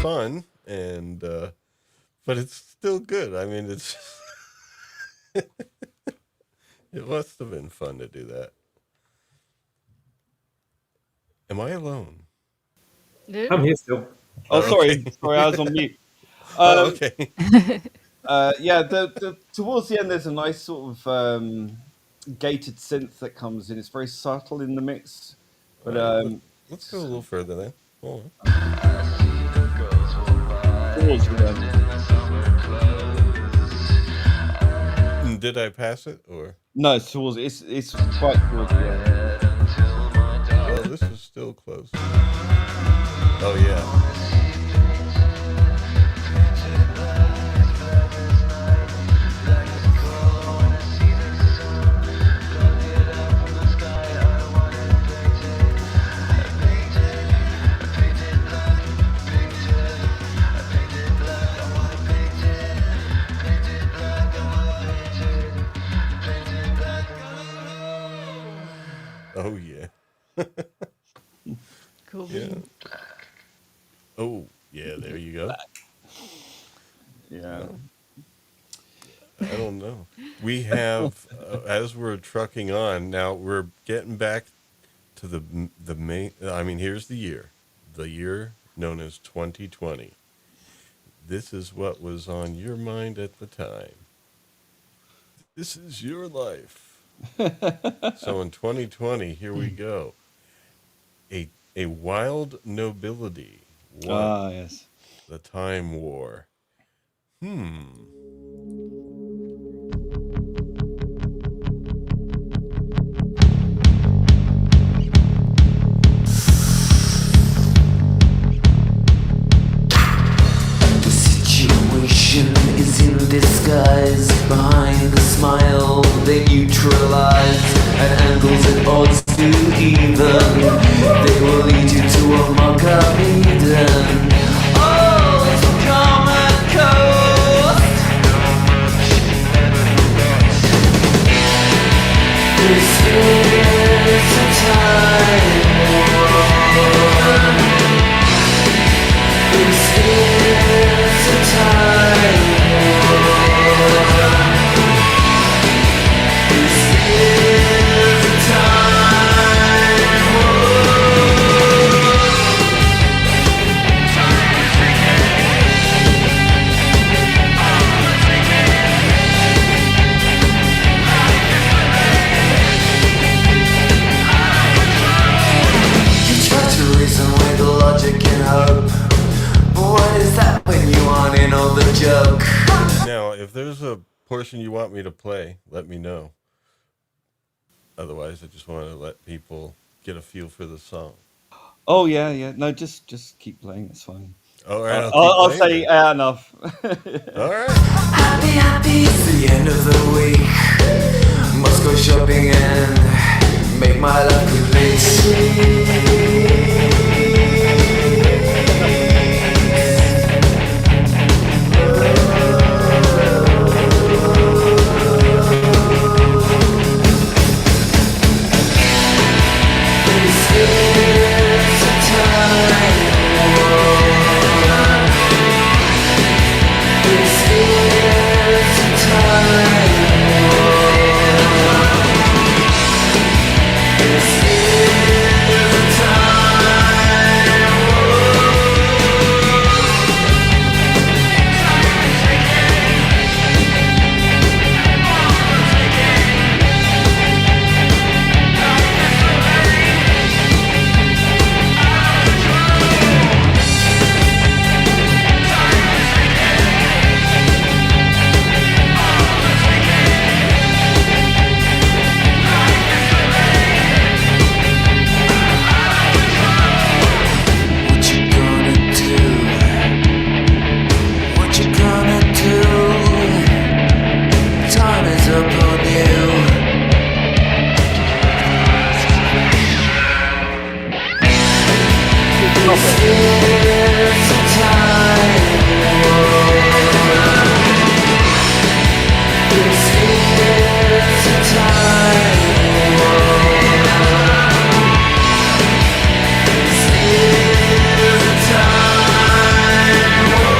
Fun and but it's still good. I mean, it's it must have been fun to do that. Am I alone? I'm here still. Oh, sorry, I was on mute. Okay. Yeah, the towards the end there's a nice sort of gated synth that comes in. It's very subtle in the mix, but let's go a little further then. Hold on. Did I pass it or no? It's quite towards the end. Oh, this is still close. Oh yeah. Cool Yeah. beans. Oh, yeah, there you go. Yeah. I don't know. We have, as we're trucking on, now we're getting back to the main, I mean, here's the year known as 2020. This is what was on your mind at the time. This is your life. So in 2020, here we go. A wild nobility won Yes. the Time War. The situation is in disguise. Behind the smile they neutralize. At angles at odds to even. They will lead you to a mock-up Eden. Oh, it will come at cost. This is a time war. This is a time war. This is a time war. You try to reason with logic and hope. But what is that when you aren't in on the joke? Now, if there's a portion you want me to play, let me know. Otherwise, I just want to let people get a feel for the song. Oh yeah, yeah. No, just keep playing. It's fine. All right, I'll, I'll keep I'll, I'll playing say then. enough. All right. Happy, happy, it's the end of the week. Must go shopping and make my life complete. This is a time war. This is a time war. This is a time What you gonna do? What you gonna do? Time is up on you. This is a time war. This is a time war. This is a time war.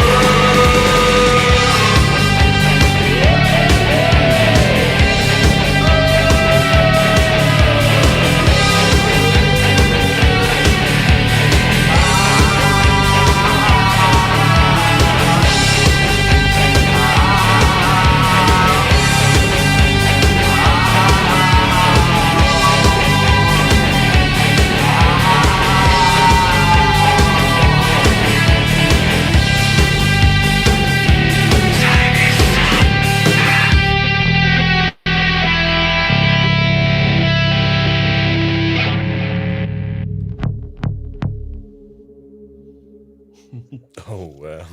Oh, wow.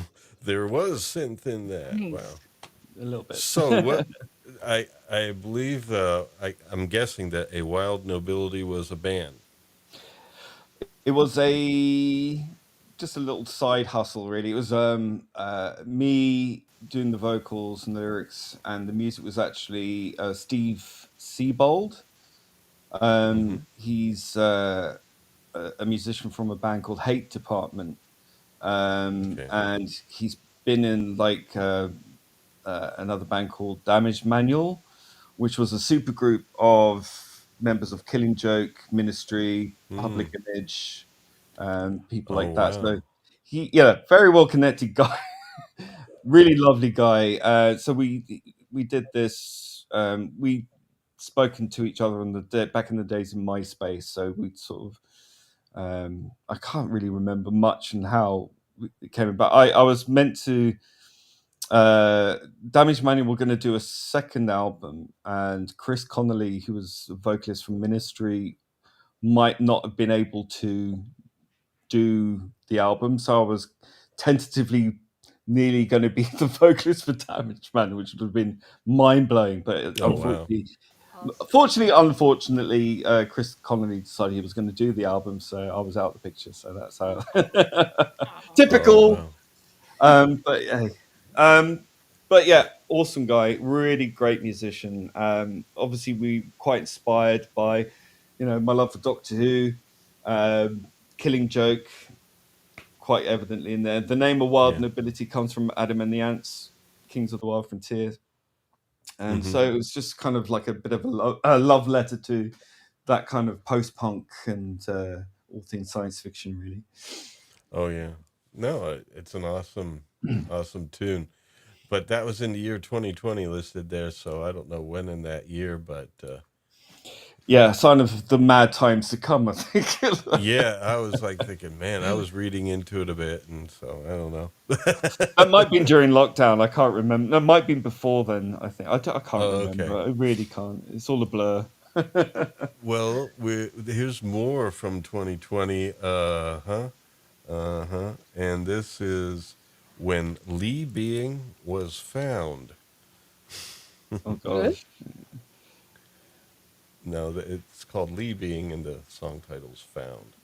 There was synth in that. Nice. Wow. A little bit. So what I believe I'm guessing that A Wild Nobility was a band. It was just a little side hustle, really. It was me doing the vocals and the lyrics, and the music was actually Steve Seabold. He's a a musician from a band called Hate Department, Okay. and he's been in like another band called Damage Manual, which was a supergroup of members of Killing Joke, Ministry, Public Image, people Oh like that. wow. So very well connected guy, really lovely guy. So we did this. We spoken to each other back in the days in MySpace. So we sort of I can't really remember much and how it came about. I was meant to. Damage Manual were going to do a second album, and Chris Connolly, who was a vocalist from Ministry, might not have been able to do the album. So I was tentatively nearly going to be the vocalist for Damage Manual, which would have been mind blowing. But Oh wow. unfortunately, Chris Connolly decided he was going to do the album, so I was out of the picture. So that's how typical. Oh, wow. But hey, but yeah, awesome guy, really great musician. Obviously, we quite inspired by, my love for Doctor Who, Killing Joke, quite evidently in there. The name of Wild Yeah. Nobility comes from Adam and the Ants, Kings of the Wild Frontier, and so it was just kind of like a bit of a love letter to that kind of post-punk and all things science fiction, really. Oh yeah. No, it's an awesome tune. But that was in the year 2020 listed there, so I don't know when in that year, but yeah, sign of the mad times to come, I think. yeah, I was like thinking, man, I was reading into it a bit, and so I don't know. It might have been during lockdown. I can't remember. No, it might have been before then, I think. I can't remember. Okay. I really can't. It's all a blur. Well, here's more from 2020. And this is When Lee Being Was Found. Oh, gosh. No, it's called Lee Being, and the song title's Found.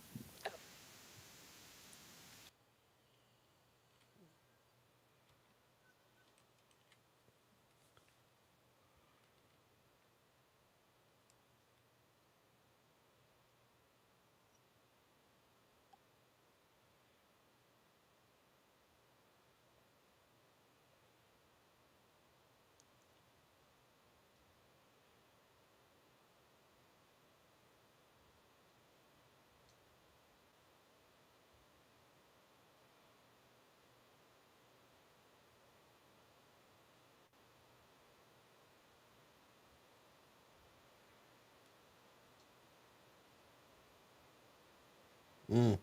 Mm.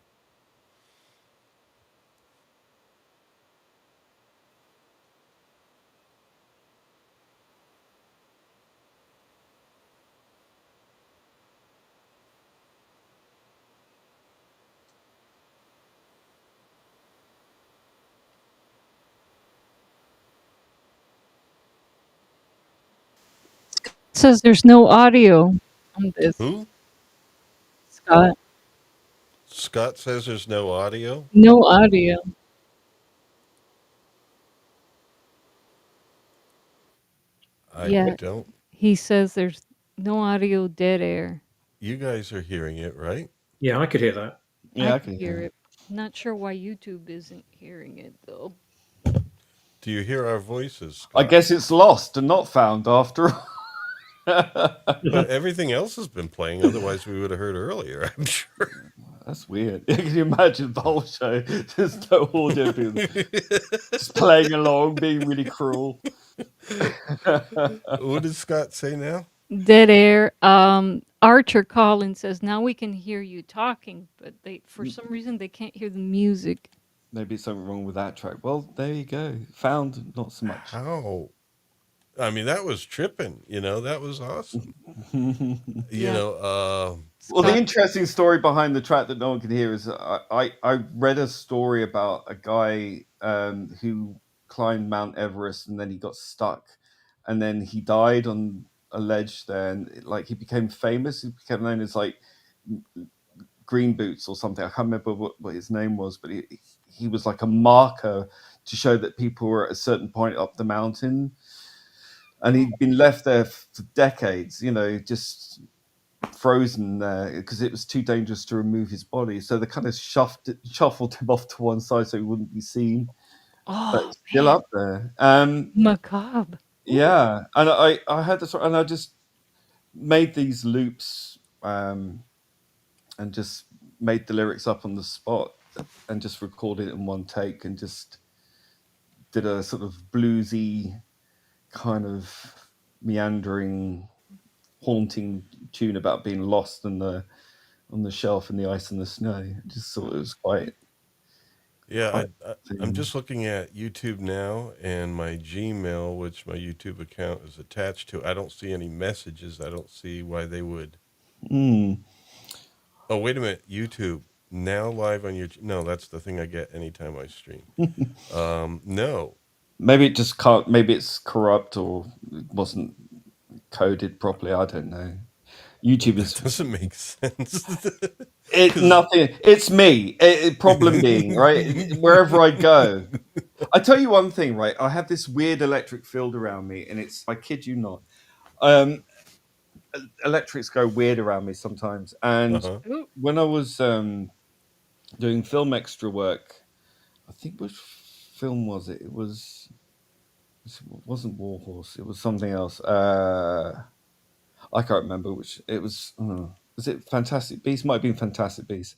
Says there's no audio on this. Who? Scott. Scott says there's no audio? No audio. I Yeah. don't. He says there's no audio, dead air. You guys are hearing it, right? Yeah, I could hear that. Yeah, I can hear it. Not sure why YouTube isn't hearing it though. Do you hear our voices, Scott? I guess it's lost and not found after all. But everything else has been playing, otherwise we would have heard earlier, I'm sure. That's weird. Can you imagine the whole show? There's no audio, just playing along, being really cruel. What did Scott say now? Dead air. Archer Collins says now we can hear you talking, but for some reason they can't hear the music. Maybe something wrong with that track. Well, there you go. Found, not so much. How? I mean, that was tripping. That was awesome. Well, the interesting story behind the track that no one can hear is I read a story about a guy who climbed Mount Everest and then he got stuck, and then he died on a ledge there, and he became famous. He became known as Green Boots or something. I can't remember what his name was, but he was like a marker to show that people were at a certain point up the mountain. And he'd been left there for decades, just frozen there because it was too dangerous to remove his body. So they kind of shuffled him off to one side so he wouldn't be seen. But Oh, it's still man. up there. Macabre. Yeah, and I had this, and I just made these loops and just made the lyrics up on the spot and just recorded it in one take and just did a sort of bluesy kind of meandering, haunting tune about being lost on the shelf in the ice and the snow. I just thought it was quite. Yeah, I'm just looking at YouTube now, and my Gmail, which my YouTube account is attached to, I don't see any messages. I don't see why they would. Oh, wait a minute. YouTube, now live on your... No, that's the thing I get anytime I stream. No. Maybe it just can't. Maybe it's corrupt or it wasn't coded properly. I don't know. YouTube is That doesn't make sense. nothing. It's me. Problem being, right? Wherever I go, I tell you one thing, right? I have this weird electric field around me, and it's, I kid you not, electrics go weird around me sometimes. And when I was doing film extra work, I think which film was it? It wasn't Warhorse. It was something else. I can't remember which it was. Was it Fantastic Beasts? Might have been Fantastic Beasts.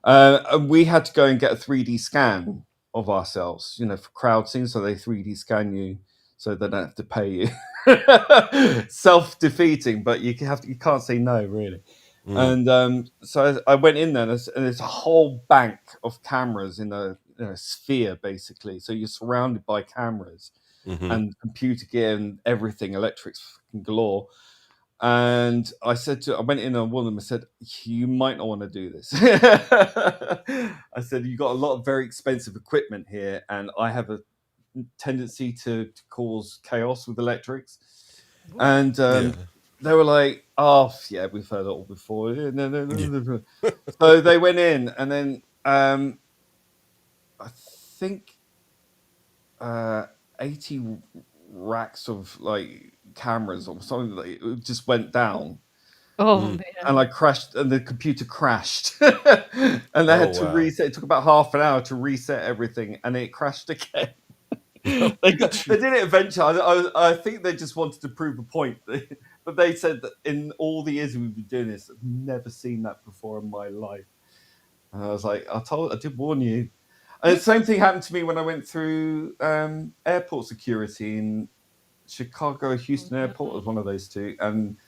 And we had to go and get a 3D scan of ourselves, for crowd scenes. So they 3D scan you, so they don't have to pay you. Self-defeating, but you can't say no, really. And so I went in there, and there's a whole bank of cameras in a sphere, basically. So you're surrounded by cameras and computer gear and everything, electrics galore. And I went in on one of them and said, you might not want to do this. I said, you got a lot of very expensive equipment here, and I have a tendency to cause chaos with electrics. And they were like, oh, yeah, we've heard it all before. No. So they went in, and then I think 80 racks of cameras or something it just went down. Man. And I crashed, and the computer crashed. And they had to reset. It took about half an hour to reset everything, and it crashed again. They did it eventually. I think they just wanted to prove a point. But they said that in all the years we've been doing this, I've never seen that before in my life. And I was like, I did warn you. And the same thing happened to me when I went through airport security in Chicago, Houston Airport was one of those two. And,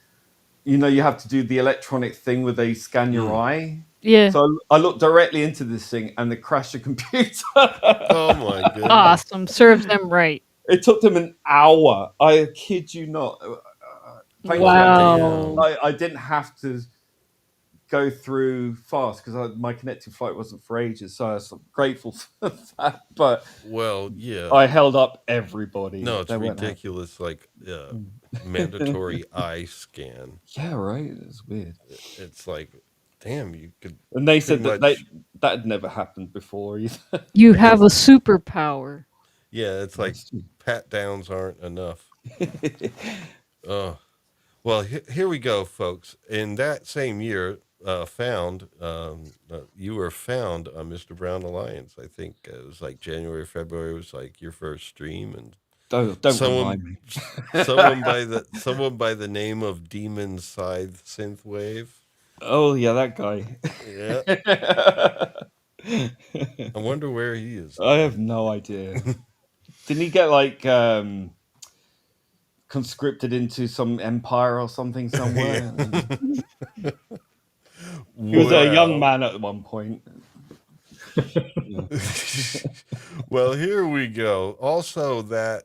you have to do the electronic thing where they scan your eye. Yeah. So I looked directly into this thing, and they crashed the computer. Oh, my goodness. Awesome. Serves them right. It took them an hour. I kid you not. Wow. I didn't have to go through fast because my connecting flight wasn't for ages, so I was grateful for that. But I held up everybody. No, it's ridiculous. Mandatory eye scan. Yeah, right. It's weird. It's like, damn, you could. And they said that had never happened before either. You have a superpower. Yeah, it's like pat downs aren't enough. Well, here we go, folks. In that same year, you were found on Mr. Brown Alliance. I think it was like January, February was like your first stream, and don't remind me. someone by the name of Demon Scythe Synthwave. Oh yeah, that guy. Yeah. I wonder where he is. I have no idea. Didn't he get conscripted into some empire or something somewhere? He was a young man at one point. Well, here we go. Also, that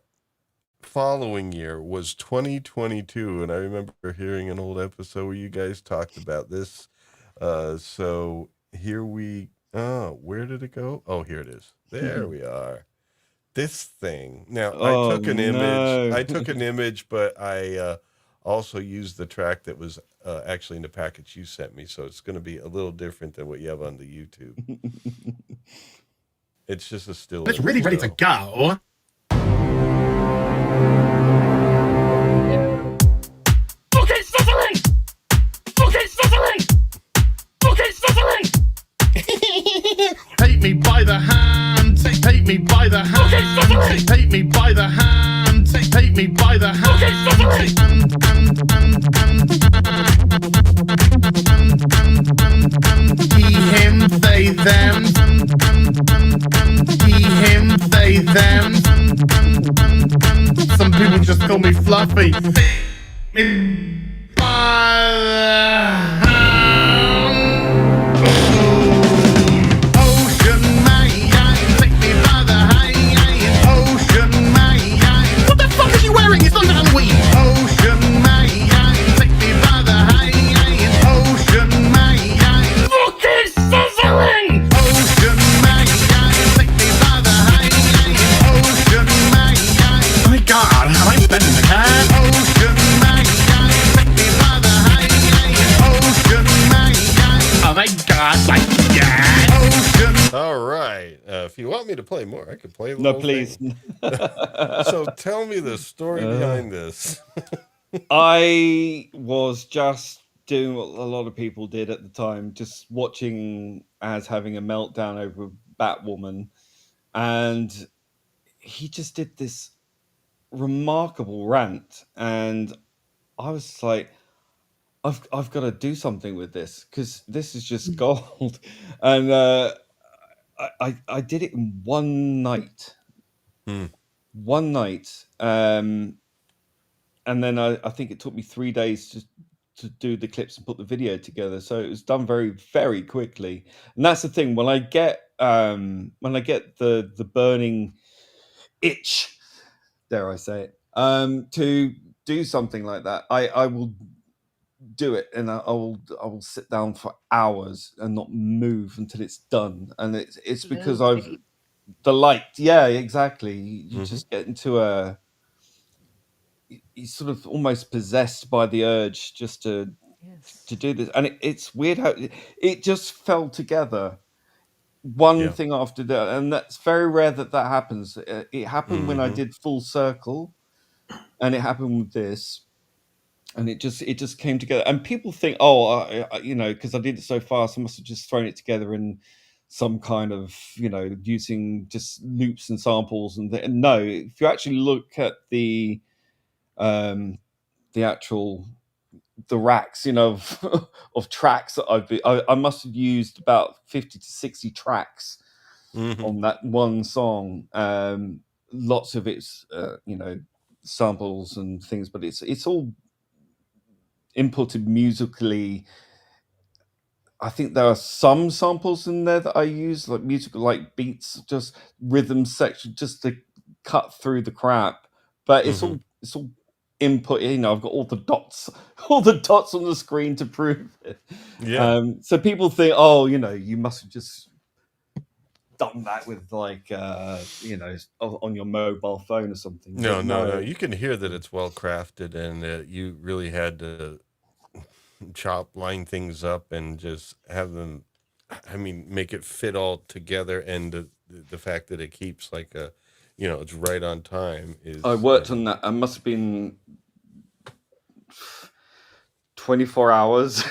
following year was 2022, and I remember hearing an old episode where you guys talked about this. So here where did it go? Oh, here it is. There we are. This thing. Now, I took an image, but I also used the track that was actually in the package you sent me, so it's going to be a little different than what you have on the YouTube. It's just a still. It's really ready to go. Okay, Cicely! Okay, Cicely! me by the hand, take me by the hand, take me by the hand, take me by the hand, he, him, they, them, he, him, they, them. Some people just call me Fluffy. Me by the hand. Ocean man, take me by the hand. Ocean man, what the fuck are you wearing? It's not Halloween. Ocean man, take me by the hand. Ocean man, fucking sizzling. Ocean man, take me by the hand. Ocean man, my God, have I been in the can? Ocean man, take me by the hand. Ocean man, oh my God, my God. Ocean. All right. If you want me to play more, I could play the No, whole please. thing. So tell me the story behind this. I was just doing what a lot of people did at the time, just watching Az having a meltdown over Batwoman, and he just did this remarkable rant, and I was like, I've got to do something with this because this is just gold. And I did it in one night. Hmm. One night. And then I think it took me 3 days to do the clips and put the video together. So it was done very, very quickly. And that's the thing. When I get the burning itch, dare I say it, to do something like that, I will do it, and I will sit down for hours and not move until it's done. And it's because I've the light, yeah, exactly. You just get into you're sort of almost possessed by the urge just to do this, and it's weird how it just fell together, one thing after the other, and that's very rare that happens. It happened when I did Full Circle, and it happened with this. And it just came together, and people think, because I did it so fast, I must have just thrown it together in some kind of, using just loops and samples. And no, if you actually look at the actual racks, of tracks that I must have used about 50 to 60 tracks on that one song. Lots of it's samples and things, but it's all inputted musically. I think there are some samples in there that I use, like musical, like beats, just rhythm section, just to cut through the crap. But it's all input. I've got all the dots on the screen to prove it. Yeah. So people think, you must have just done that with like on your mobile phone or something. No. You can hear that it's well crafted, and that you really had to line things up and just have them, make it fit all together. And the fact that it keeps like it's right on time is. I worked on that. I must have been 24 hours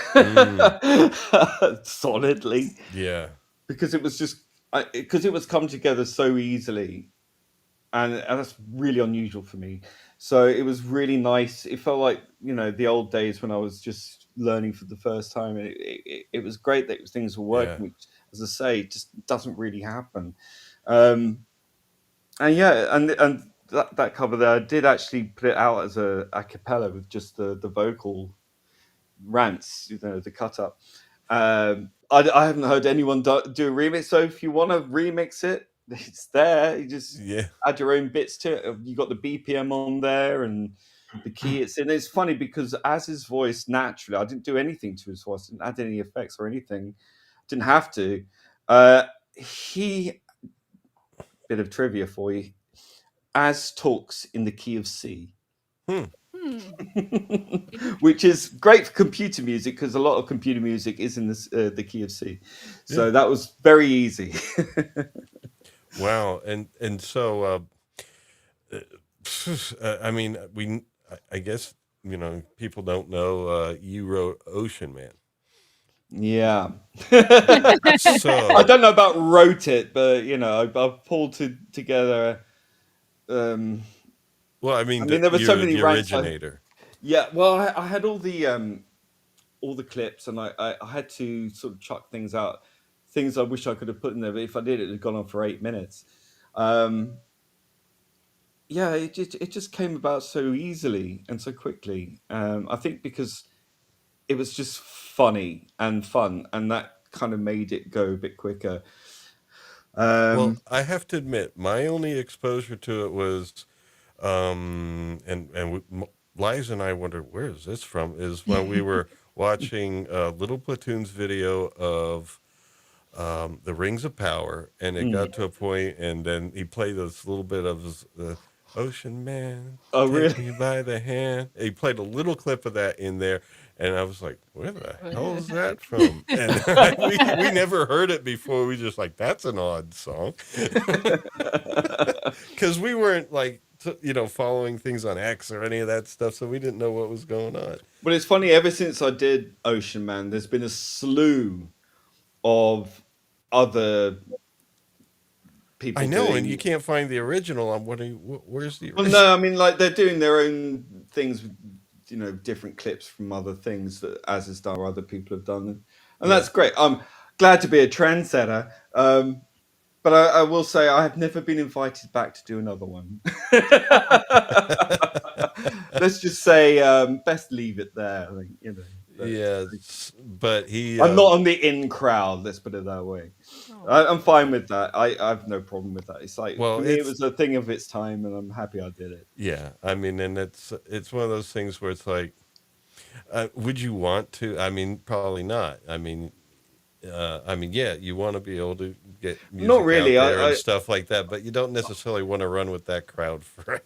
solidly. Yeah. Because it was just because it was come together so easily, and that's really unusual for me. So it was really nice. It felt like the old days when I was just learning for the first time. It was great that things were working, which, as I say, just doesn't really happen. And that cover there, I did actually put it out as a cappella with just the vocal rants, the cut up. I haven't heard anyone do a remix, so if you want to remix it, it's there. You just add your own bits to it. You got the BPM on there and the key it's in. It's funny because as his voice, naturally, I didn't do anything to his voice, didn't add any effects or anything, didn't have to. Bit of trivia for you, Az talks in the key of C. Which is great for computer music, because a lot of computer music is in the key of C. So that was very easy. Wow. And so I guess people don't know you wrote Ocean Man. Yeah. I So, don't know about wrote it, but I've pulled together. Um, well, I mean, there were so you're many the rants. originator. Yeah, well, I had all the clips, and I had to sort of chuck things out, things I wish I could have put in there. But if I did, it had gone on for 8 minutes. Yeah, it just came about so easily and so quickly. I think because it was just funny and fun, and that kind of made it go a bit quicker. Well, I have to admit, my only exposure to it was, Liza and I wondered, where is this from? Is when we were watching Little Platoon's video of the Rings of Power, and it got to a point, and then he played this little bit of the Ocean Man, Oh, take really? me by the hand. He played a little clip of that in there, and I was like, where the hell is that from? And we never heard it before. We just like, that's an odd song. Because we weren't like, following things on X or any of that stuff, so we didn't know what was going on. But it's funny, ever since I did Ocean Man, there's been a slew of other people I know, doing. and you can't find the original. I'm wondering, where's the original? Well, no, like they're doing their own things with, different clips from other things that As has done or other people have done, and that's great. I'm glad to be a trendsetter. But I will say I have never been invited back to do another one. Let's just say best leave it there. I think, Yes, but I'm not on the in crowd. Let's put it that way. I'm fine with that. I have no problem with that. It's like, well, for me, it was a thing of its time, and I'm happy I did it. Yeah, I mean, and it's one of those things where it's like, would you want to? I mean, probably not. I mean, yeah, you want to be able to get music Not really. out there and stuff like that, but you don't necessarily want to run with that crowd forever.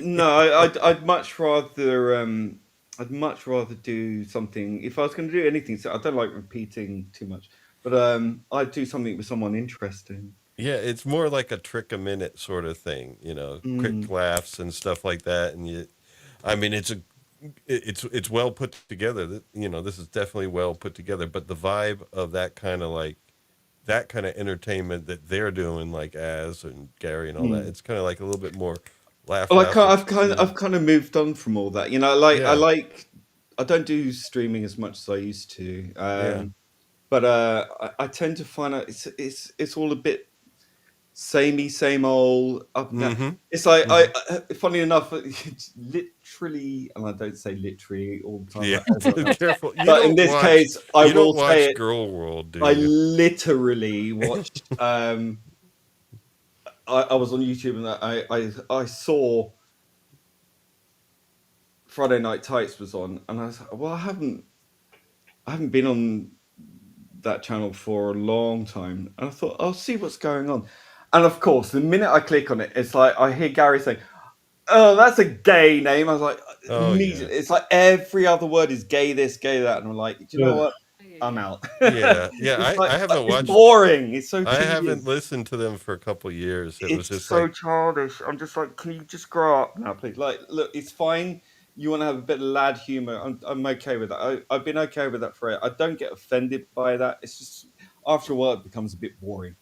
No, I'd much rather do something. If I was going to do anything, so I don't like repeating too much, but I'd do something with someone interesting. Yeah, it's more like a trick a minute sort of thing, quick laughs and stuff like that. And I mean, it's well put together. This is definitely well put together. But the vibe of that kind of entertainment that they're doing, like Az and Gary and all that, it's kind of like a little bit more laugh. Well, I've kind of moved on from all that. I don't do streaming as much as I used to. But I tend to find out it's all a bit samey, same old. It's like funny enough, it's literally, and I don't say literally all the time. Yeah, careful. But in this case, I will say it. Girl World, do I you? literally watched. I was on YouTube and I saw Friday Night Tights was on, and I was like, well, I haven't been on that channel for a long time, and I thought I'll see what's going on. And of course, the minute I click on it, it's like I hear Gary saying, "Oh, that's a gay name." I was like, immediately, it's like every other word is gay this, gay that, and I'm like, do you know what? I'm out. Yeah. I haven't watched. It's boring. It's so. I haven't listened to them for a couple of years. It was just so childish. I'm just like, can you just grow up now, please? Like, look, it's fine. You want to have a bit of lad humor. I'm okay with that. I've been okay with that forever. I don't get offended by that. It's just after a while it becomes a bit boring.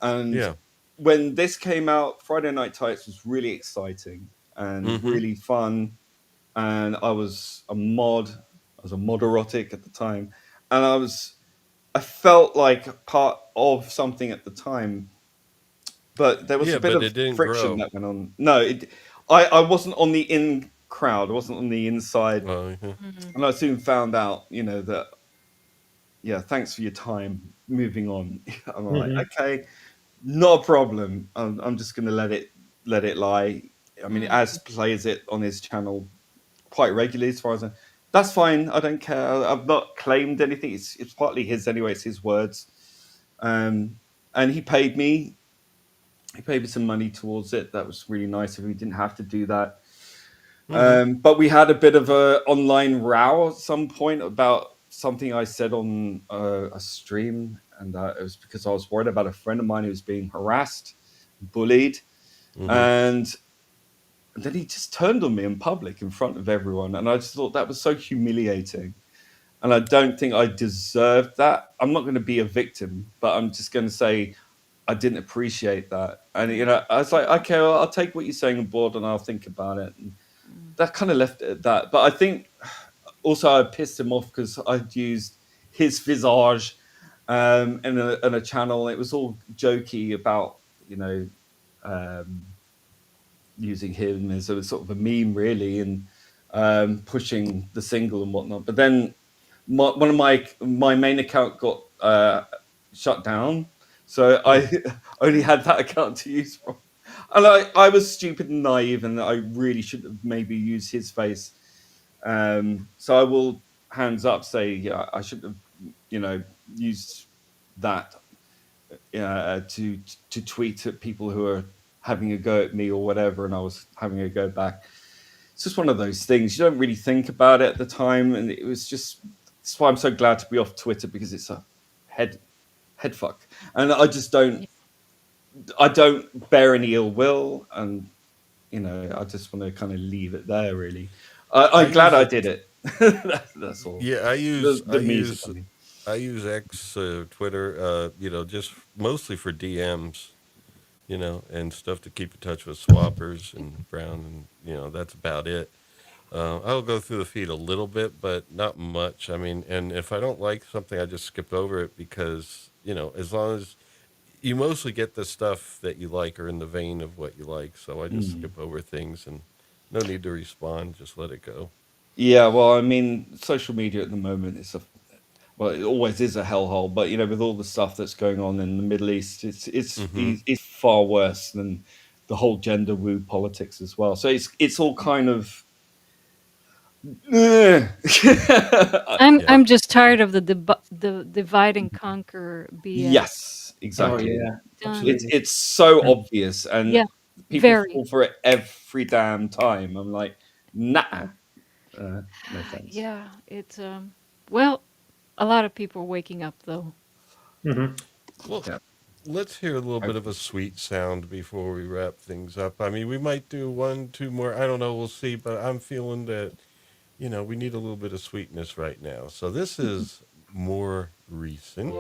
And when this came out, Friday Night Tights was really exciting and really fun. And I was a mod. I was a moderotic at the time, and I felt like part of something at the time. But there was a bit of friction that went on. No, I wasn't on the in crowd. I wasn't on the inside. And I soon found out, that, thanks for your time. Moving on. I'm like, okay, not a problem. I'm just going to let it lie. I mean, Az plays it on his channel quite regularly, as far as that's fine. I don't care. I've not claimed anything. It's partly his anyway. It's his words. And he paid me. He paid me some money towards it. That was really nice of him. He didn't have to do that. But we had a bit of a online row at some point about something I said on a stream, and it was because I was worried about a friend of mine who was being harassed, bullied, and then he just turned on me in public in front of everyone, and I just thought that was so humiliating. and I don't think I deserved that. I'm not going to be a victim, but I'm just going to say I didn't appreciate that. And I was like, okay, well, I'll take what you're saying on board, and I'll think about it. And that kind of left it at that. But I think also I pissed him off because I'd used his visage in a channel. It was all jokey about um, using him as a sort of a meme, really, and pushing the single and whatnot. But then one of my main account got shut down, so I only had that account to use from. And I was stupid and naive, and I really should have maybe used his face. So I will hands up say, yeah, I should have, used that to tweet at people who are having a go at me or whatever, and I was having a go back. It's just one of those things you don't really think about it at the time, and it was just. That's why I'm so glad to be off Twitter, because it's a head fuck, and I just don't. I don't bear any ill will, and I just want to kind of leave it there. Really, I'm glad I did it. That's all. Yeah, The music. I mean. I use X, Twitter, just mostly for DMs, and stuff to keep in touch with swappers and Brown, and that's about it. I'll go through the feed a little bit, but not much. I mean, and if I don't like something, I just skip over it because, as long as you mostly get the stuff that you like or in the vein of what you like. So I just skip over things, and no need to respond. Just let it go. Yeah, well, I mean, social media at the moment is it always is a hellhole. But with all the stuff that's going on in the Middle East, it's far worse than the whole gender woo politics as well. So it's all kind of. I'm just tired of the divide and conquer BS. Yes, exactly. Oh, yeah. It's so obvious, and people fall for it every damn time. I'm like, nah. No thanks. Yeah, it's well, a lot of people are waking up though. Well, let's hear a little bit of a sweet sound before we wrap things up. I mean, we might do 1, 2 more. I don't know. We'll see. But I'm feeling that, we need a little bit of sweetness right now. So this is more recent.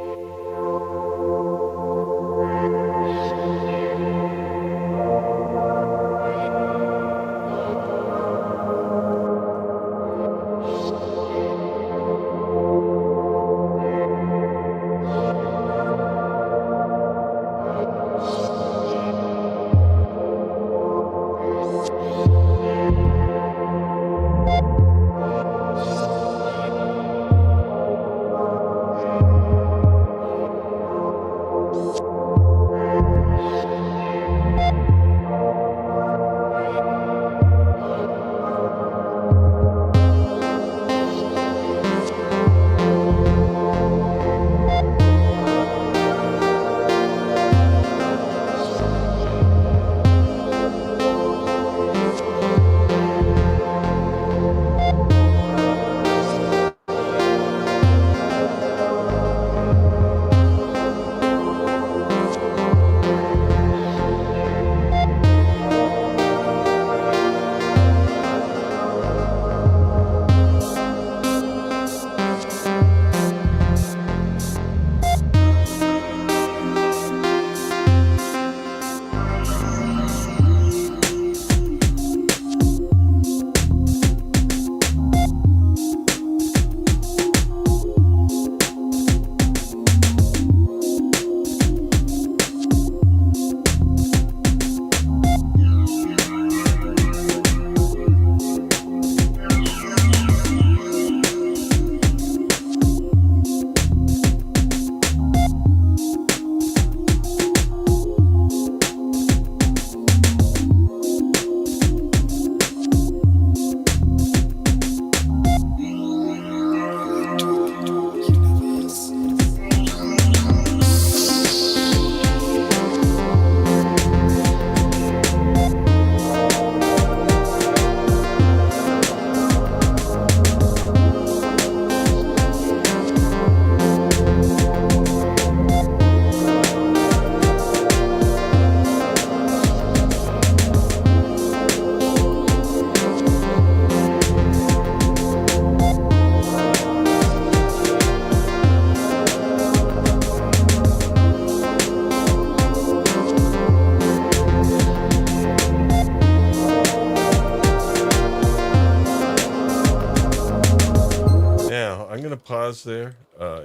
pause there.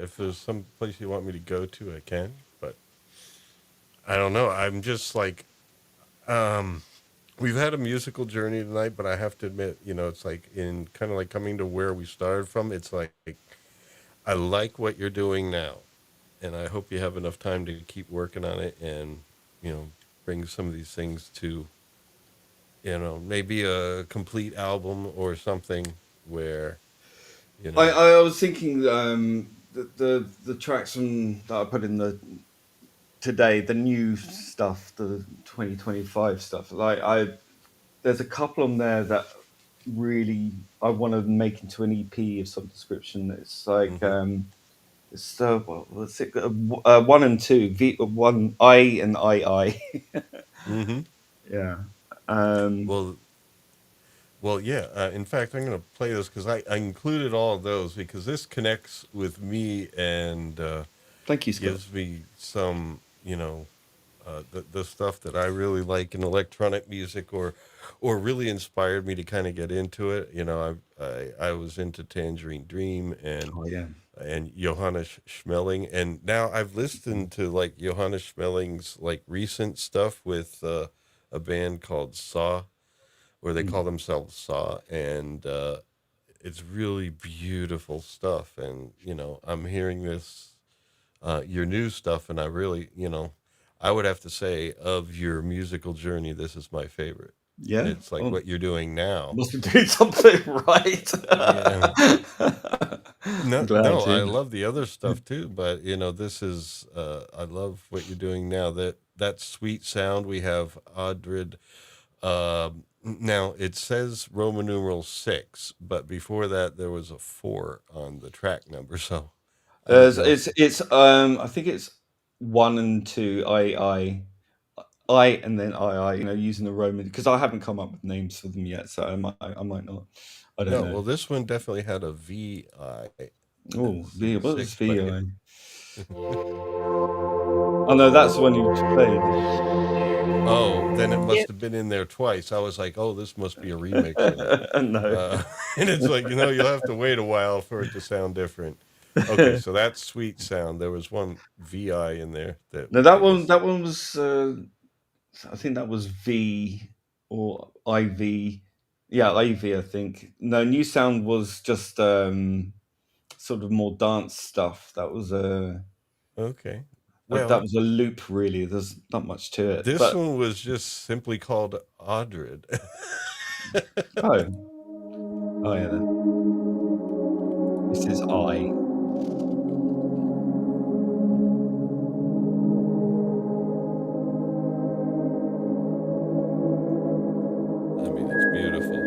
If there's some place you want me to go to, I can. But I don't know. I'm just like, we've had a musical journey tonight, but I have to admit, it's like in kind of like coming to where we started from. It's like, I like what you're doing now, and I hope you have enough time to keep working on it and, bring some of these things to, maybe a complete album or something where, I was thinking the tracks that I put in today, the new stuff, the 2025 stuff. There's a couple on there that really I want to make into an EP of some description. It's like it's what's it? 1 and 2, one I and I. mm-hmm. Yeah. Well, yeah. In fact, I'm going to play this because I included all of those because this connects with me and Thank you, Scott. gives me some, the stuff that I really like in electronic music, or really inspired me to kind of get into it. I was into Tangerine Dream and Johannes Schmeling, and now I've listened to like Johannes Schmeling's like recent stuff with a band called Saw, where they call themselves Saw, and it's really beautiful stuff. And I'm hearing this your new stuff, and I really, I would have to say of your musical journey, this is my favorite. Yeah, and it's like what you're doing now. Must be doing something right. Yeah. No, I love the other stuff too, but this is I love what you're doing now. That sweet sound. We have Audred. Now it says Roman numeral 6, but before that there was a 4 on the track number. So it's I think it's 1 and 2 I and then I using the Roman, because I haven't come up with names for them yet, so I might not. I don't know. Well, this one definitely had a VI. Oh, V. What is VI? Oh no, that's the one you played. Oh, then it must have been in there twice. I was like, oh, this must be a remix. No. And it's like, you'll have to wait a while for it to sound different. Okay, so that's sweet sound. There was one VI in there. No, that one was I think that was V or IV. Yeah, IV, I think. No, New Sound was just sort of more dance stuff. That was okay. Well, that was a loop, really. There's not much to it. This one was just simply called Audred. Oh yeah. Then. This is I. I mean, it's beautiful.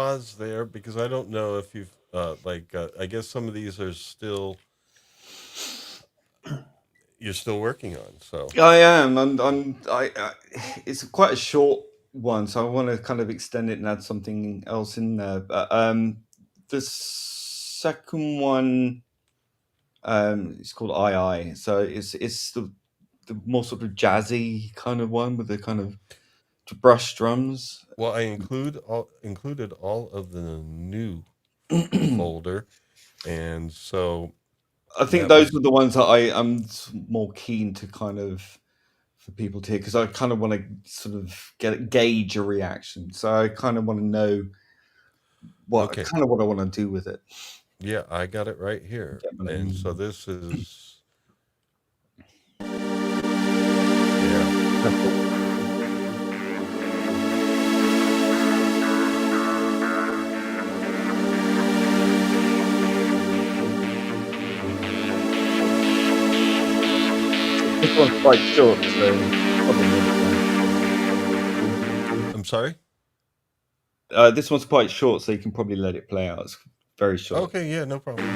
pause there because I don't know if you've I guess some of these are still you're still working on. So I am. It's quite a short one, so I want to kind of extend it and add something else in there. But the second one, it's called II. So it's the more sort of jazzy kind of one with the kind of brush drums. well, I included all of the new folder, and so I think that those was are the ones that I'm more keen to kind of for people to hear because I kind of want to sort of gauge a reaction. So I kind of want to know what okay. I want to do with it. Yeah, I got it right here, Get my and so name. this is yeah. This one's quite short, so I'm sorry. this one's quite short, so you can probably let it play out. It's very short. Okay, yeah, no problem.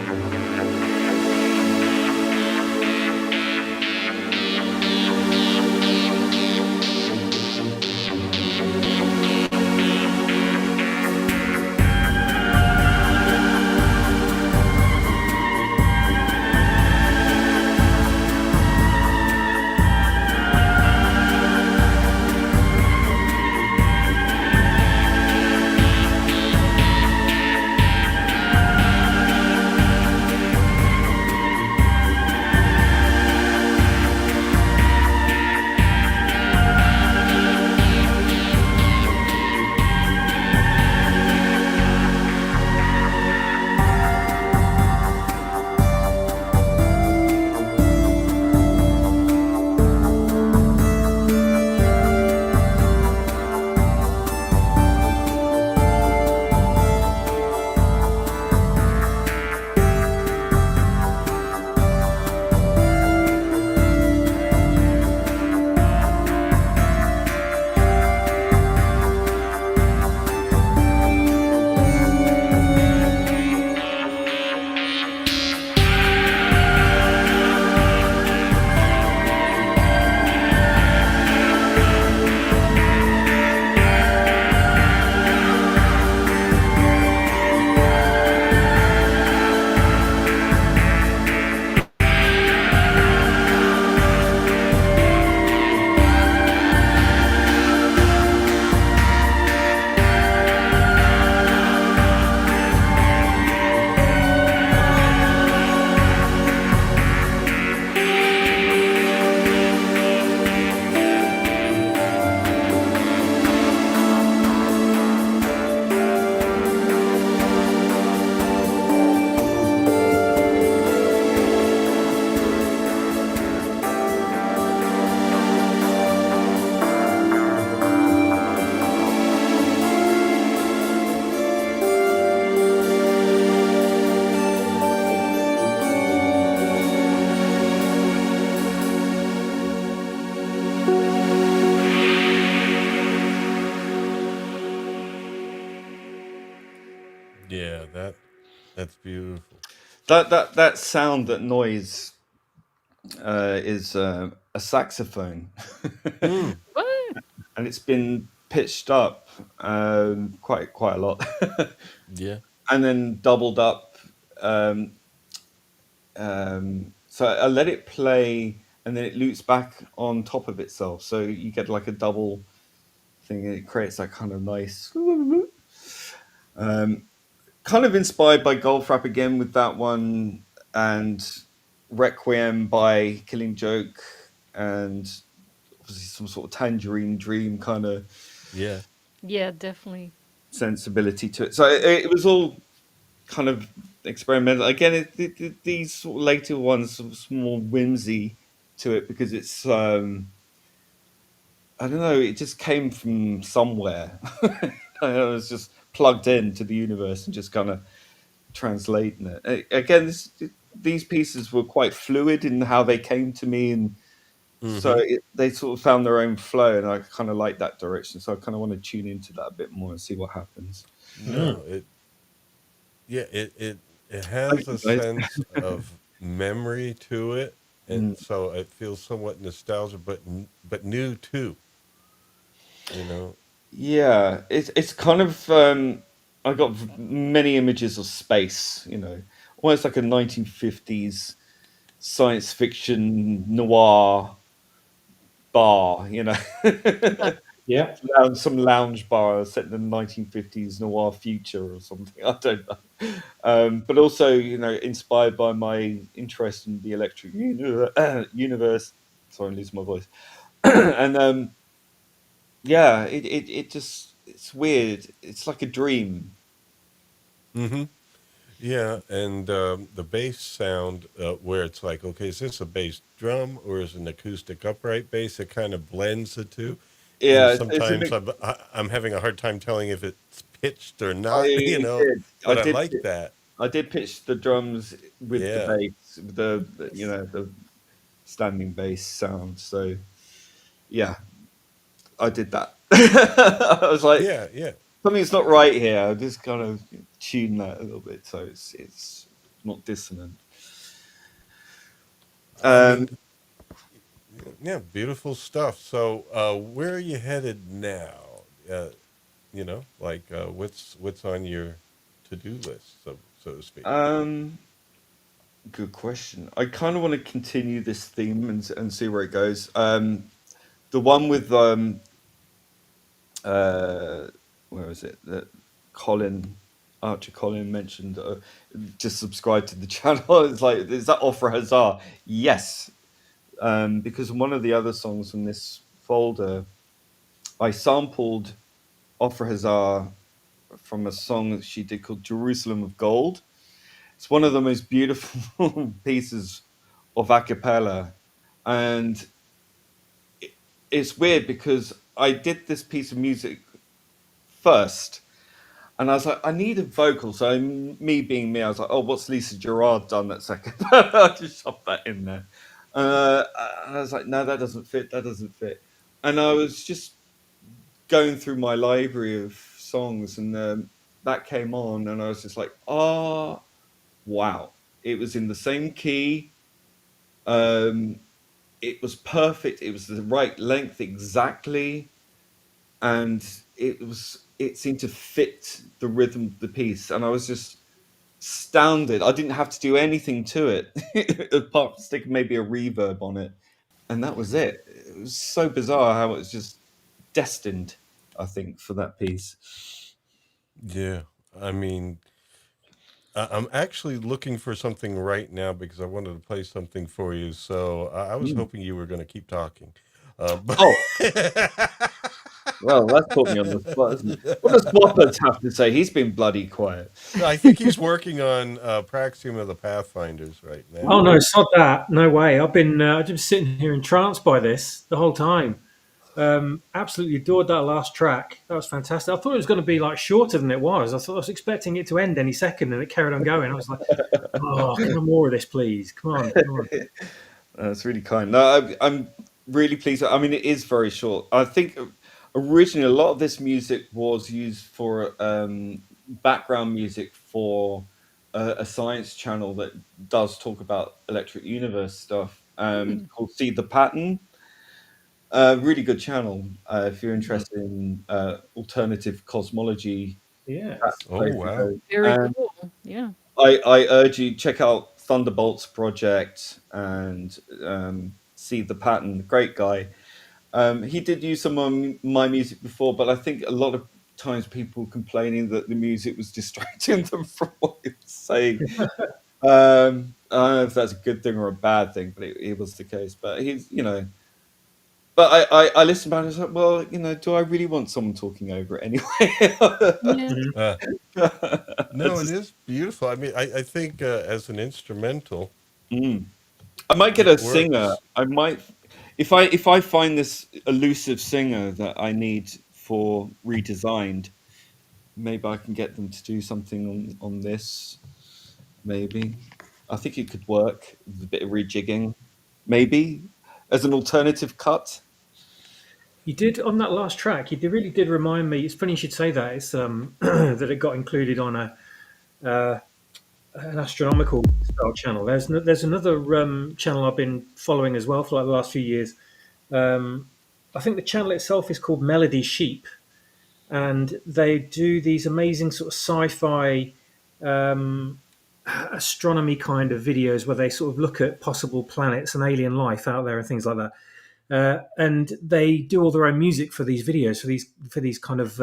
Yeah, that's beautiful. That sound, that noise, is a saxophone, Mm, What? and it's been pitched up quite a lot, yeah. and then doubled up. So I let it play, and then it loops back on top of itself. So you get like a double thing, and it creates that kind of nice. Kind of inspired by Goldfrapp again with that one, and Requiem by Killing Joke, and obviously some sort of Tangerine Dream kind of Yeah. Yeah, definitely. sensibility to it. So it was all kind of experimental. Again, these sort of later ones have some more whimsy to it because it's I don't know, it just came from somewhere. I was just plugged into the universe and just kind of translating it. Again, these pieces were quite fluid in how they came to me, and So Mm-hmm. they sort of found their own flow, and I kind of like that direction. So I kind of want to tune into that a bit more and see what happens. Mm. No, yeah, it Thank has you, a guys. sense of memory to it, and Mm. so it feels somewhat nostalgic, but new too. You know. Yeah, it's kind of I got many images of space, almost like a 1950s science fiction noir bar, Yeah. some lounge bar set in the 1950s noir future or something. I don't know, but also inspired by my interest in the electric universe. Sorry, I'm losing my voice, and yeah, it just it's weird. It's like a dream. Mm-hmm. Yeah, and the bass sound, where it's like, okay, is this a bass drum or is it an acoustic upright bass? It kind of blends the two, and Yeah, it's a sometimes mix. I'm having a hard time telling if it's pitched or not, I did. I But I did. like that. I did pitch the drums with the Yeah, bass, with the standing bass sound. So yeah, I did that. I was like, yeah, yeah. something's not right here. I just kind of tune that a little bit so it's not dissonant. I Um, mean, yeah, beautiful stuff. So, where are you headed now? Uh, like what's on your to-do list, so to speak. um, Good question. I kind of want to continue this theme and see where it goes. The one with uh, where is it that Colin Archer Colin mentioned, just subscribe to the channel. It's like, is that Ofra Hazar? Yes, because one of the other songs from this folder, I sampled Ofra Hazar from a song that she did called Jerusalem of Gold. It's one of the most beautiful pieces of a cappella, and it's weird because I did this piece of music first, and I was like, I need a vocal. So me being me, I was like, oh, what's Lisa Gerard done that second? I just shoved that in there. And I was like, no, that doesn't fit. That doesn't fit. And I was just going through my library of songs, and that came on, and I was just like, oh, wow. It was in the same key. Um, it was perfect. It was the right length exactly, and it seemed to fit the rhythm of the piece, and I was just astounded. I didn't have to do anything to it apart from sticking maybe a reverb on it, and that was it. It was so bizarre how it was just destined, I think, for that piece. Yeah, I mean, I'm actually looking for something right now because I wanted to play something for you. So I was Mm. hoping you were going to keep talking. But Oh, well, that's put me on the spot, isn't it? What does Swappers have to say? He's been bloody quiet. I think he's working on Praxium of the Pathfinders right Oh now. no, sod that. No way. I've been sitting here entranced by this the whole time. Absolutely adored that last track. That was fantastic. I thought it was going to be like shorter than it was. I was expecting it to end any second, and it carried on going. I was like, "Oh, can I have more of this, please? Come on, come on." That's really kind. No, I'm really pleased. I mean, it is very short. I think originally a lot of this music was used for background music for a science channel that does talk about electric universe stuff, called See the Pattern. Really good channel if you're interested in alternative cosmology. Yeah. That's the Oh, place to wow. go. Very And cool. Yeah. I urge you check out Thunderbolt's project and see the pattern. Great guy. He did use some of my music before, but I think a lot of times people complaining that the music was distracting them from what he was saying. I don't know if that's a good thing or a bad thing, but it was the case. But but I listened back and I was like, well, do I really want someone talking over it anyway? Yeah. Mhm. Uh, It's no, it just- is beautiful. I mean, I think as an instrumental, mm. I might get it a singer. works. I might, if I find this elusive singer that I need for redesigned, maybe I can get them to do something on this. Maybe I think it could work with a bit of rejigging. Maybe as an alternative cut. He did on that last track. Really did remind me. It's funny you should say that. It's that it got included on an astronomical style channel. There's another channel I've been following as well for like the last few years. I think the channel itself is called Melody Sheep, and they do these amazing sort of sci-fi astronomy kind of videos where they sort of look at possible planets and alien life out there and things like that. And they do all their own music for these videos, for these kind of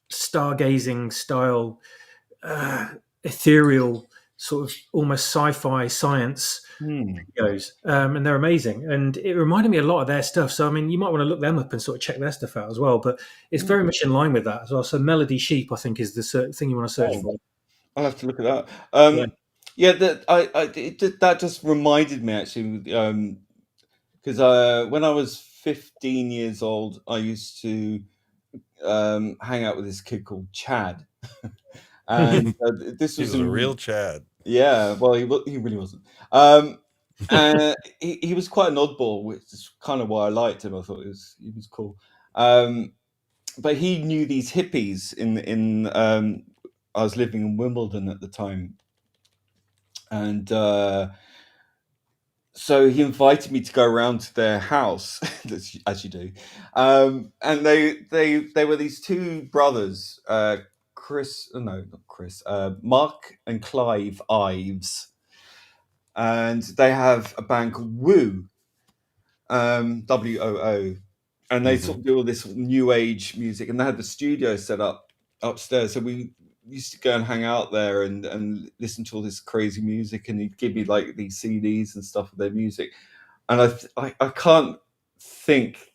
stargazing style, ethereal sort of almost sci-fi science videos, and they're amazing. And it reminded me a lot of their stuff. So I mean, you might want to look them up and sort of check their stuff out as well. But it's very much in line with that as well. So Melody Sheep, I think, is the thing you want to search for. I'll have to look at that. Yeah. Yeah, that just reminded me actually, because when I was 15 years old, I used to hang out with this kid called Chad, and this He was was a real Chad. Yeah, well, he really wasn't. And he was quite an oddball, which is kind of why I liked him. I thought he was cool. But he knew these hippies in I was living in Wimbledon at the time, and so he invited me to go around to their house, as you do. And they were these two brothers, Mark and Clive Ives, and they have a band called Woo, WOO, and they sort of do all this new age music, and they had the studio set up upstairs, so we used to go and hang out there and listen to all this crazy music, and he'd give me like these CDs and stuff of their music, and I can't think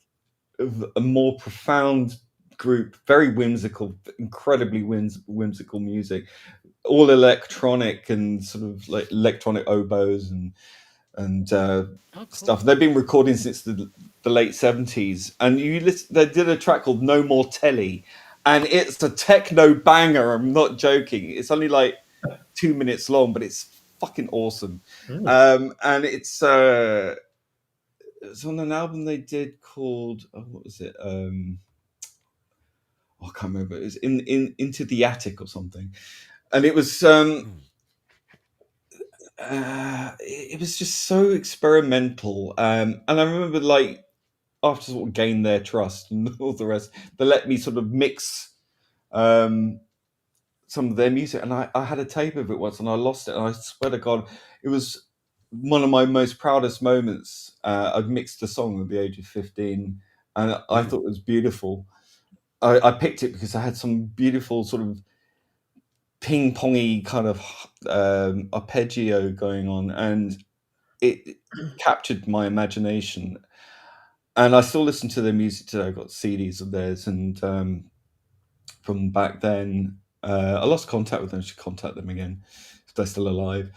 of a more profound group, very whimsical, incredibly whimsical music, all electronic and sort of like electronic oboes and stuff. They've been recording since the late 70s, and they did a track called No More Telly, and it's a techno banger. I'm not joking. It's only like 2 minutes long, but it's fucking awesome. And it's on an album they did called what was it? I can't remember. It was in Into the Attic or something, and it was it was just so experimental. And I remember, like, after sort of gained their trust and all the rest, they let me sort of mix some of their music. And I had a tape of it once and I lost it. And I swear to God, it was one of my most proudest moments. I'd mixed a song at the age of 15 and I thought it was beautiful. I picked it because I had some beautiful sort of ping-pongy kind of arpeggio going on, and it captured my imagination. And I still listen to their music today. I've got CDs of theirs, and from back then, I lost contact with them. I should contact them again if they're still alive.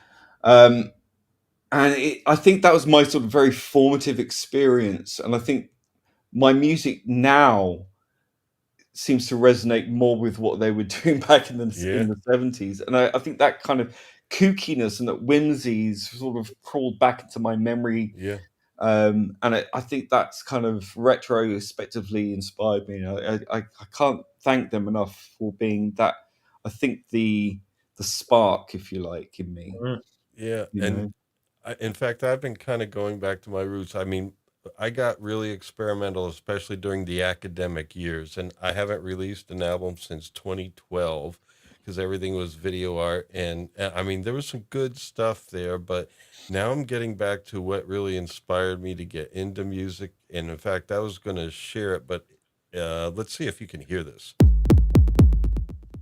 And I think that was my sort of very formative experience. And I think my music now seems to resonate more with what they were doing back in the 70s. And I think that kind of kookiness and that whimsy sort of crawled back into my memory. And I think that's kind of retrospectively inspired me. I can't thank them enough for being that. I think the spark, if you like, in me. Yeah, and in fact, I've been kind of going back to my roots. I mean, I got really experimental, especially during the academic years, and I haven't released an album since 2012 because everything was video art. And I mean, there was some good stuff there, but now I'm getting back to what really inspired me to get into music. And in fact, I was going to share it, but let's see if you can hear this.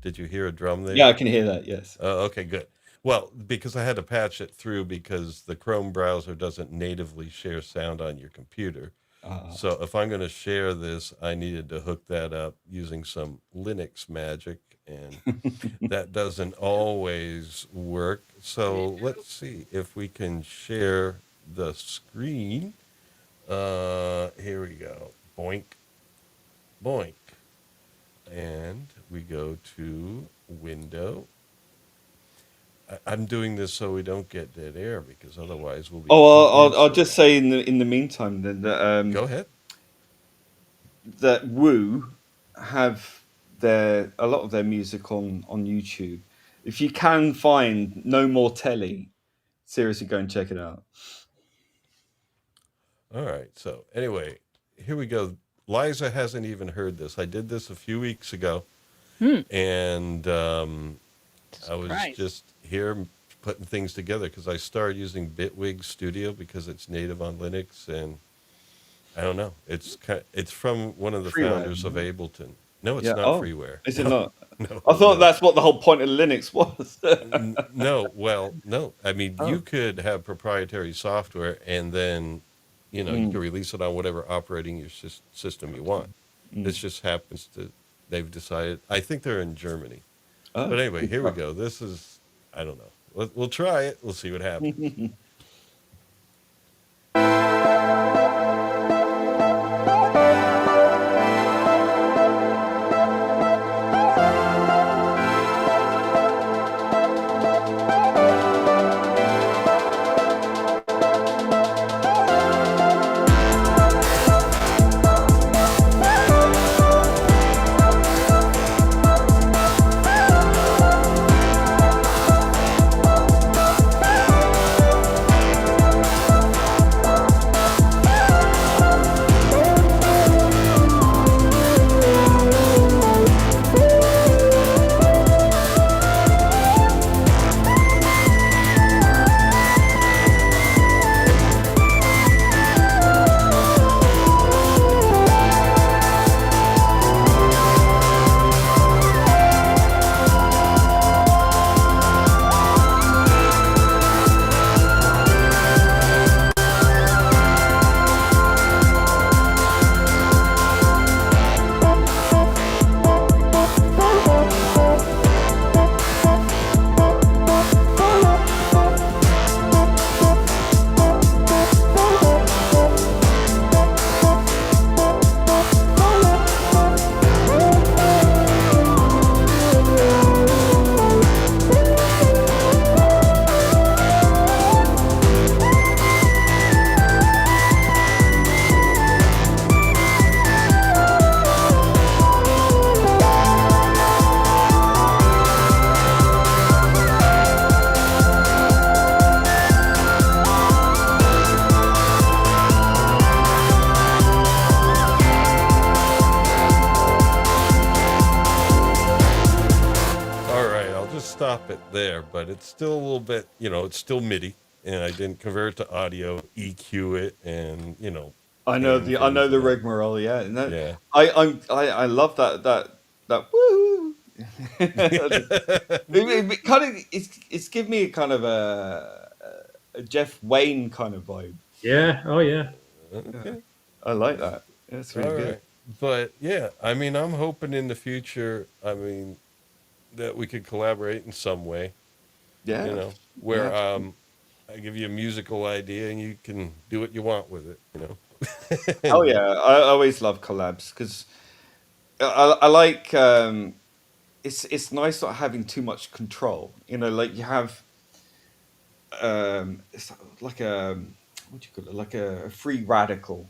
Did you hear a drum there? Yeah, I can hear that, yes. Okay, good. Well, because I had to patch it through because the Chrome browser doesn't natively share sound on your computer. So if I'm going to share this, I needed to hook that up using some Linux magic, and that doesn't always work. So let's see if we can share the screen. Here we go. Boink, boink. And we go to Window. I'm doing this so we don't get dead air because otherwise we'll be Oh, 2 minutes I'll just away. say in the meantime then that Go ahead. that Woo have a lot of their music on YouTube. If you can find No More Telly, seriously go and check it out. All right. So anyway, here we go. Liza hasn't even heard this. I did this a few weeks ago, and I was Surprise. just here putting things together because I started using Bitwig Studio because it's native on Linux, and I don't know. It's from one of the Freeware. founders of Ableton. No, it's Yeah. not Oh, freeware. is it No, not? no, I thought no. that's what the whole point of Linux was. No, well, no. I mean, Oh. you could have proprietary software, and then, you Mm. can release it on whatever operating your system you want. This just happens to, they've decided. I think they're in Germany. Oh, But anyway, good here we stuff. go. This is, I don't know. We'll try it. We'll see what happens. Stop it there, but it's still a little bit, it's still MIDI, and I didn't convert to audio, EQ it, and I know pan things the around. rigmarole. Yeah, no, Yeah. I love that woo. It kind of it's give me a kind of a Jeff Wayne kind of vibe. Yeah. Oh, yeah. Okay. I like that. That's really All good. right. But yeah, I mean, I'm hoping in the future, I mean, that we could collaborate in some way, Yeah. where Yeah. I give you a musical idea and you can do what you want with it. Oh And yeah, I always love collabs because I like it's nice not having too much control. Like you have it's like a what do you call it, like a free radical,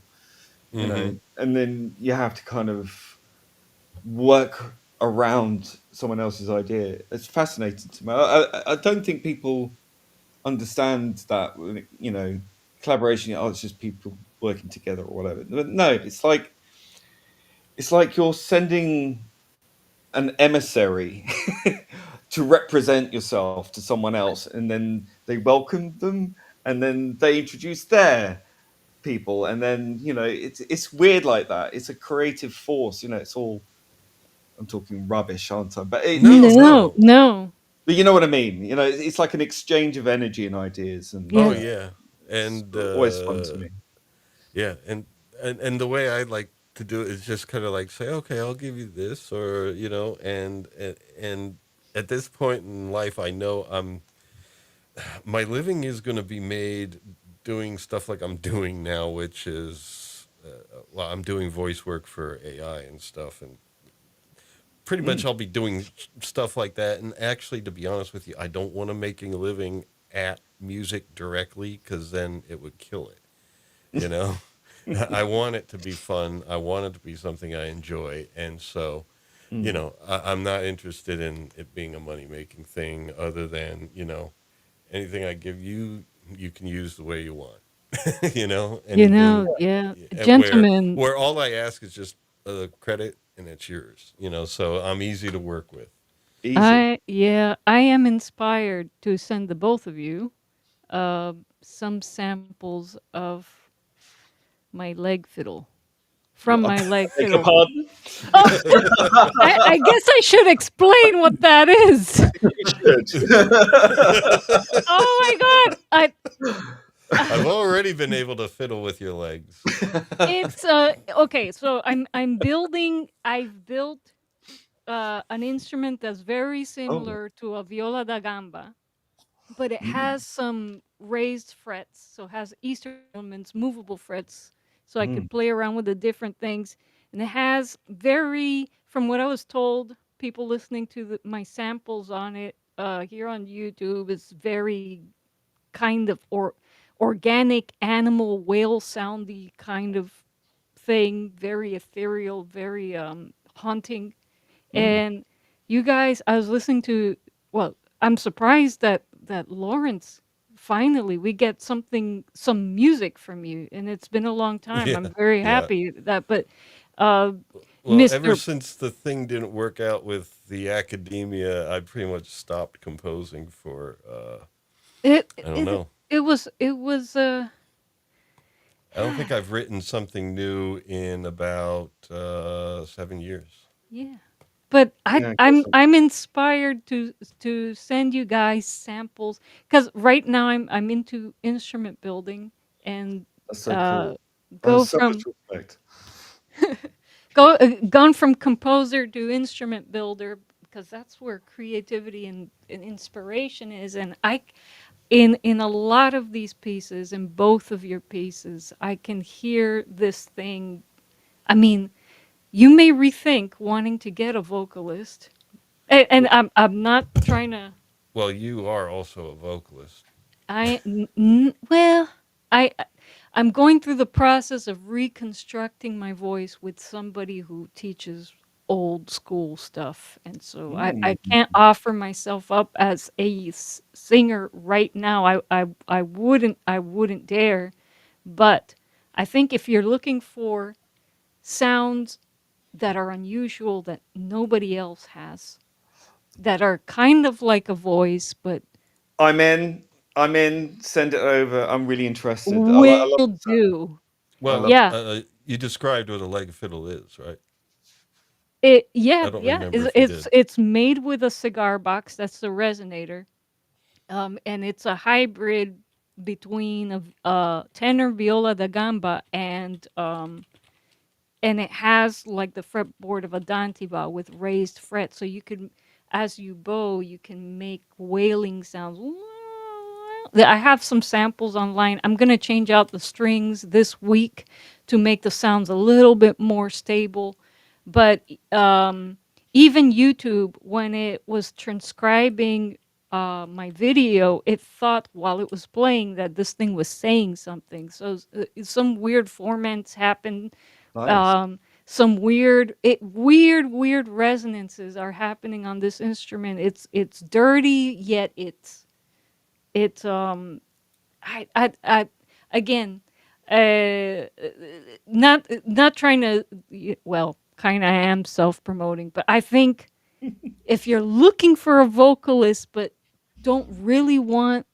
hmm and then you have to kind of work around someone else's idea. It's fascinating to me. I don't think people understand that. Collaboration. Oh, it's just people working together or whatever. But no, it's like you're sending an emissary to represent yourself to someone else, and then they welcome them, and then they introduce their people, and then it's weird like that. It's a creative force. It's all, I'm talking rubbish, aren't I? But no, No, no. no. but you know what I mean. It's like an exchange of energy and ideas, and Oh Yeah. yeah. it's And always fun to me. yeah, and the way I like to do it is just kind of like say, okay, I'll give you this, or and at this point in life, I know my living is going to be made doing stuff like I'm doing now, which is well, I'm doing voice work for AI and stuff, and pretty much I'll be doing stuff like that. And actually, to be honest with you, I don't want to making a living at music directly because then it would kill it. You know, I want it to be fun. I want it to be something I enjoy. And so, I'm not interested in it being a money making thing other than, anything I give you, you can use the way you want. Anything Yeah, where gentlemen. all I ask is just credit and it's yours. So I'm easy to work with. Easy. I am inspired to send the both of you some samples of my leg fiddle from my leg Beg your fiddle. pardon. I guess I should explain what that is. You should. Oh my god! I've already been able to fiddle with your legs. It's okay. So I've built an instrument that's very similar to a viola da gamba, but it has some raised frets, so it has Eastern elements, movable frets, so I could play around with the different things. And it has from what I was told, people listening to my samples on it here on YouTube, is very kind of organic animal whale soundy kind of thing, very ethereal, very haunting. And you guys, I was listening to, well, I'm surprised that Lawrence, finally we get some music from you, and it's been a long time. Yeah, I'm very yeah. happy that, but uh Well, ever Mr. since the thing didn't work out with the academia, I pretty much stopped composing for it I don't it know. it was I don't think I've written something new in about 7 years. yeah. But Yeah, I'm inspired to send you guys samples because right now I'm into instrument building and that's so uh, cool. go So much from respect. gone from composer to instrument builder because that's where creativity and inspiration is. And in a lot of these pieces, in both of your pieces, I can hear this thing. I mean, you may rethink wanting to get a vocalist. And I'm not trying to. Well, you are also a vocalist. Well, I I'm going through the process of reconstructing my voice with somebody who teaches old school stuff, and so I can't offer myself up as a singer right now. I wouldn't dare, but I think if you're looking for sounds that are unusual that nobody else has, that are kind of like a voice, but I'm in. I'm in. Send it over. I'm really interested. I will love the sound. do. I Well, love. Yeah. you described what a leg fiddle is, right? Yeah, I don't yeah. remember It's if you it's did. it's made with a cigar box. That's the resonator. And it's a hybrid between a tenor viola da gamba and it has like the fretboard of a dantiba with raised frets, so you could, as you bow, you can make wailing sounds. I have some samples online. I'm gonna change out the strings this week to make the sounds a little bit more stable. But even YouTube, when it was transcribing my video, it thought while it was playing that this thing was saying something. So some weird formants happened. Nice. Some weird resonances are happening on this instrument. It's dirty, yet it's I again, uh not trying to, well, kind of am self-promoting, but I think if you're looking for a vocalist but don't really want,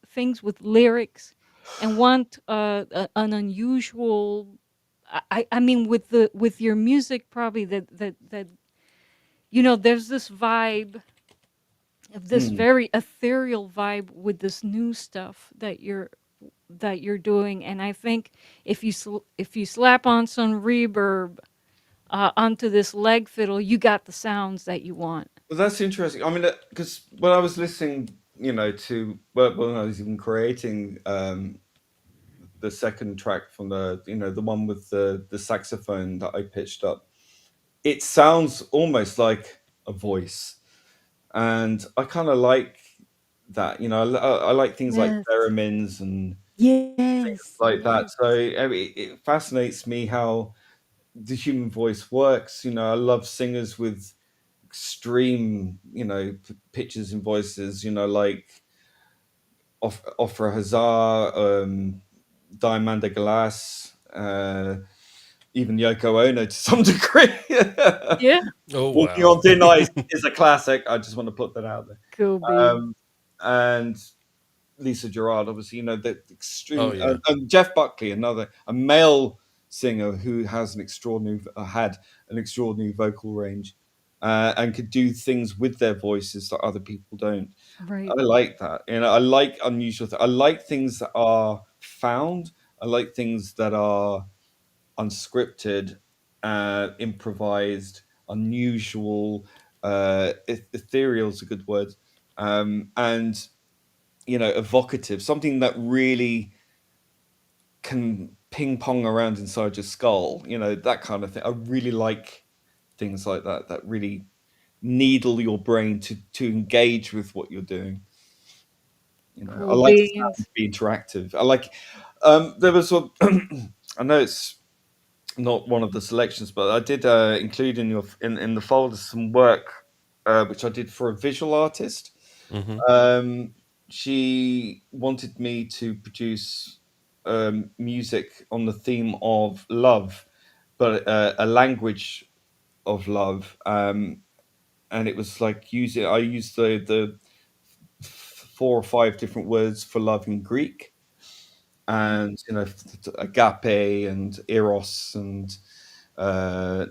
things with lyrics and want an unusual, I mean, with your music, probably that there's this vibe of this very ethereal vibe with this new stuff that you're doing. And I think if you slap on some reverb onto this leg fiddle, you got the sounds that you want. Well, that's interesting. I mean, because when I was listening, to when I was even creating the second track from the one with the saxophone that I pitched up, it sounds almost like a voice, and I kind of like that. I like things like Yes. theremins and things Yes. like that. Yes. So I mean, it fascinates me how the human voice works. I love singers with extreme, pitches and voices. Like Ofra Hazar, Diamanda Galas, even Yoko Ono to some degree. Yeah. Oh, Walking wow. on Thin Ice is a classic. I just want to put that out there. Cool beans. And Lisa Gerard, obviously, the Oh, extreme, yeah. and Jeff Buckley, a male singer who has had an extraordinary vocal range, and could do things with their voices that other people don't. Right. I like that. I like unusual. I like things that are found. I like things that are unscripted, improvised, unusual. Ethereal is a good word, and evocative. Something that really can ping pong around inside your skull. That kind of thing. I really like things like that. That really needle your brain to engage with what you're doing. I Cool like sound beans. to be interactive. I like. There was a. I know it's not one of the selections, but I did include in the folder some work which I did for a visual artist. Hmm. She wanted me to produce music on the theme of love, but a language of love, and it was like I used the 4 or 5 different words for love in Greek, and agape and eros and uh,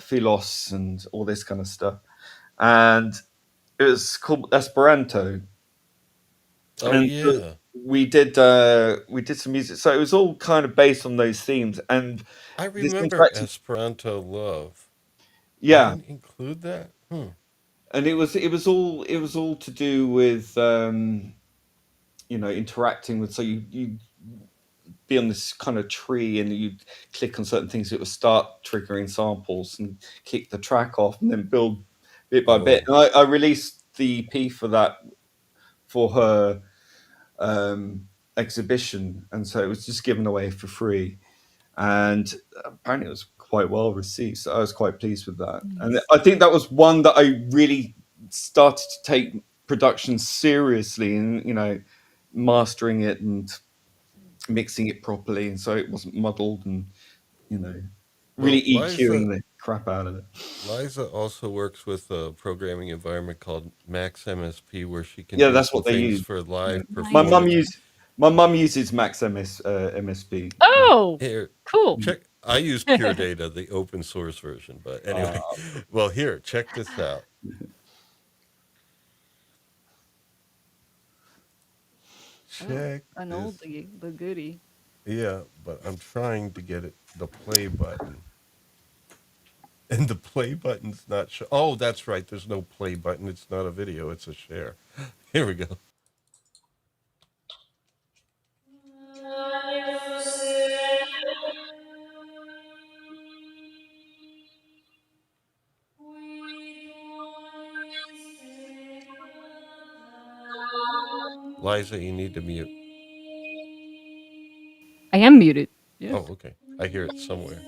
philos and all this kind of stuff, and it was called Esperanto, Oh, and so yeah. we did some music, so it was all kind of based on those themes and I this remember interactive. Esperanto Love. I Yeah, didn't include that. Hmm. and it was all to do with interacting with, so you be on this kind of tree and you click on certain things, it would start triggering samples and kick the track off and then build bit by bit. Oh, And I released the EP for that, for her exhibition, and so it was just given away for free, and apparently it was quite well received, so I was quite pleased with that. And Nice. I think that was one that I really started to take production seriously, and mastering it and mixing it properly, and so it wasn't muddled, and you know really well, EQing the crap out of it. Liza also works with a programming environment called Max MSP, where she can Yeah, do that's some what they things use. for Yeah. live My mum Nice. performance. use my mum uses Max MSP. Yeah. Oh, Here, cool. check. I use Pure Data, the open source version, but anyway. Uh, Well, here, check this out. Oh, Check an this. oldie but goodie. Yeah, but I'm trying to get the play button. And the play button's not oh, that's right. There's no play button. It's not a video. It's a share. Here we go. Liza, you need to mute. I am muted. Yeah. Oh, okay. I hear it somewhere.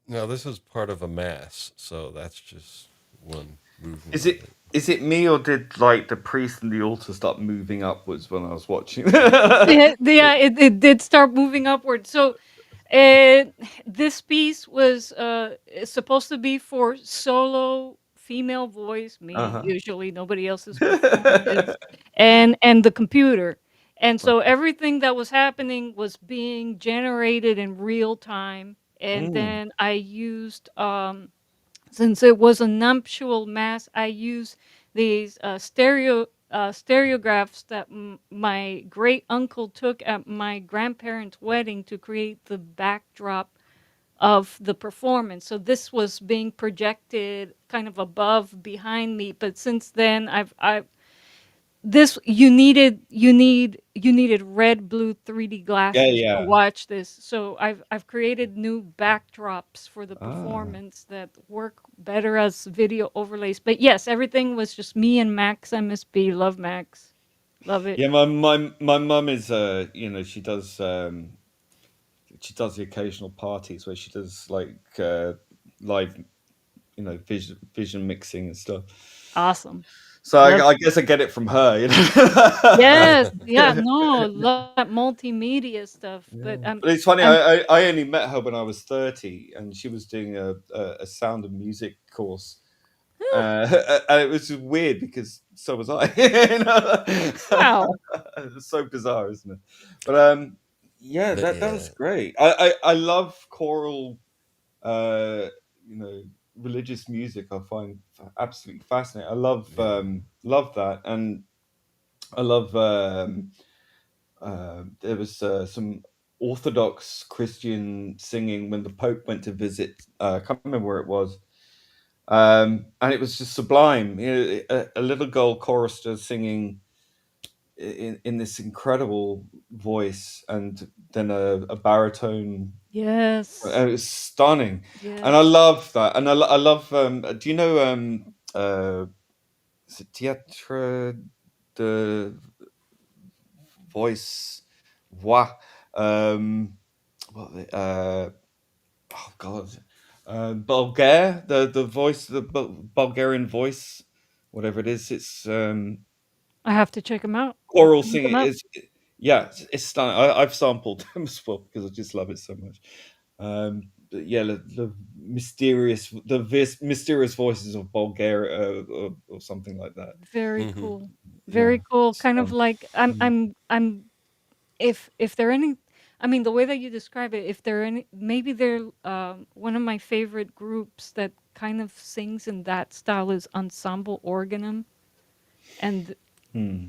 Now this is part of a mass, so that's just one movement Is of it it. is it me, or did like the priest and the altar start moving upwards when I was watching? Yeah, it did start moving upward. So, uh, this piece was supposed to be for solo female voice, me Uh-huh. usually, nobody else is performing this, and the computer. And so everything that was happening was being generated in real time. And Mm. then I used since it was a nuptial mass, I used these stereographs that my great uncle took at my grandparents' wedding to create the backdrop of the performance. So this was being projected kind of above behind me. But since then, I've this you needed red blue 3D Yeah, glasses to yeah. watch this. So I've created new backdrops for the Ah. performance that work better as video overlays. But yes, everything was just me and Max MSB. Love Max. Love it. Yeah, my mum is she does the occasional parties where she does like live, vision mixing and stuff. Awesome. So Love I guess I get it from her, Yes. Yeah, no, love that multimedia stuff. But But it's funny. I'm I only met her when I was 30, and she was doing a sound and music course, and it was just weird because so was I. wow. It's so bizarre, isn't it? But yeah, that was Yeah, great. I love choral, uh, religious music. I find absolutely fascinating. I yeah, love that, and I love. There was some Orthodox Christian singing when the Pope went to visit. I can't remember where it was, and it was just sublime. A little girl chorister singing in this incredible voice, and then a baritone. Yes. And it was stunning, and I Yes. love that. And I love. Do you know? Is it Théâtre de Voice, voix? What? Oh God, Bulgare. The voice, the Bulgarian voice, whatever it is. It's I have to check them out. I have choral to look singing. them up. Yeah, it's stunning. I've sampled them as well because I just love it so much. But yeah, the mysterious voices of Bulgaria, or something like that. Very hmm cool. Yeah. Very cool. Kind of So, like I'm if there are any I mean the way that you describe it, if there are any maybe they're one of my favorite groups that kind of sings in that style is Ensemble Organum. And hmm.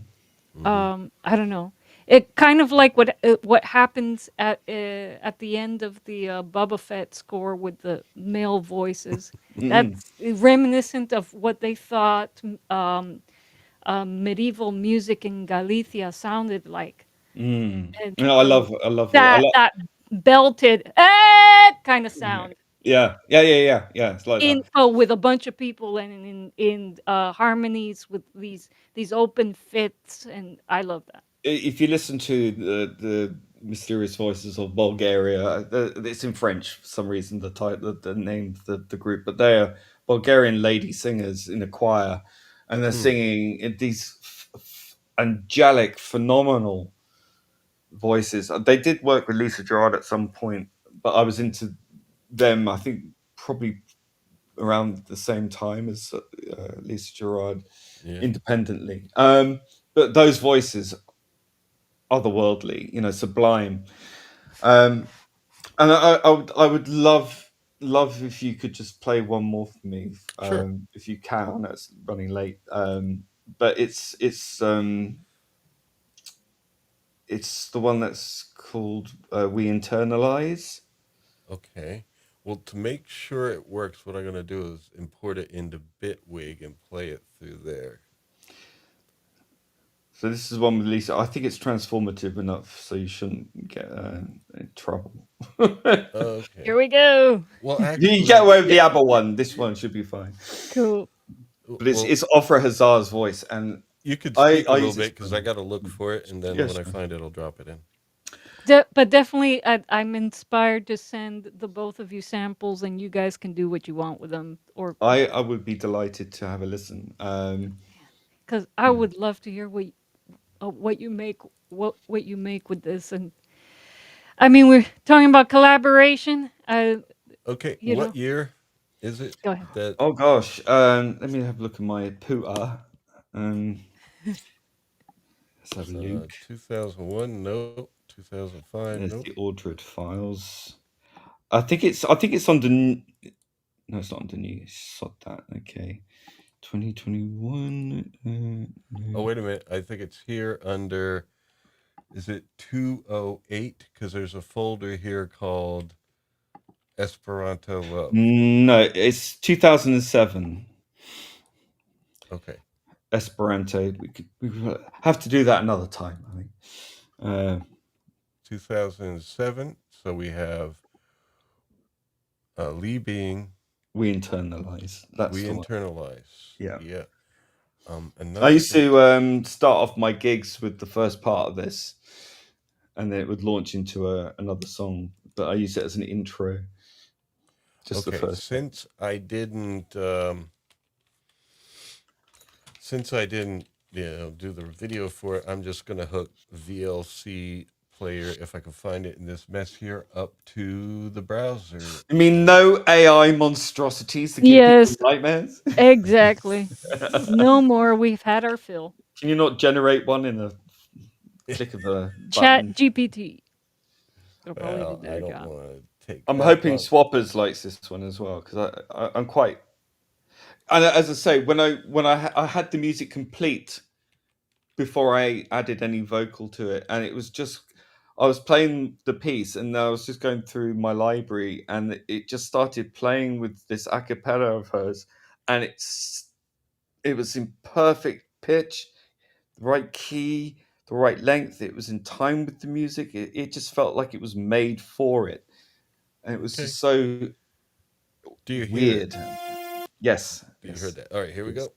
hmm I don't know. It kind of like what happens at the end of the Boba Fett score with the male voices. Mm-mm. That's reminiscent of what they thought medieval music in Galicia sounded like, Mm. and No, so I that love. that belted kind of Yeah, sound yeah. It's like that. in with a bunch of people and in harmonies with these open fits, and I love that. If you listen to the mysterious voices of Bulgaria, it's in French for some reason. The title, the name of the group, but they are Bulgarian lady singers in a choir, and they're Hmm. singing in these angelic, phenomenal voices. They did work with Lisa Gerard at some point, but I was into them. I think probably around the same time as Lisa Gerard Yeah, independently. But those voices, otherworldly, sublime. Um, and I would love if you could just play one more for me, sure. if you can. I know it's running late, but it's the one that's called "We Internalize." Okay. Well, to make sure it works, what I'm going to do is import it into Bitwig and play it through there. So this is one with Lisa. I think it's transformative enough, so you shouldn't get in trouble. Here Okay. we go. Well, You get actually, away with the other one. This one should be fine. Cool. But it's well, it's Ofra Hazar's voice, and you could I speak a little use this bit for because I got to look for it, and then yeah, when I sure. find it, I'll drop it in. But definitely, I'm inspired to send the both of you samples, and you guys can do what you want with them. Or I would be delighted to have a listen. because I Yeah. would love to hear what you make, what you make with this. And I mean, we're talking about collaboration. Okay, You what know, year is it go ahead. that Oh gosh, let me have a look at my pooter. Let's have a look. 2001? Nope. 2005? There's Nope. the Audred files. I think it's under. No, it's not under new. Sod that. Okay. 2021. Oh, wait a minute. I think it's here under. Is it 208? Because there's a folder here called Esperanto Love. No, it's 2007. Okay. Esperanto. We have to do that another time, I think. 2007. So we have Lee Being. We internalize. That's We the one. internalize. Yeah. Yeah. I Another used thing. to start off my gigs with the first part of this, and then it would launch into another song. But I use it as an intro. Just the Okay. first. Since I didn't do the video for it, I'm just gonna hook VLC player, if I can find it in this mess here, up to the browser. I mean, no AI monstrosities to give Yes, people nightmares. exactly. No more. We've had our fill. Can you not generate one in a click of a Chat button? GPT. It'll probably Well, do I their don't job. want to take. I'm that hoping long. Swappers likes this one as well, because I'm quite. And as I say, when I had the music complete before I added any vocal to it, and it was just I was playing the piece, and I was just going through my library, and it just started playing with this a cappella of hers, and it was in perfect pitch, the right key, the right length. It was in time with the music. It just felt like it was made for it, and it was Okay. just so Do you hear weird. it? Yes. You Yes. heard that? All right, here we Yes. go.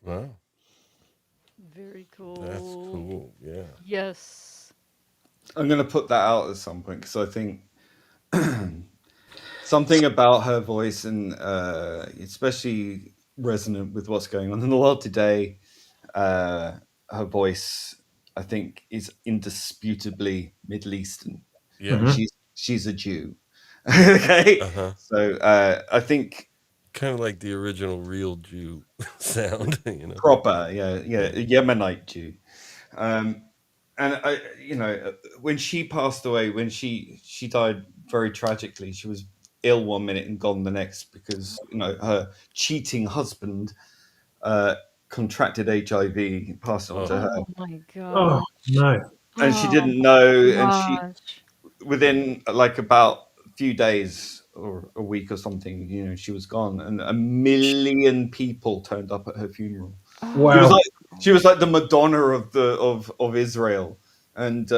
Wow, Very that's cool. cool. Yeah. Yes. I'm going to put that out at some point because I think something about her voice and especially resonant with what's going on in the world today. Her voice, I think, is indisputably Middle Eastern, Yeah. and Mhm. she's a Jew. Okay, Uh huh. so I think Kind of like the original real Jew sound, proper, yeah, Yeah. a Yemenite Jew. Um, and when she passed away, when she died very tragically, she was ill one minute and gone the next because her cheating husband uh, contracted HIV, passed it on to Oh. her, Oh my Oh gosh. no. and she Oh didn't know, my and she gosh. within like about a few days or a week or something, she was gone, and 1 million people turned up at her funeral. She was Oh. Wow. like she was like the Madonna of Israel, and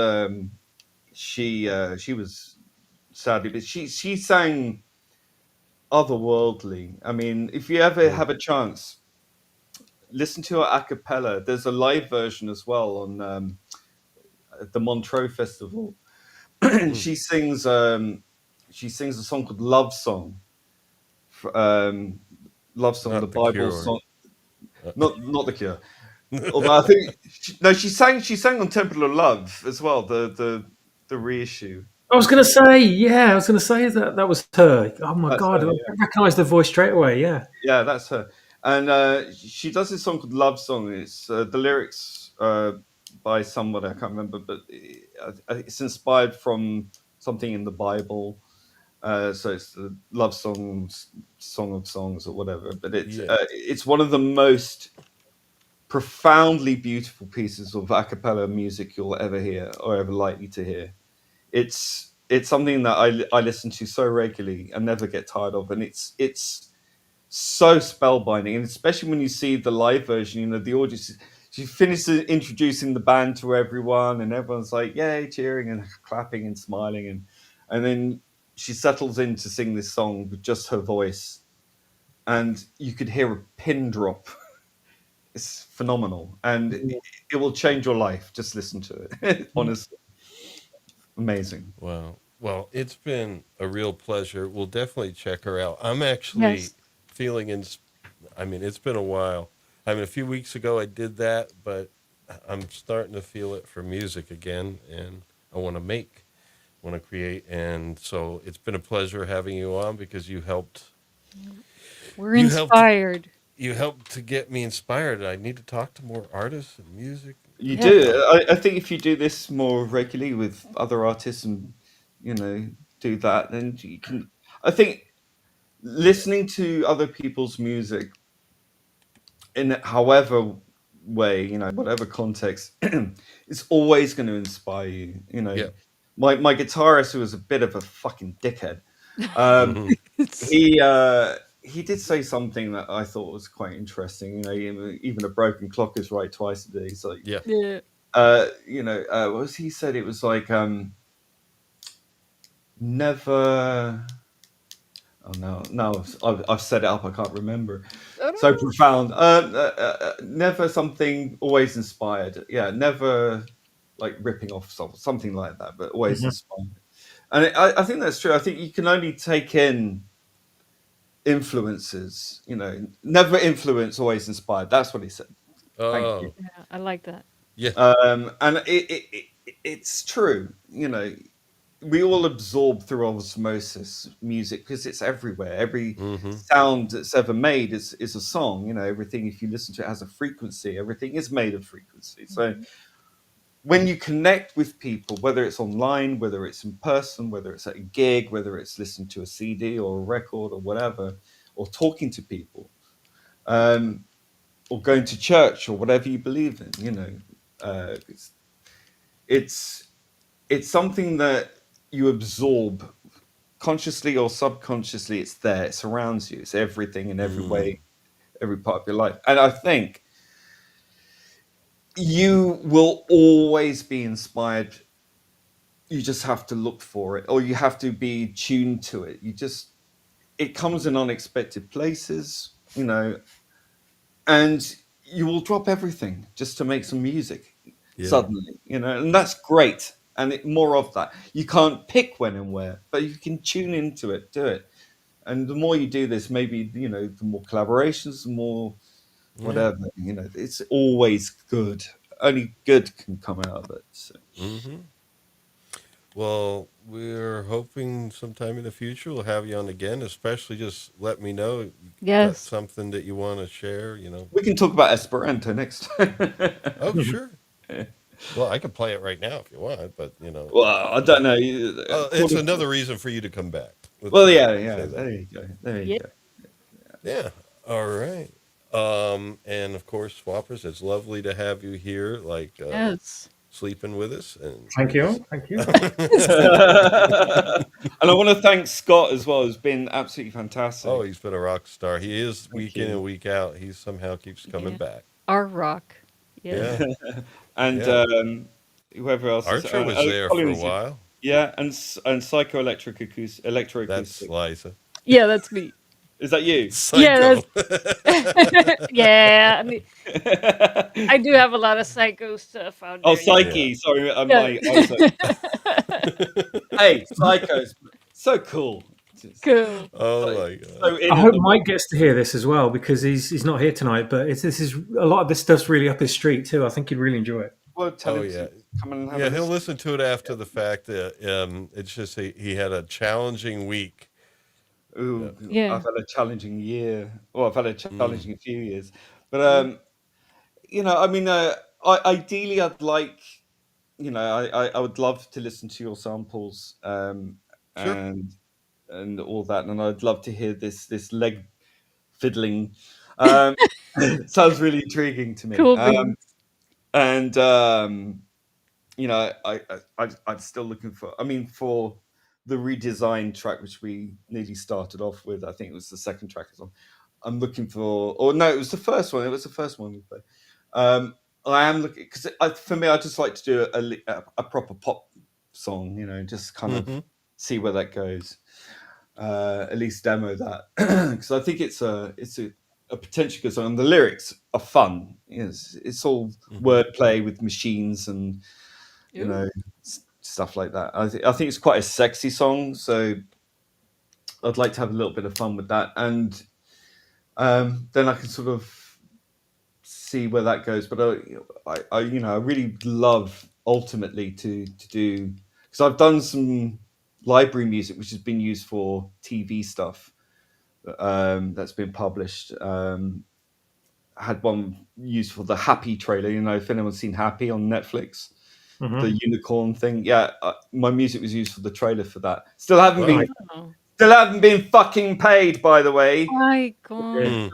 she was sadly, but she sang otherworldly. I mean, if you ever Mm. have a chance, listen to her a cappella. There's a live version as well on at the Montreux Festival. And Mm. she sings a song called Love Song. Um, Love Song, the Not the Bible cure. song, not the Cure. Although I think no, she sang on Temple of Love as well, the reissue. I was going to say, yeah, I was going to say that was her. Oh my That's god, her, I yeah. recognise the voice straight away. Yeah. Yeah, that's her. And she does this song called Love Song. It's the lyrics by somebody I can't remember, but it's inspired from something in the Bible. So it's the love songs, song of songs, or whatever. But Yeah. it's one of the most profoundly beautiful pieces of a cappella music you'll ever hear or ever likely to hear. It's something that I listen to so regularly and never get tired of, and it's so spellbinding, and especially when you see the live version, the audience. She finishes introducing the band to everyone, and everyone's like, "Yay!" cheering and clapping and smiling, and then she settles in to sing this song with just her voice, and you could hear a pin drop. It's phenomenal, and it will change your life. Just listen to it. Honestly, amazing. Wow. Well, it's been a real pleasure. We'll definitely check her out. I'm actually Yes. feeling I mean, it's been a while. I mean, a few weeks ago I did that, but I'm starting to feel it for music again, and I want to want to create. And so it's been a pleasure having you on because We're you helped, inspired. you helped to get me inspired. I need to talk to more artists and music. You Yes. do. I think if you do this more regularly with other artists and do that, then you can. I think listening to other people's music in however way, whatever context, it's always going to inspire you. Yeah. My guitarist, who was a bit of a fucking dickhead, um, Hmm. he did say something that I thought was quite interesting. Even a broken clock is right twice a day. It's like, Yeah. Yeah. what was he said? It was like, never. Oh no, no, I've set it up. I can't remember. I don't So know. profound. Never something. Always inspired. Yeah, never like ripping off something like that, but always Mhm. inspired. And I think that's true. I think you can only take in influences. Never influence, always inspired. That's what he said. Thank you. Oh, Yeah, I like that. yeah. And it's true. We all absorb through osmosis music because it's everywhere. Every Hmm. sound that's ever made is a song. Everything, if you listen to it, has a frequency. Everything is made of frequency. So when you connect with people, whether it's online, whether it's in person, whether it's at a gig, whether it's listening to a CD or a record or whatever, or talking to people, um, or going to church or whatever you believe in, it's it's something that you absorb consciously or subconsciously. It's there, it surrounds you, it's everything in every Mm. way, every part of your life. And I think you will always be inspired. You just have to look for it, or you have to be tuned to it. It comes in unexpected places, and you will drop everything just to make some music Yeah. suddenly, and that's great. And more of that. You can't pick when and where, but you can tune into it, do it. And the more you do this, maybe, the more collaborations, the more Yeah. whatever, it's always good. Only good can come out of it. So. Mm-hmm. Well, we're hoping sometime in the future we'll have you on again. Especially, just let me know if you got Yes. something that you want to share. You know. We can talk about Esperanto next time. Oh, sure. Well, I could play it right now if you want, but Well, I don't know. it's another reason for you to come back. Let's Well, yeah, say that. there you go. There you Yeah. go. Yeah. All right. And of course, Swappers, it's lovely to have you here, like Yes. sleeping with us. And Thank you. Thank you. And I want to thank Scott as well. It's been absolutely fantastic. Oh, he's been a rock star. He is Thank week in you. and week out. He somehow keeps coming Yeah. back. Our rock. Yes. Yeah. And Yeah. whoever else is Archer was there for a Collins, while. yeah, and Psychoelectric That's Electroacoustic. Liza. Yeah, that's me. Is that you? Psycho. Yeah. I do have a lot of psycho stuff out there. Oh, Psyche. Yeah. Sorry, Yeah. Hey, Psycho's so cool. Cool. Oh So, my so god. in I at hope the Mike gets to hear this as well because he's not here tonight. But this is a lot of this stuff's really up his street too. I think he'd really enjoy it. well, tell Oh him yeah. to come and have Yeah, a he'll listen. listen to it after the fact. It's just he had a challenging week. Yeah. Ooh, Yeah. I've had a challenging year. Well, I've had a Mm. challenging few years. But I mean, ideally, I'd like, I would love to listen to your samples, Sure. and all that, and I'd love to hear this leg fiddling. Um, sounds really intriguing to me. Cool beans. And I'm still looking for. I mean, for the redesigned track, which we nearly started off with, I think it was the second track as well. I'm looking for, or no, it was the first one. It was the first one we played. I am looking because for me, I just like to do a proper pop song, just kind of Mm-hmm. see where that goes. At least demo that because I think it's a potentially good song. And the lyrics are fun. It's all Mm-hmm. wordplay with machines and Ooh. stuff like that. I think it's quite a sexy song, so I'd like to have a little bit of fun with that, and then I can sort of see where that goes. But I really love ultimately to do because I've done some library music which has been used for TV stuff that's been published. I had one used for the Happy trailer. If anyone's seen Happy on Netflix, the unicorn thing. Yeah, my music was used for the trailer for that. Still haven't Wow. been fucking paid, by the way. My Mm. God.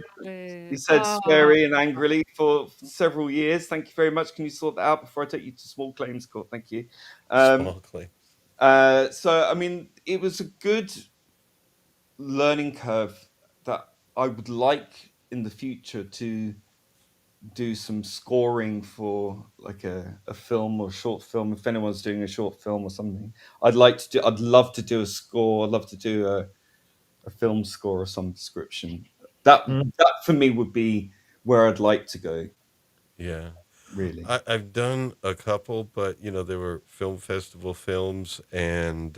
He said sweary and angrily for several years. Thank you very much. Can you sort that out before I take you to small claims court? Thank you. Small claim. So, I mean, it was a good learning curve that I would like in the future to do some scoring for like a film or short film. If anyone's doing a short film or something, I'd love to do a score. I'd love to do a film score of some description. That for me would be where I'd like to go. Yeah. Really. I've done a couple, but they were film festival films, and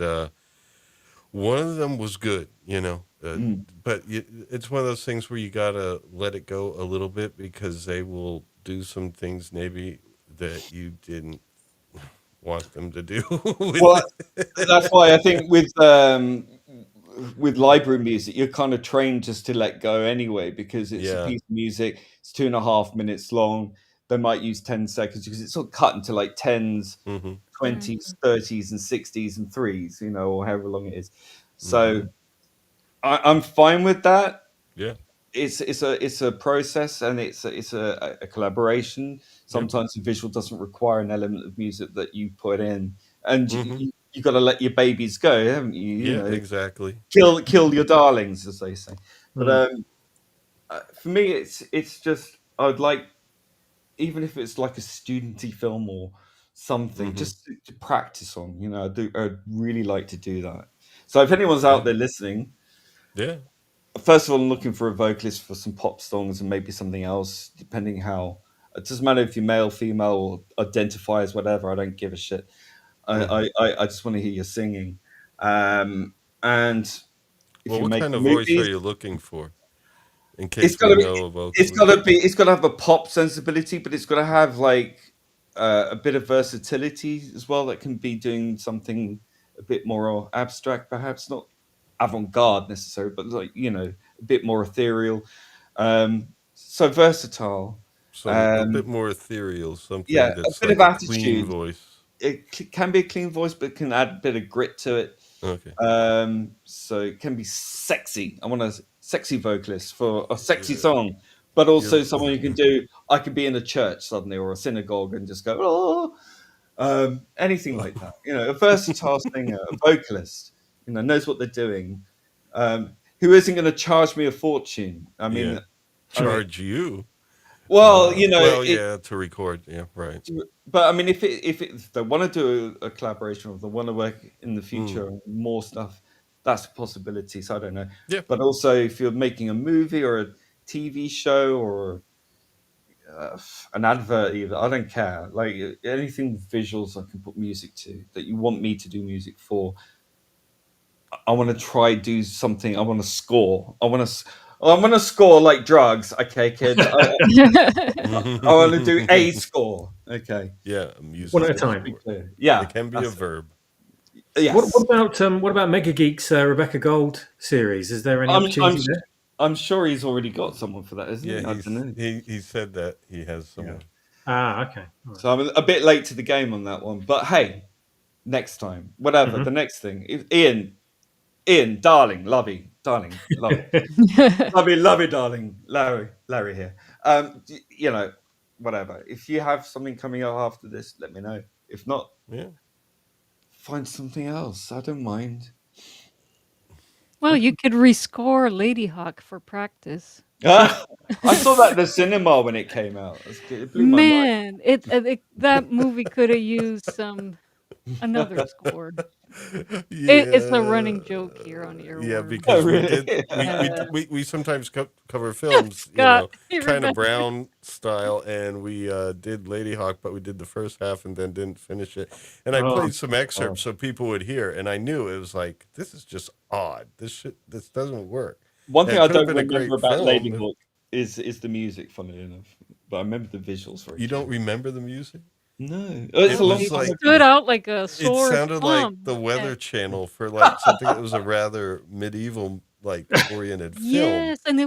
one of them was good. But it's one of those things where you gotta let it go a little bit because they will do some things maybe that you didn't want them to do. Well, that's why I think with library music, you're kind of trained just to let go anyway, because it's a Yeah. piece of music. It's 2.5 minutes long. They might use 10 seconds because it's all cut into like 10s, Mm-hmm. 20s, 30s, and 60s and threes, or however long it is. So I'm fine with that. Yeah. It's a process, and it's a collaboration. Sometimes the visual doesn't require an element of music that you put in, and Mm-hmm. you got to let your babies go, haven't you? Yeah, exactly. Kill your darlings, as they say. But for me, it's just I'd like, even if it's like a studenty film or something, Mm-hmm. just to practice on. I'd really like to do that. So if anyone's out there listening, Yeah. first of all, I'm looking for a vocalist for some pop songs and maybe something else, depending how. It doesn't matter if you're male, female, or identify as whatever. I don't give a shit. Mhm. I just want to hear you singing. And if Well, you're what kind making of voice are movies, you looking for? In it's case got we to be, know a it's vocalist. got to be, it's got to have a pop sensibility, but it's got to have like a bit of versatility as well. That can be doing something a bit more abstract, perhaps not avant-garde necessarily, but like a bit more ethereal. So versatile. A bit more ethereal, Yeah, something a that's bit of like a clean attitude. voice. It can be a clean voice, but can add a bit of grit to it. Okay. So it can be sexy. I want a sexy vocalist for a sexy Yeah. song, but also You're someone who can do. I could be in a church suddenly or a synagogue and just go, anything like that. A versatile singer, a vocalist, knows what they're doing, who isn't going to charge me a fortune. yeah. I mean, Charge you. well, Well, yeah, to record. Yeah, right. but I mean, if they want to do a collaboration or if they want to work in the Mm. future on more stuff, that's a possibility. So I don't know. Yeah. But also, if you're making a movie or a TV show or an advert, either I don't care. Like anything visuals, I can put music to that you want me to do music for. I want to try do something. I want to score. I want to score like drugs. Okay, kids. I want to do a score. Okay. Yeah, music. One at a Let's time. be clear. Yeah, It can be a verb. Yes. What about Mega Geek's Rebecca Gold series? Is there any opportunity there? I'm sure he's already got someone for that, isn't Yeah, he? I don't know. he said that he has someone. Okay. All right. So I'm a bit late to the game on that one, but hey, next time, whatever. The next thing, Ian, darling, lovey, darling, lovey, lovey, darling, Larry here. Whatever. If you have something coming up after this, let me know. If not, Yeah. find something else. I don't mind. Well, you could rescore Lady Hawk for practice. I saw that in the cinema when it came out. It blew my mind. Man, that movie could have used another score. Yeah. It's a running joke here on Earworm. Yeah, because really? we sometimes cover films, Scott, kind of Brown style, and we did Lady Hawk, but we did the first half and then didn't finish it. And I played some excerpts so people would hear, and I knew it was like, this is just odd. This doesn't work. One thing I don't been a remember great about film. Lady Hawk is the music, funnily enough. But I remember the visuals very You don't remember the music? No. It's a long was time like- ago. Stood out like a sore It sounded thumb. like the Weather Channel for like something that was a rather medieval oriented film. Yes, and it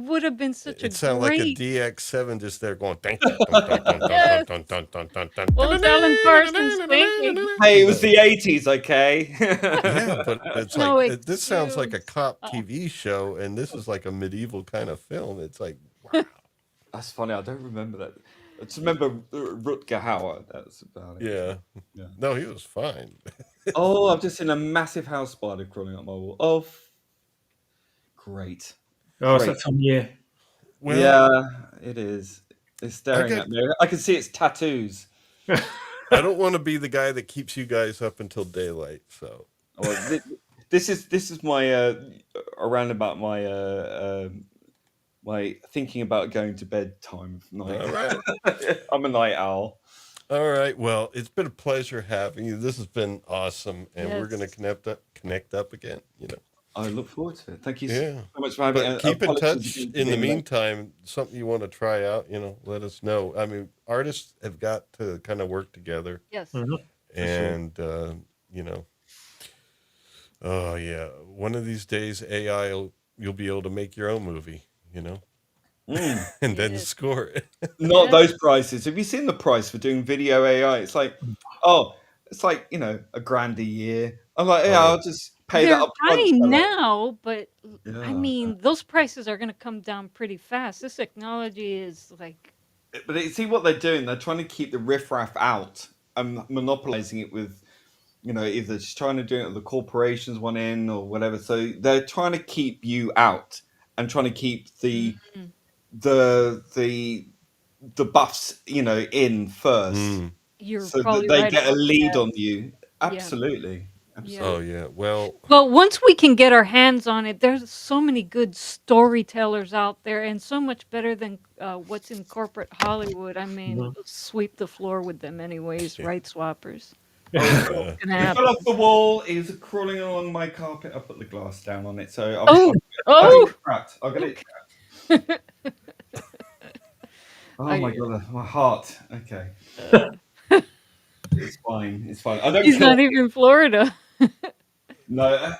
would have been such It a sounded like a great. DX7 just there going dun, dun, dun, dun, dun, Yes. dun, dun, dun, dun, dun, Well, it's Alan Parsons thinking. Hey, it was the 80s, okay? Yeah, but it's No, like it's this sounds like a huge. cop TV show, and this is like a medieval kind of film. It's like, wow. That's funny. I don't remember that. I just remember Rutger Hauer. That's about it. Yeah. No, he was fine. Oh, I've just seen a massive house spider crawling up my wall. Oh, great. Oh, it's Great. that time of year. Well, Yeah, it is. It's staring got- at me. I can see its tattoos. I don't want to be the guy that keeps you guys up until daylight. So Well, this is my around about my my thinking about going to bed time of night. All right. I'm a night owl. All right. Well, it's been a pleasure having you. This has been awesome, and we're going Yes. to connect up again. I look forward to it. Thank you Yeah. so much for having me. But keep in Apologies touch again for in the being late. meantime. Something you want to try out, let us know. I mean, artists have got to kind of work together, Yes. and oh yeah, one of these days you'll be able to make your own movie, and then Yes. score it. Not Yeah. those prices. Have you seen the price for doing video AI? It's like, $1,000 a year. I'm like, yeah, Oh. I'll just pay They're that up high front. now, but I Yeah. mean, those prices are going to come down pretty fast. This technology is like, But see what they're doing? They're trying to keep the riffraff out and monopolizing it with, either just trying to do it with the corporations one in or whatever. So they're trying to keep you out and trying to keep the buffs, in first. Mm. you're So that probably they right get a about lead that. on you. Absolutely. Oh yeah. Well, Well, once we can get our hands on it, there's so many good storytellers out there, and so much better than what's in corporate Hollywood. I mean, sweep the floor with them, anyways. yeah. Right, swappers? Oh, Yeah. Gonna he fell off happen. the wall. He was crawling along my carpet. I put the glass down on it, so Oh, I'll get oh. it trapped. I'll get it. Okay. Oh my I, god, my heart. Okay, uh, it's fine. It's fine. I don't he's kill. not even in Florida. No,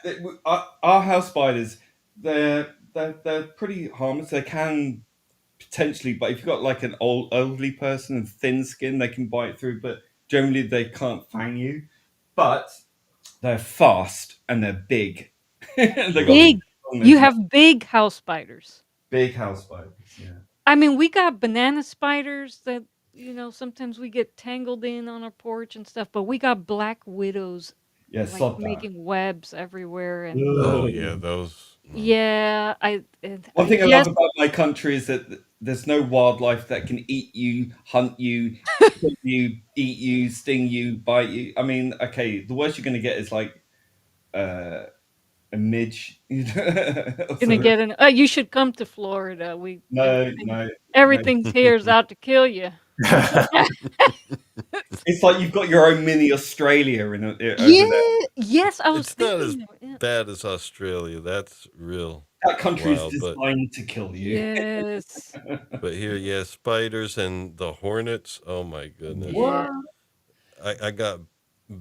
our house spiders, they're pretty harmless. They can potentially, but if you've got like an elderly person and thin skin, they can bite through. But generally, they can't fang you. But they're fast and they're big. They got Mm. Big. strongness. You have big house spiders. Big house spiders. Yeah. I mean, we got banana spiders that, sometimes we get tangled in on our porch and stuff, but we got black widows Yeah, like sod that. making webs everywhere. And Oh Ugh. yeah. Those. No. yeah, One thing I yes, love about my country is that there's no wildlife that can eat you, hunt you, kill you, eat you, sting you, bite you. I mean, okay, the worst you're going to get is like a midge. gonna get an. You should come to Florida. No, no, no. Everything's here is out to kill you. It's like you've got your own mini Australia over there. Yeah, yes, I was It's not as thinking that. Yeah. bad as Australia. That's real That country is wild. But designed to kill you. Yes. here, yeah, spiders and the hornets. Oh my goodness. Yeah. I got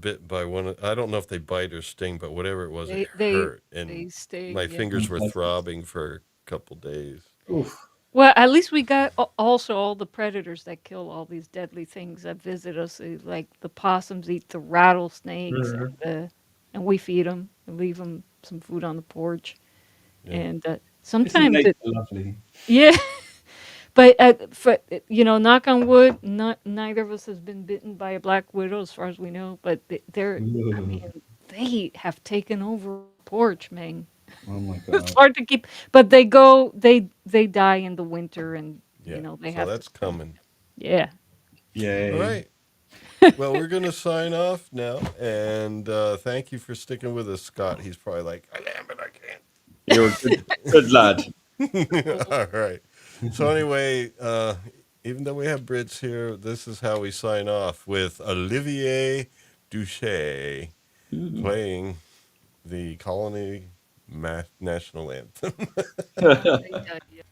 bit by one. I don't know if they bite or sting, but whatever it was, it They they hurt, and they stay. my Yeah. fingers were throbbing for a couple days. Oh. Oof. Well, at least we got also all the predators that kill all these deadly things that visit us. Like the possums eat the rattlesnakes, and we feed them and leave them some food on the porch. Yeah. And Isn't sometimes nature lovely? yeah, but knock on wood, neither of us has been bitten by a black widow as far as we know. But they're, I mean, they have taken over the porch, man. Oh my It's god. hard to keep, but they die in the winter, and Yeah. they So have to that's stay. coming. Yeah. All Yay. right. Well, we're going to sign off now. And thank you for sticking with us, Scott. He's probably like, I am, but I can't. You're a good lad. All right. So, anyway, even though we have Brits here, this is how we sign off with Olivier Duché playing the Colony National Anthem. They die, yeah.